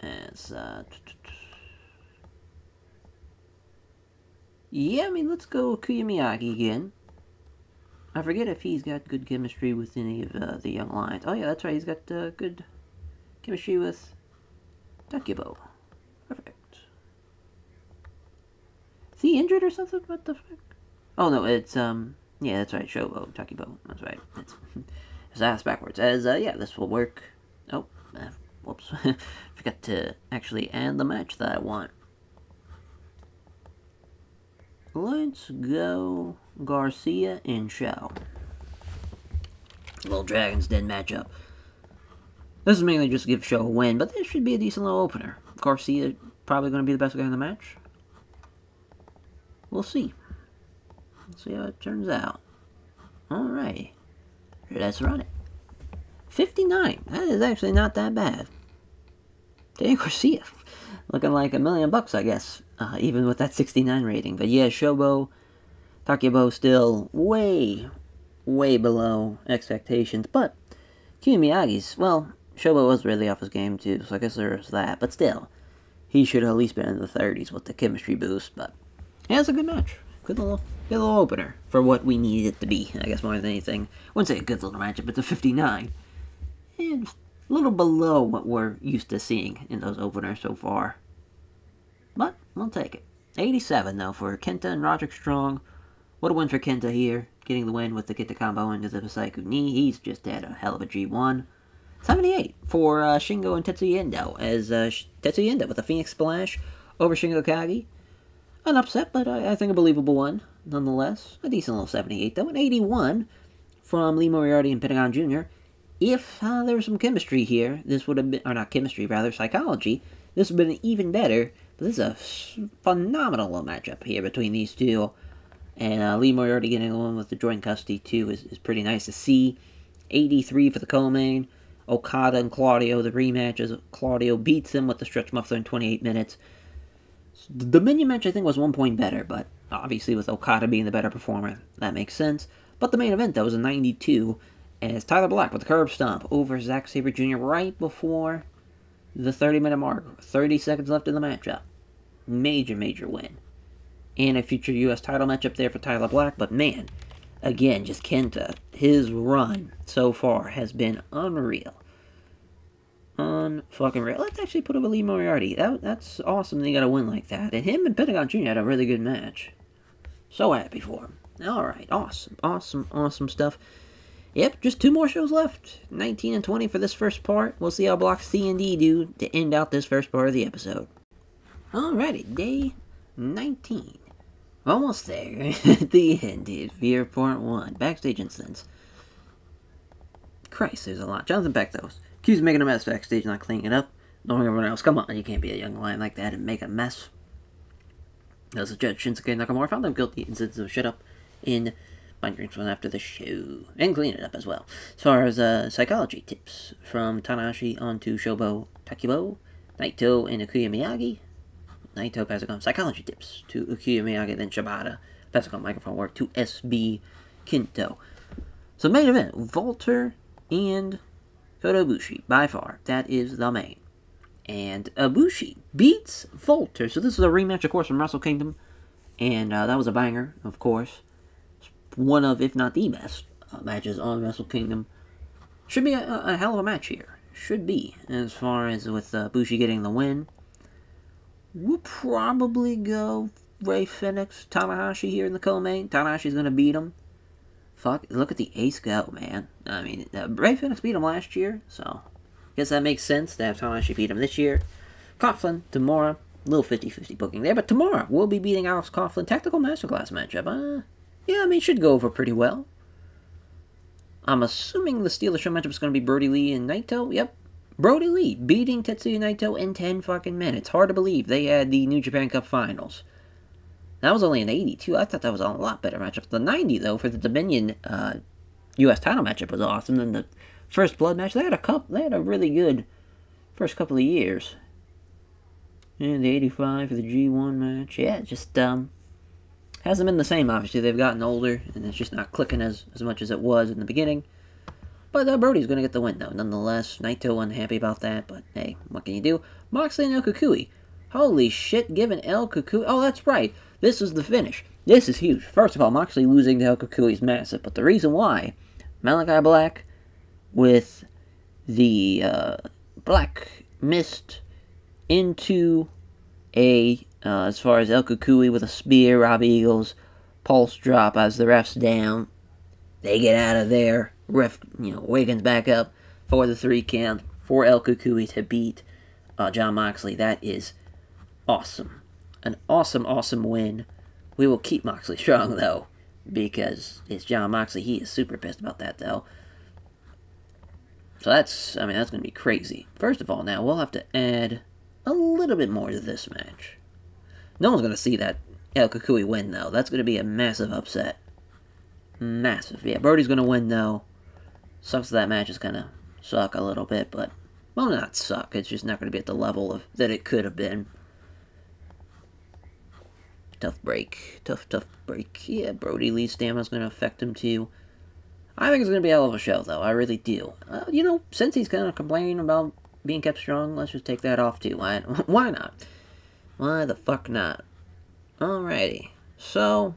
As, yeah, let's go Kuya Miyagi again. I forget if he's got good chemistry with any of the Young Lions. Oh, yeah, that's right. He's got good chemistry with Takibo. Perfect. Is he injured or something? What the fuck? Oh, no, it's, yeah, that's right. Shobo, Takibo. That's right. It's ass backwards. As, yeah, this will work. Oh, whoops. Forgot to actually add the match that I want. Let's go Garcia and Show. Little Dragon's Den matchup. This is mainly just to give Show a win, but this should be a decent little opener. Garcia probably going to be the best guy in the match. We'll see. Let's see how it turns out. Alright. Let's run it. 59. That is actually not that bad. Dang, Garcia. Looking like $1 million, I guess. Even with that 69 rating. But yeah, Shobo, Takibo still way below expectations. But Kuya Miyagi's, well, Shobo was really off his game too, so I guess there's that. But still, he should have at least been in the 30s with the chemistry boost. But yeah, it's a good match. Good little opener for what we need it to be. I guess more than anything. I wouldn't say a good little matchup, it's a 59. And a little below what we're used to seeing in those openers so far. But we'll take it. 87 though for Kenta and Roderick Strong. What a win for Kenta here. Getting the win with the Kenta combo into the Psycho knee. He's just had a hell of a G1. 78 for Shingo and Tetsuya Endo. As Tetsuya Endo with a Phoenix Splash over Shingo Takagi. An upset, but I think a believable one, nonetheless. A decent little 78, though. An 81 from Lee Moriarty and Pentagon Jr. If there was some chemistry here, this would have been... or not chemistry, rather, psychology. This would have been even better. But this is a phenomenal little matchup here between these two. And Lee Moriarty getting the one with the joint custody, too, is pretty nice to see. 83 for the co-main. Okada and Claudio, the rematch, as Claudio beats him with the stretch muffler in 28 minutes. The Dominion match, I think, was 1 point better, but obviously with Okada being the better performer, that makes sense. But the main event, though, was a 92, as Tyler Black with the curb stomp over Zack Sabre Jr. right before the 30-minute mark. 30 seconds left in the matchup. Major win. And a future U.S. title matchup there for Tyler Black, but man, again, just Kenta, his run so far has been unreal. Unfucking real. Let's actually put up a Lee Moriarty. That's awesome that he got a win like that. And him and Pentagon Jr. had a really good match. So happy for him. Alright, awesome stuff. Yep, just 2 more shows left. 19 and 20 for this first part. We'll see how blocks C and D do to end out this first part of the episode. Alrighty, day 19. Almost there. At the end here, Part 1. Backstage incidents. Christ, there's a lot. Jonathan Beck, though, accused of making a mess backstage, not cleaning it up. Knowing everyone else, come on, you can't be a young lion like that and make a mess. As the judge, Shinsuke Nakamura found them guilty incidents of shut up in Mind Drinks one after the show. And clean it up as well. As far as psychology tips from Tanahashi onto Shobo Takibo, Naito, and Akuya Miyagi. Naito passes on psychology tips to Akuya Miyagi, then Shibata passes on microphone work to SB Kinto. So main event, Walter and Kota Ibushi, by far. That is the main. And Ibushi beats Walter. So this is a rematch, of course, from Wrestle Kingdom. And that was a banger, of course. One of, if not the best, matches on Wrestle Kingdom. Should be a hell of a match here. Should be, as far as with Ibushi getting the win. We'll probably go Rey Fenix, Tanahashi here in the co-main. Tanahashi's going to beat him. Fuck, look at the ace go, man. I mean, Rey Fenix beat him last year, so guess that makes sense to have Tanahashi beat him this year. Coughlin, Tamura, little 50-50 booking there, but Tamura will be beating Alex Coughlin. Tactical Masterclass matchup. Yeah, I mean, should go over pretty well. I'm assuming the Steal the Show matchup is going to be Brody Lee and Naito. Yep. Brody Lee beating Tetsuya Naito in 10 fucking minutes. Hard to believe. They had the New Japan Cup Finals. That was only an 82. I thought that was a lot better matchup. The 90, though, for the Dominion U.S. title matchup was awesome. Then the First Blood match, they had a really good first couple of years. And the 85 for the G1 match. Yeah, it just hasn't been the same, obviously. They've gotten older, and it's just not clicking as much as it was in the beginning. But Brody's going to get the win, though. Nonetheless, Naito unhappy about that, but hey, what can you do? Moxley and El Kukui. Holy shit, giving El Kukui... Oh, that's right. This is the finish. This is huge. First of all, Moxley losing to El Kukui is massive, but the reason why, Malachi Black with the Black Mist into a, as far as El Kukui with a spear, Robbie Eagles, pulse drop as the ref's down. They get out of there. Ref, Wiggins back up for the 3 count for El Kukui to beat Jon Moxley. That is awesome. An awesome, awesome win. We will keep Moxley strong, though, because it's Jon Moxley. He is super pissed about that, though. So that's going to be crazy. First of all, now, we'll have to add a little bit more to this match. No one's going to see that El Kukui win, though. That's going to be a massive upset. Massive. Yeah, Brody's going to win, though. Sucks that match is going to suck a little bit, but, well, not suck. It's just not going to be at the level of that it could have been. Tough break. Tough break. Yeah, Brody Lee's stamina's going to affect him, too. I think it's going to be a hell of a show, though. I really do. Since he's kind of complaining about being kept strong, let's just take that off, too. Why not? Why the fuck not? Alrighty. So,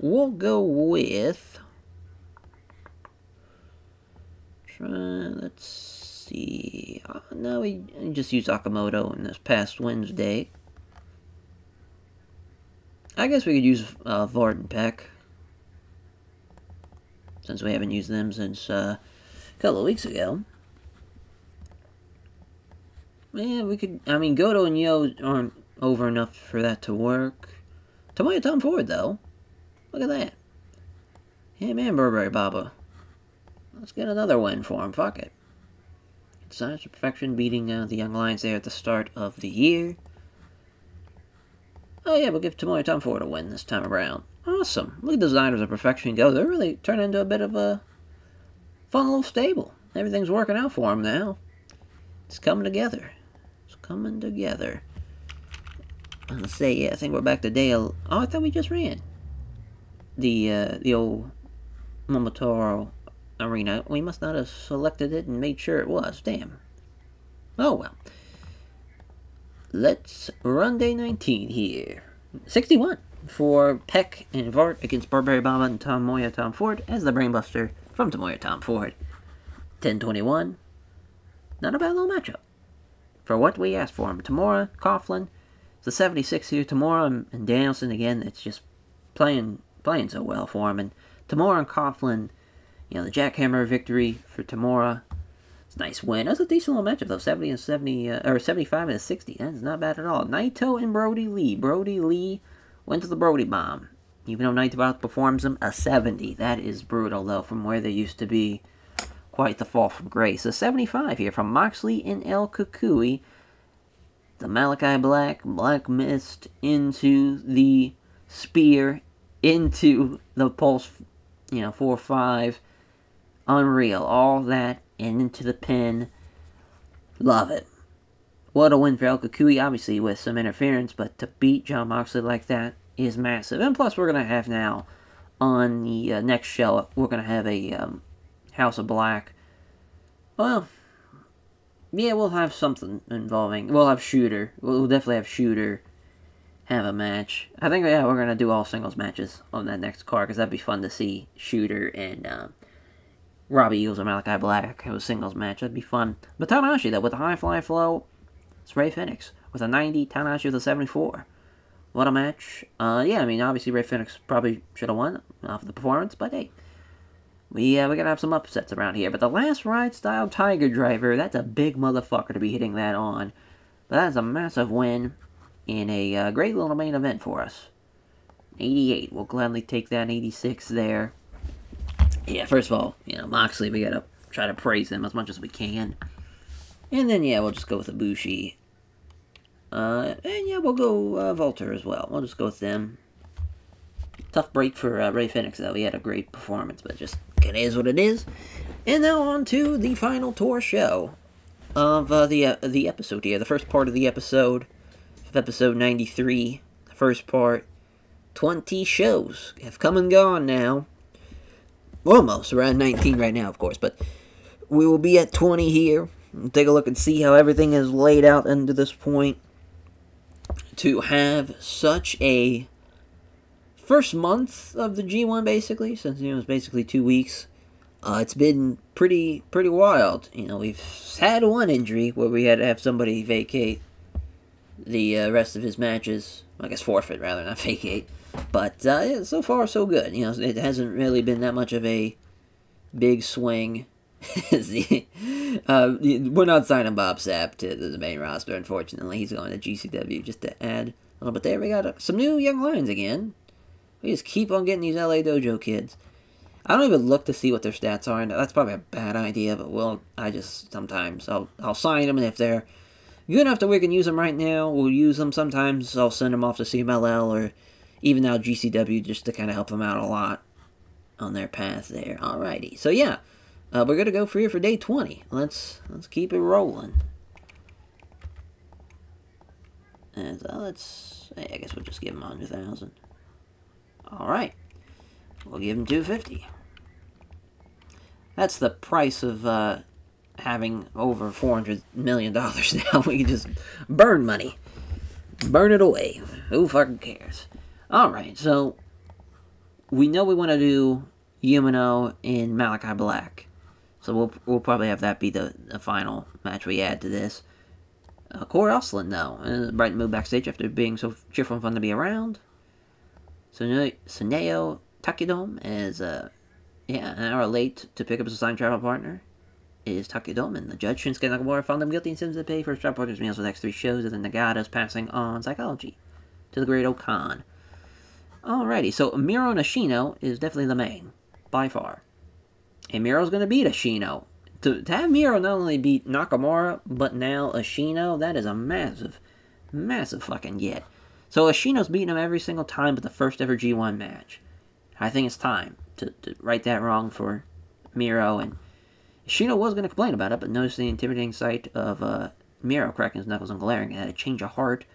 we'll go with... Let's see. No, we just used Akamoto in this past Wednesday. I guess we could use Vard and Peck, since we haven't used them since a couple of weeks ago. Yeah, we could. I mean, Goto and Yo aren't over enough for that to work. Tomoya Tom Ford, though. Look at that. Hey, man, Burberry Baba. Let's get another win for him. Fuck it. Designers of Perfection beating the Young Lions there at the start of the year. Oh yeah, we'll give Tomoya Tom Ford a win this time around. Awesome. Look at Designers of Perfection go. They're really turning into a bit of a fun little stable. Everything's working out for them now. It's coming together. It's coming together. I'm gonna say, yeah, I think we're back to day... Oh, I thought we just ran the old Momotaro Arena. We must not have selected it and made sure it was. Damn. Oh, well. Let's run day 19 here. 61 for Peck and Vart against Burberry Baba and Tomoya Tom Ford as the Brainbuster from Tomoya Tom Ford. 10:21. Not a bad little matchup for what we asked for him. Tamura, Coughlin. It's the 76 here. Tamura and Danielson again. It's just playing so well for him. And Tamura and Coughlin, the jackhammer victory for Tamura. It's Nice win. That's a decent little matchup though. 70 and 70, or 75 and 60. That's not bad at all. Naito and Brody Lee. Brody Lee went to the Brody Bomb. Even though Naito outperforms him, a 70. That is brutal though, from where they used to be. Quite the fall from grace. A 75 here from Moxley and El Kukui. The Malachi Black, Black Mist into the spear, into the Pulse, 4-5. Unreal. All that and into the pin. Love it. What a win for El Kukui, obviously with some interference, but to beat Jon Moxley like that is massive. And plus we're going to have now, on the next show, we're going to have a House of Black. Well, yeah, we'll have something involving, we'll have Shooter. We'll definitely have Shooter have a match. I think, yeah, we're going to do all singles matches on that next card, because that'd be fun to see Shooter and Robbie Eagles or Malachi Black have a singles match. That'd be fun. But Tanahashi, though, with the high fly flow, it's Rey Fenix. With a 90, Tanahashi with a 74. What a match. Yeah, I mean, obviously Rey Fenix probably should have won off of the performance, but hey. We gotta have some upsets around here. But the Last Ride style Tiger Driver, that's a big motherfucker to be hitting that on. But that's a massive win in a great little main event for us. 88, we'll gladly take that. 86 there. Yeah, first of all, Moxley, we gotta try to praise him as much as we can. And then, yeah, we'll just go with Ibushi. And yeah, we'll go Volter as well. We'll just go with them. Tough break for Rey Fenix, though. He had a great performance, but just, it is what it is. And now on to the final tour show of the episode here. The first part of the episode, of episode 93. The first part, 20 shows have come and gone now. Almost, around 19 right now, of course, but we will be at 20 here. We'll take a look and see how everything is laid out into this point. To have such a first month of the G1, basically, since it was basically 2 weeks, it's been pretty wild. We've had one injury where we had to have somebody vacate the rest of his matches. I guess forfeit, rather, not vacate. But yeah, so far, so good. It hasn't really been that much of a big swing. We're not signing Bob Sapp to the main roster, unfortunately. He's going to GCW just to add a little bit there. We got some new young lions again. We just keep on getting these LA Dojo kids. I don't even look to see what their stats are, and that's probably a bad idea, but sometimes I'll sign them, and if they're good enough that we can use them right now, we'll use them. Sometimes I'll send them off to CMLL, or even now GCW, just to kind of help them out a lot on their path there. Alrighty, so yeah, we're going to go for here for day 20. Let's keep it rolling. And I guess we'll just give them 100,000. Alright, we'll give him 250. That's the price of having over $400 million now. We can just burn money. Burn it away. Who fucking cares? Alright, so we know we want to do Yumino and Malachi Black. So we'll probably have that be the final match we add to this. Corey Oslin, though. Brighton moved backstage after being so cheerful and fun to be around. Suneo Takidome is, an hour late to pick up his assigned travel partner is Takidome, and the judge, Shinsuke Nakamura, found them guilty and sentenced to pay for his travel partner's meals for the next 3 shows, and the Nagatas passing on psychology to the great Okan. Alrighty, so Miro and Ashino is definitely the main, by far. And Miro's going to beat Ashino. To have Miro not only beat Nakamura, but now Ashino, that is a massive, massive fucking get. So Ashino's beaten him every single time but the first ever G1 match. I think it's time to right that wrong for Miro. And Ashino was going to complain about it, but noticed the intimidating sight of Miro cracking his knuckles and glaring and had a change of heart.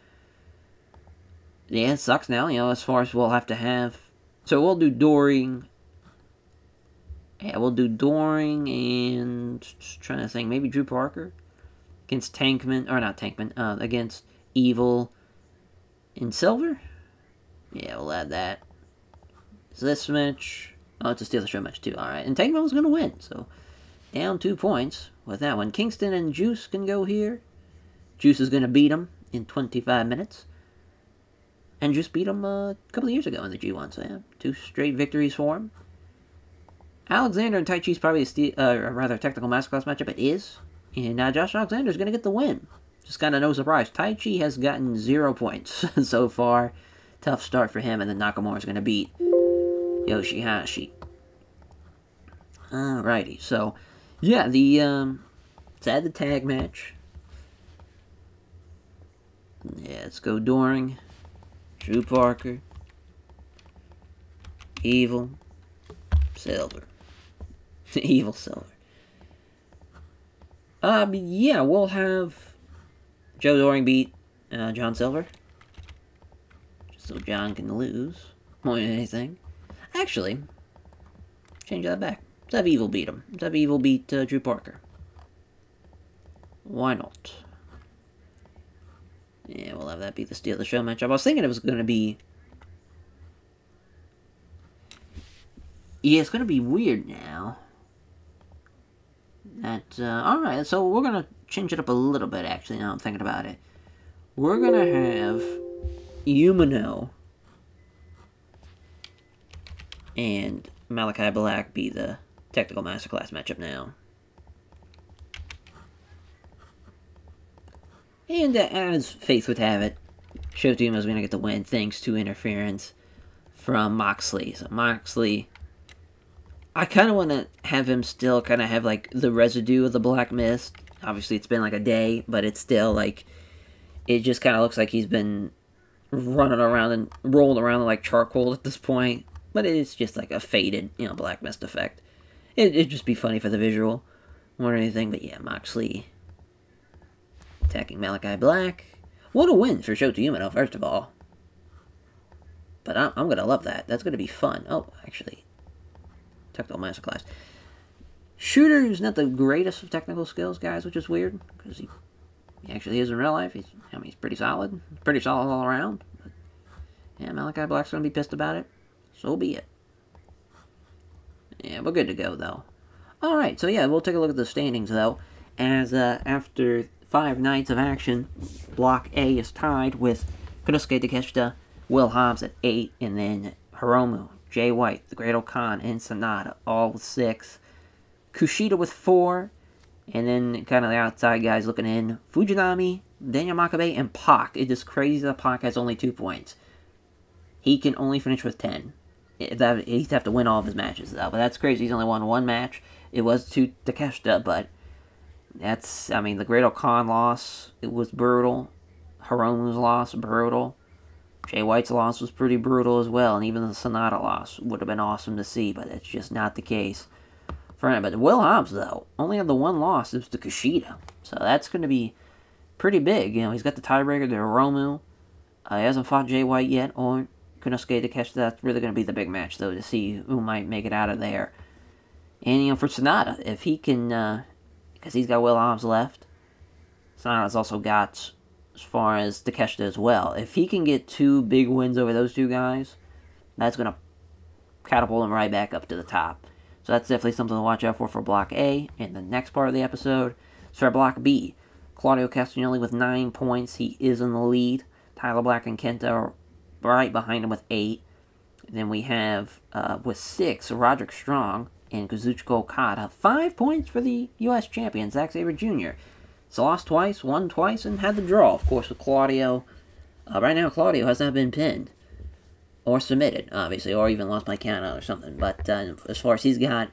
Yeah, it sucks now, as far as we'll have to have. So we'll do Doring. Yeah, we'll do Doring and trying to think, maybe Drew Parker against Tankman, or not Tankman, against Evil in Silver? Yeah, we'll add that. Is this match? Oh, it's a Steel Show match too. Alright, and Tankman was going to win, so down 2 points with that one. Kingston and Juice can go here. Juice is going to beat him in 25 minutes. And Juice beat him a couple of years ago in the G1, so yeah, 2 straight victories for him. Alexander and Taichi's probably a rather technical masterclass matchup. It is. And Josh Alexander's going to get the win. Just kind of no surprise. Taichi has gotten 0 points so far. Tough start for him, and then Nakamura's going to beat Yoshihashi. Alrighty, so, yeah, let's add the tag match. Yeah, let's go Doring, Drew Parker, Evil, Silver. Evil Silver. Yeah, we'll have Joe Doring beat John Silver. Just so John can lose more than anything. Actually, change that back. Let's have Evil beat him. Let's have Evil beat Drew Parker. Why not? Yeah, we'll have that be the Steal the Show matchup. I was thinking it was going to be... Yeah, it's going to be weird now. Alright, so we're going to change it up a little bit, actually, now I'm thinking about it. We're going to have Umino and Malachi Black be the Technical Masterclass matchup now. And as fate would have it, Shota Uma's going to get the win thanks to interference from Moxley. So Moxley, I kind of want to have him still kind of have like the residue of the Black Mist. Obviously it's been like a day, but it's still like, it just kind of looks like he's been running around and rolling around like charcoal at this point. But it's just like a faded, Black Mist effect. It'd just be funny for the visual more than anything. But yeah, Moxley attacking Malachi Black. What a win for Shota Umino, first of all. But I'm going to love that. That's going to be fun. Oh, actually, Technical Masterclass. Shooter's not the greatest of technical skills, guys, which is weird. Because he actually is in real life. He's pretty solid. Pretty solid all around. But yeah, Malachi Black's going to be pissed about it. So be it. Yeah, we're good to go, though. Alright, so yeah, we'll take a look at the standings, though. As after 5 nights of action, Block A is tied with Konosuke Takeshita, Will Hobbs at 8, and then Hiromu, Jay White, The Great Okan, and Sonata, all with 6. Kushida with 4, and then kind of the outside guys looking in, Fujinami, Daniel Makabe, and Pac. It is crazy that Pac has only 2 points. He can only finish with 10. He'd have to win all of his matches, though. But that's crazy. He's only won 1 match. It was to Takeshita, but that's, the Great Okan loss, it was brutal. Hiromu's loss, brutal. Jay White's loss was pretty brutal as well. And even the Sonata loss would have been awesome to see, but it's just not the case for him. But Will Hobbs, though, only had the 1 loss. It was to Kushida. So that's going to be pretty big. He's got the tiebreaker to Hiromu. He hasn't fought Jay White yet, or Konosuke Takeshita. That's really going to be the big match, though, to see who might make it out of there. And, for Sonata, if he can, because he's got Will Hobbs left, Sonata's also got, as far as Takeshita as well. If he can get 2 big wins over those 2 guys, that's going to catapult him right back up to the top. So that's definitely something to watch out for Block A. And the next part of the episode is for Block B. Claudio Castagnoli with 9 points. He is in the lead. Tyler Black and Kenta are right behind him with 8. And then we have, with 6, Roderick Strong and Kazuchika Okada. 5 points for the U.S. champion, Zack Sabre Jr. So lost twice, won twice, and had the draw, of course, with Claudio. Right now, Claudio has not been pinned. Or submitted, obviously, or even lost by count out or something. But as far as he's got,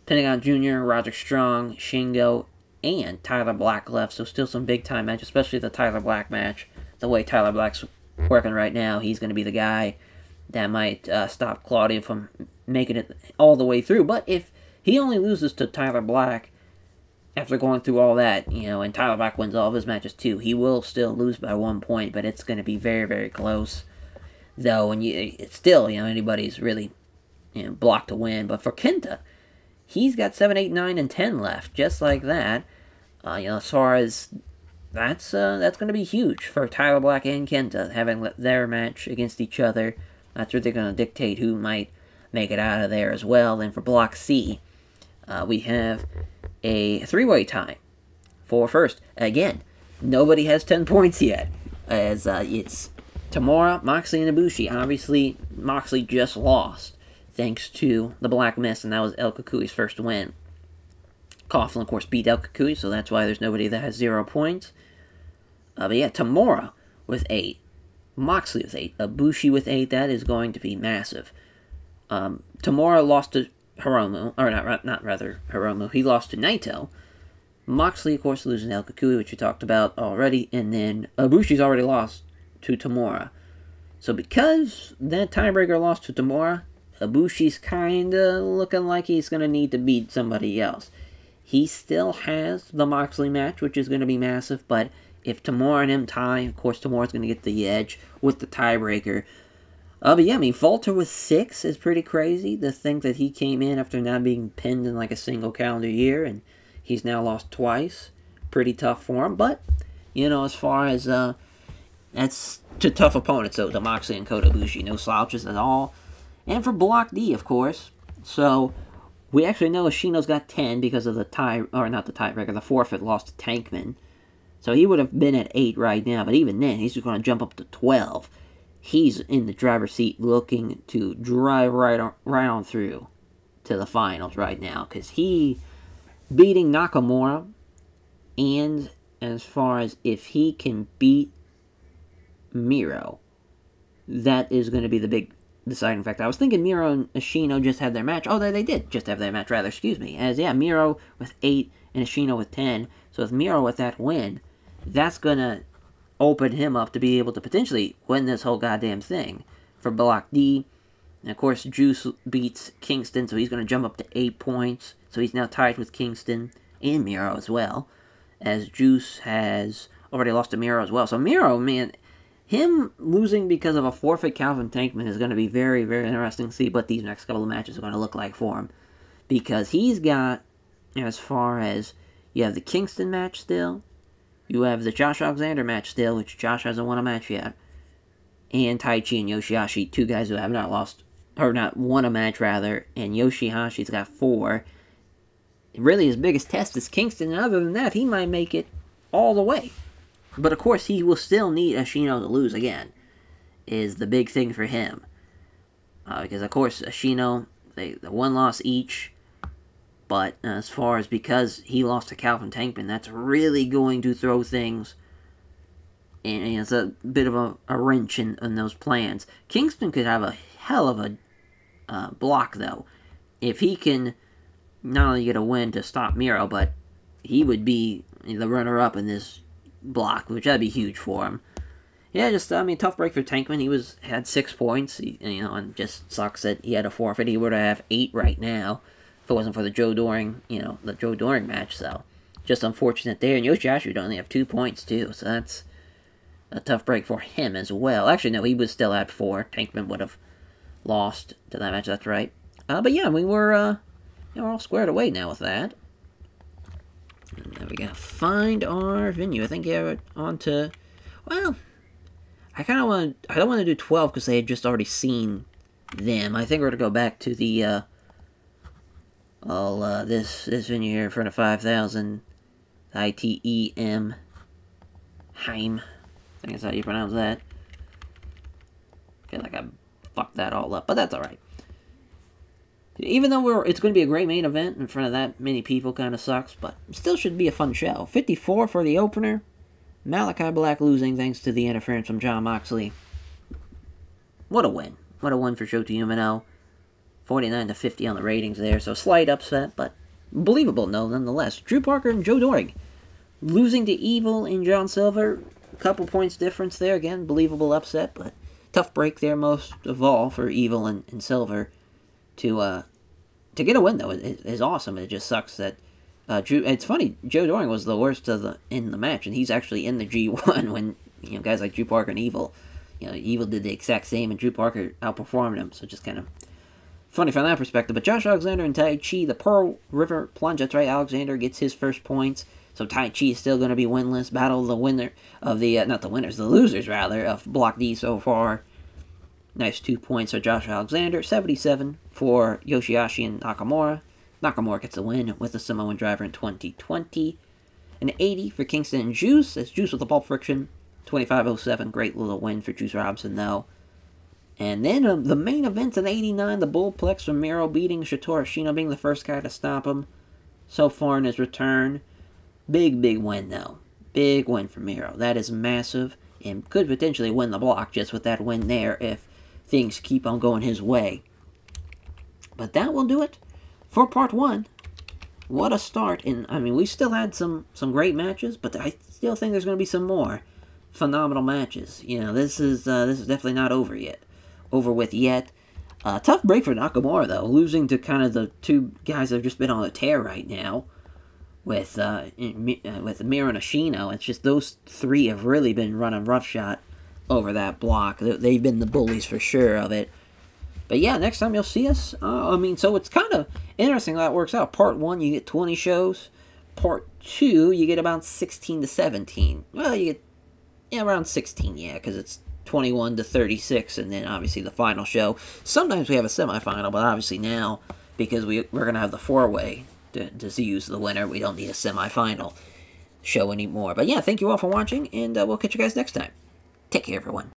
Pentagon Jr., Roderick Strong, Shingo, and Tyler Black left. So still some big-time match, especially the Tyler Black match. The way Tyler Black's working right now, he's going to be the guy that might stop Claudio from making it all the way through. But if he only loses to Tyler Black after going through all that, and Tyler Black wins all of his matches too, he will still lose by 1 point, but it's going to be very, very close. Though, and it's still, anybody's really blocked to win. But for Kenta, he's got 7, 8, 9, and 10 left, just like that. As far as that's going to be huge for Tyler Black and Kenta, having their match against each other. That's what they're going to dictate who might make it out of there as well. And for Block C, we have a 3-way tie for first. Again, nobody has 10 points yet, as it's Tamura, Moxley, and Ibushi. Obviously, Moxley just lost thanks to the Black Mist, and that was El Kukui's first win. Coughlin, of course, beat El Kukui, so that's why there's nobody that has 0 points. But yeah, Tamura with 8. Moxley with 8. Ibushi with 8. That is going to be massive. Tamura lost to Hiromu. Or not rather Hiromu. He lost to Naito. Moxley, of course, losing to El Kukui, which we talked about already. And then Ibushi's already lost to Tamura. So because that tiebreaker lost to Tamura, Ibushi's kind of looking like he's going to need to beat somebody else. He still has the Moxley match, which is going to be massive, but if Tamura and him tie, of course Tamura's going to get the edge with the tiebreaker. But yeah, I mean, Volter with 6 is pretty crazy to think that he came in after not being pinned in like a single calendar year, and he's now lost twice. Pretty tough for him, but, you know, as far as, that's to tough opponents, though, the Moxley and Kota Ibushi, no slouches at all. And for Block D, of course, so we actually know Ishino's got 10 because of the the forfeit lost to Tankman. So he would have been at 8 right now, but even then, he's just going to jump up to 12. He's in the driver's seat looking to drive right on through to the finals right now, because he beating Nakamura, and as far as if he can beat Miro, that is going to be the big deciding factor. I was thinking Miro and Ishino just had their match. Oh, they did just have their match, rather, excuse me. As, yeah, Miro with 8 and Ishino with 10. So with Miro with that win, that's going to open him up to be able to potentially win this whole goddamn thing for Block D. And of course, Juice beats Kingston, so he's going to jump up to 8 points. So he's now tied with Kingston and Miro as well, as Juice has already lost to Miro as well. So Miro, man, him losing because of a forfeit Calvin Tankman is going to be very, very interesting to see what these next couple of matches are going to look like for him. Because he's got, as far as, you have the Kingston match still, you have the Josh Alexander match still, which Josh hasn't won a match yet, and Taichi and Yoshihashi, 2 guys who have not won a match, rather, and Yoshihashi's got 4. Really, his biggest test is Kingston, and other than that, he might make it all the way. But of course, he will still need Ishino to lose again, is the big thing for him. Because of course, Ishino, the 1 loss each, but as far as because he lost to Calvin Tankman, that's really going to throw things, and it's a bit of a wrench in those plans. Kingston could have a hell of a block, though, if he can not only get a win to stop Miro, but he would be the runner-up in this block, which that'd be huge for him. Yeah, just, I mean, tough break for Tankman. He had 6 points, and just sucks that he had a forfeit. He would have 8 right now if it wasn't for the Joe Doring, the Joe Doring match, so just unfortunate there. And Yoshihashi would only have 2 points, too, so that's a tough break for him as well. Actually, no, he was still at 4. Tankman would have lost to that match, that's right. But yeah, we were, we're all squared away now with that. And then we gotta find our venue. I think, yeah, we're on to, well, I don't want to do 12 because they had just already seen them. I think we're gonna go back to the, this venue here in front of 5,000, ITEM, Heim. I think that's how you pronounce that. I feel like I fucked that all up, but that's alright. Even though it's going to be a great main event in front of that many people, kind of sucks, but it still should be a fun show. 54 for the opener. Malachi Black losing thanks to the interference from Jon Moxley. What a win. What a win for Shota Umino. 49-50 on the ratings there, so slight upset, but believable nonetheless. Drew Parker and Joe Doring losing to Evil and John Silver. A couple points difference there. Again, believable upset, but tough break there most of all for Evil and Silver. To get a win, though, is awesome. It just sucks that Drew. It's funny, Joe Doring was the worst in the match, and he's actually in the G1 when guys like Drew Parker and Evil, Evil did the exact same, and Drew Parker outperformed him. So just kind of funny from that perspective. But Josh Alexander and Tai Chi, the Pearl River Plunge. That's right. Alexander gets his first points, so Tai Chi is still going to be winless. Battle the winner of the the losers rather of Block D so far. Nice 2 points for Josh Alexander. 77 for Yoshihashi and Nakamura. Nakamura gets the win with the Samoan driver in 2020. An 80 for Kingston and Juice. That's Juice with the Pulp Friction. 25-07. Great little win for Juice Robinson, though. And then the main event's an 89. The Bullplex from Miro beating Shotaro Ashino, being the first guy to stop him. so far in his return. Big win, though. Big win for Miro. That is massive, and could potentially win the block just with that win there if things keep on going his way. But that will do it for part 1. What a start. And, I mean, we still had some great matches, but I still think there's going to be some more phenomenal matches. You know, this is definitely not over with yet. Tough break for Nakamura, though, losing to kind of the two guys that have just been on a tear right now with Miro and Ashino. It's just those three have really been running roughshod over that block. They've been the bullies for sure of it. But yeah, next time you'll see us, so it's kind of interesting how that works out. Part 1, you get 20 shows. Part 2, you get about 16 to 17. Well, you get around 16, yeah, because it's 21 to 36, and then obviously the final show. Sometimes we have a semifinal, but obviously now, because we're going to have the 4-way to use the winner, we don't need a semifinal show anymore. But yeah, thank you all for watching, and we'll catch you guys next time. Take care, everyone.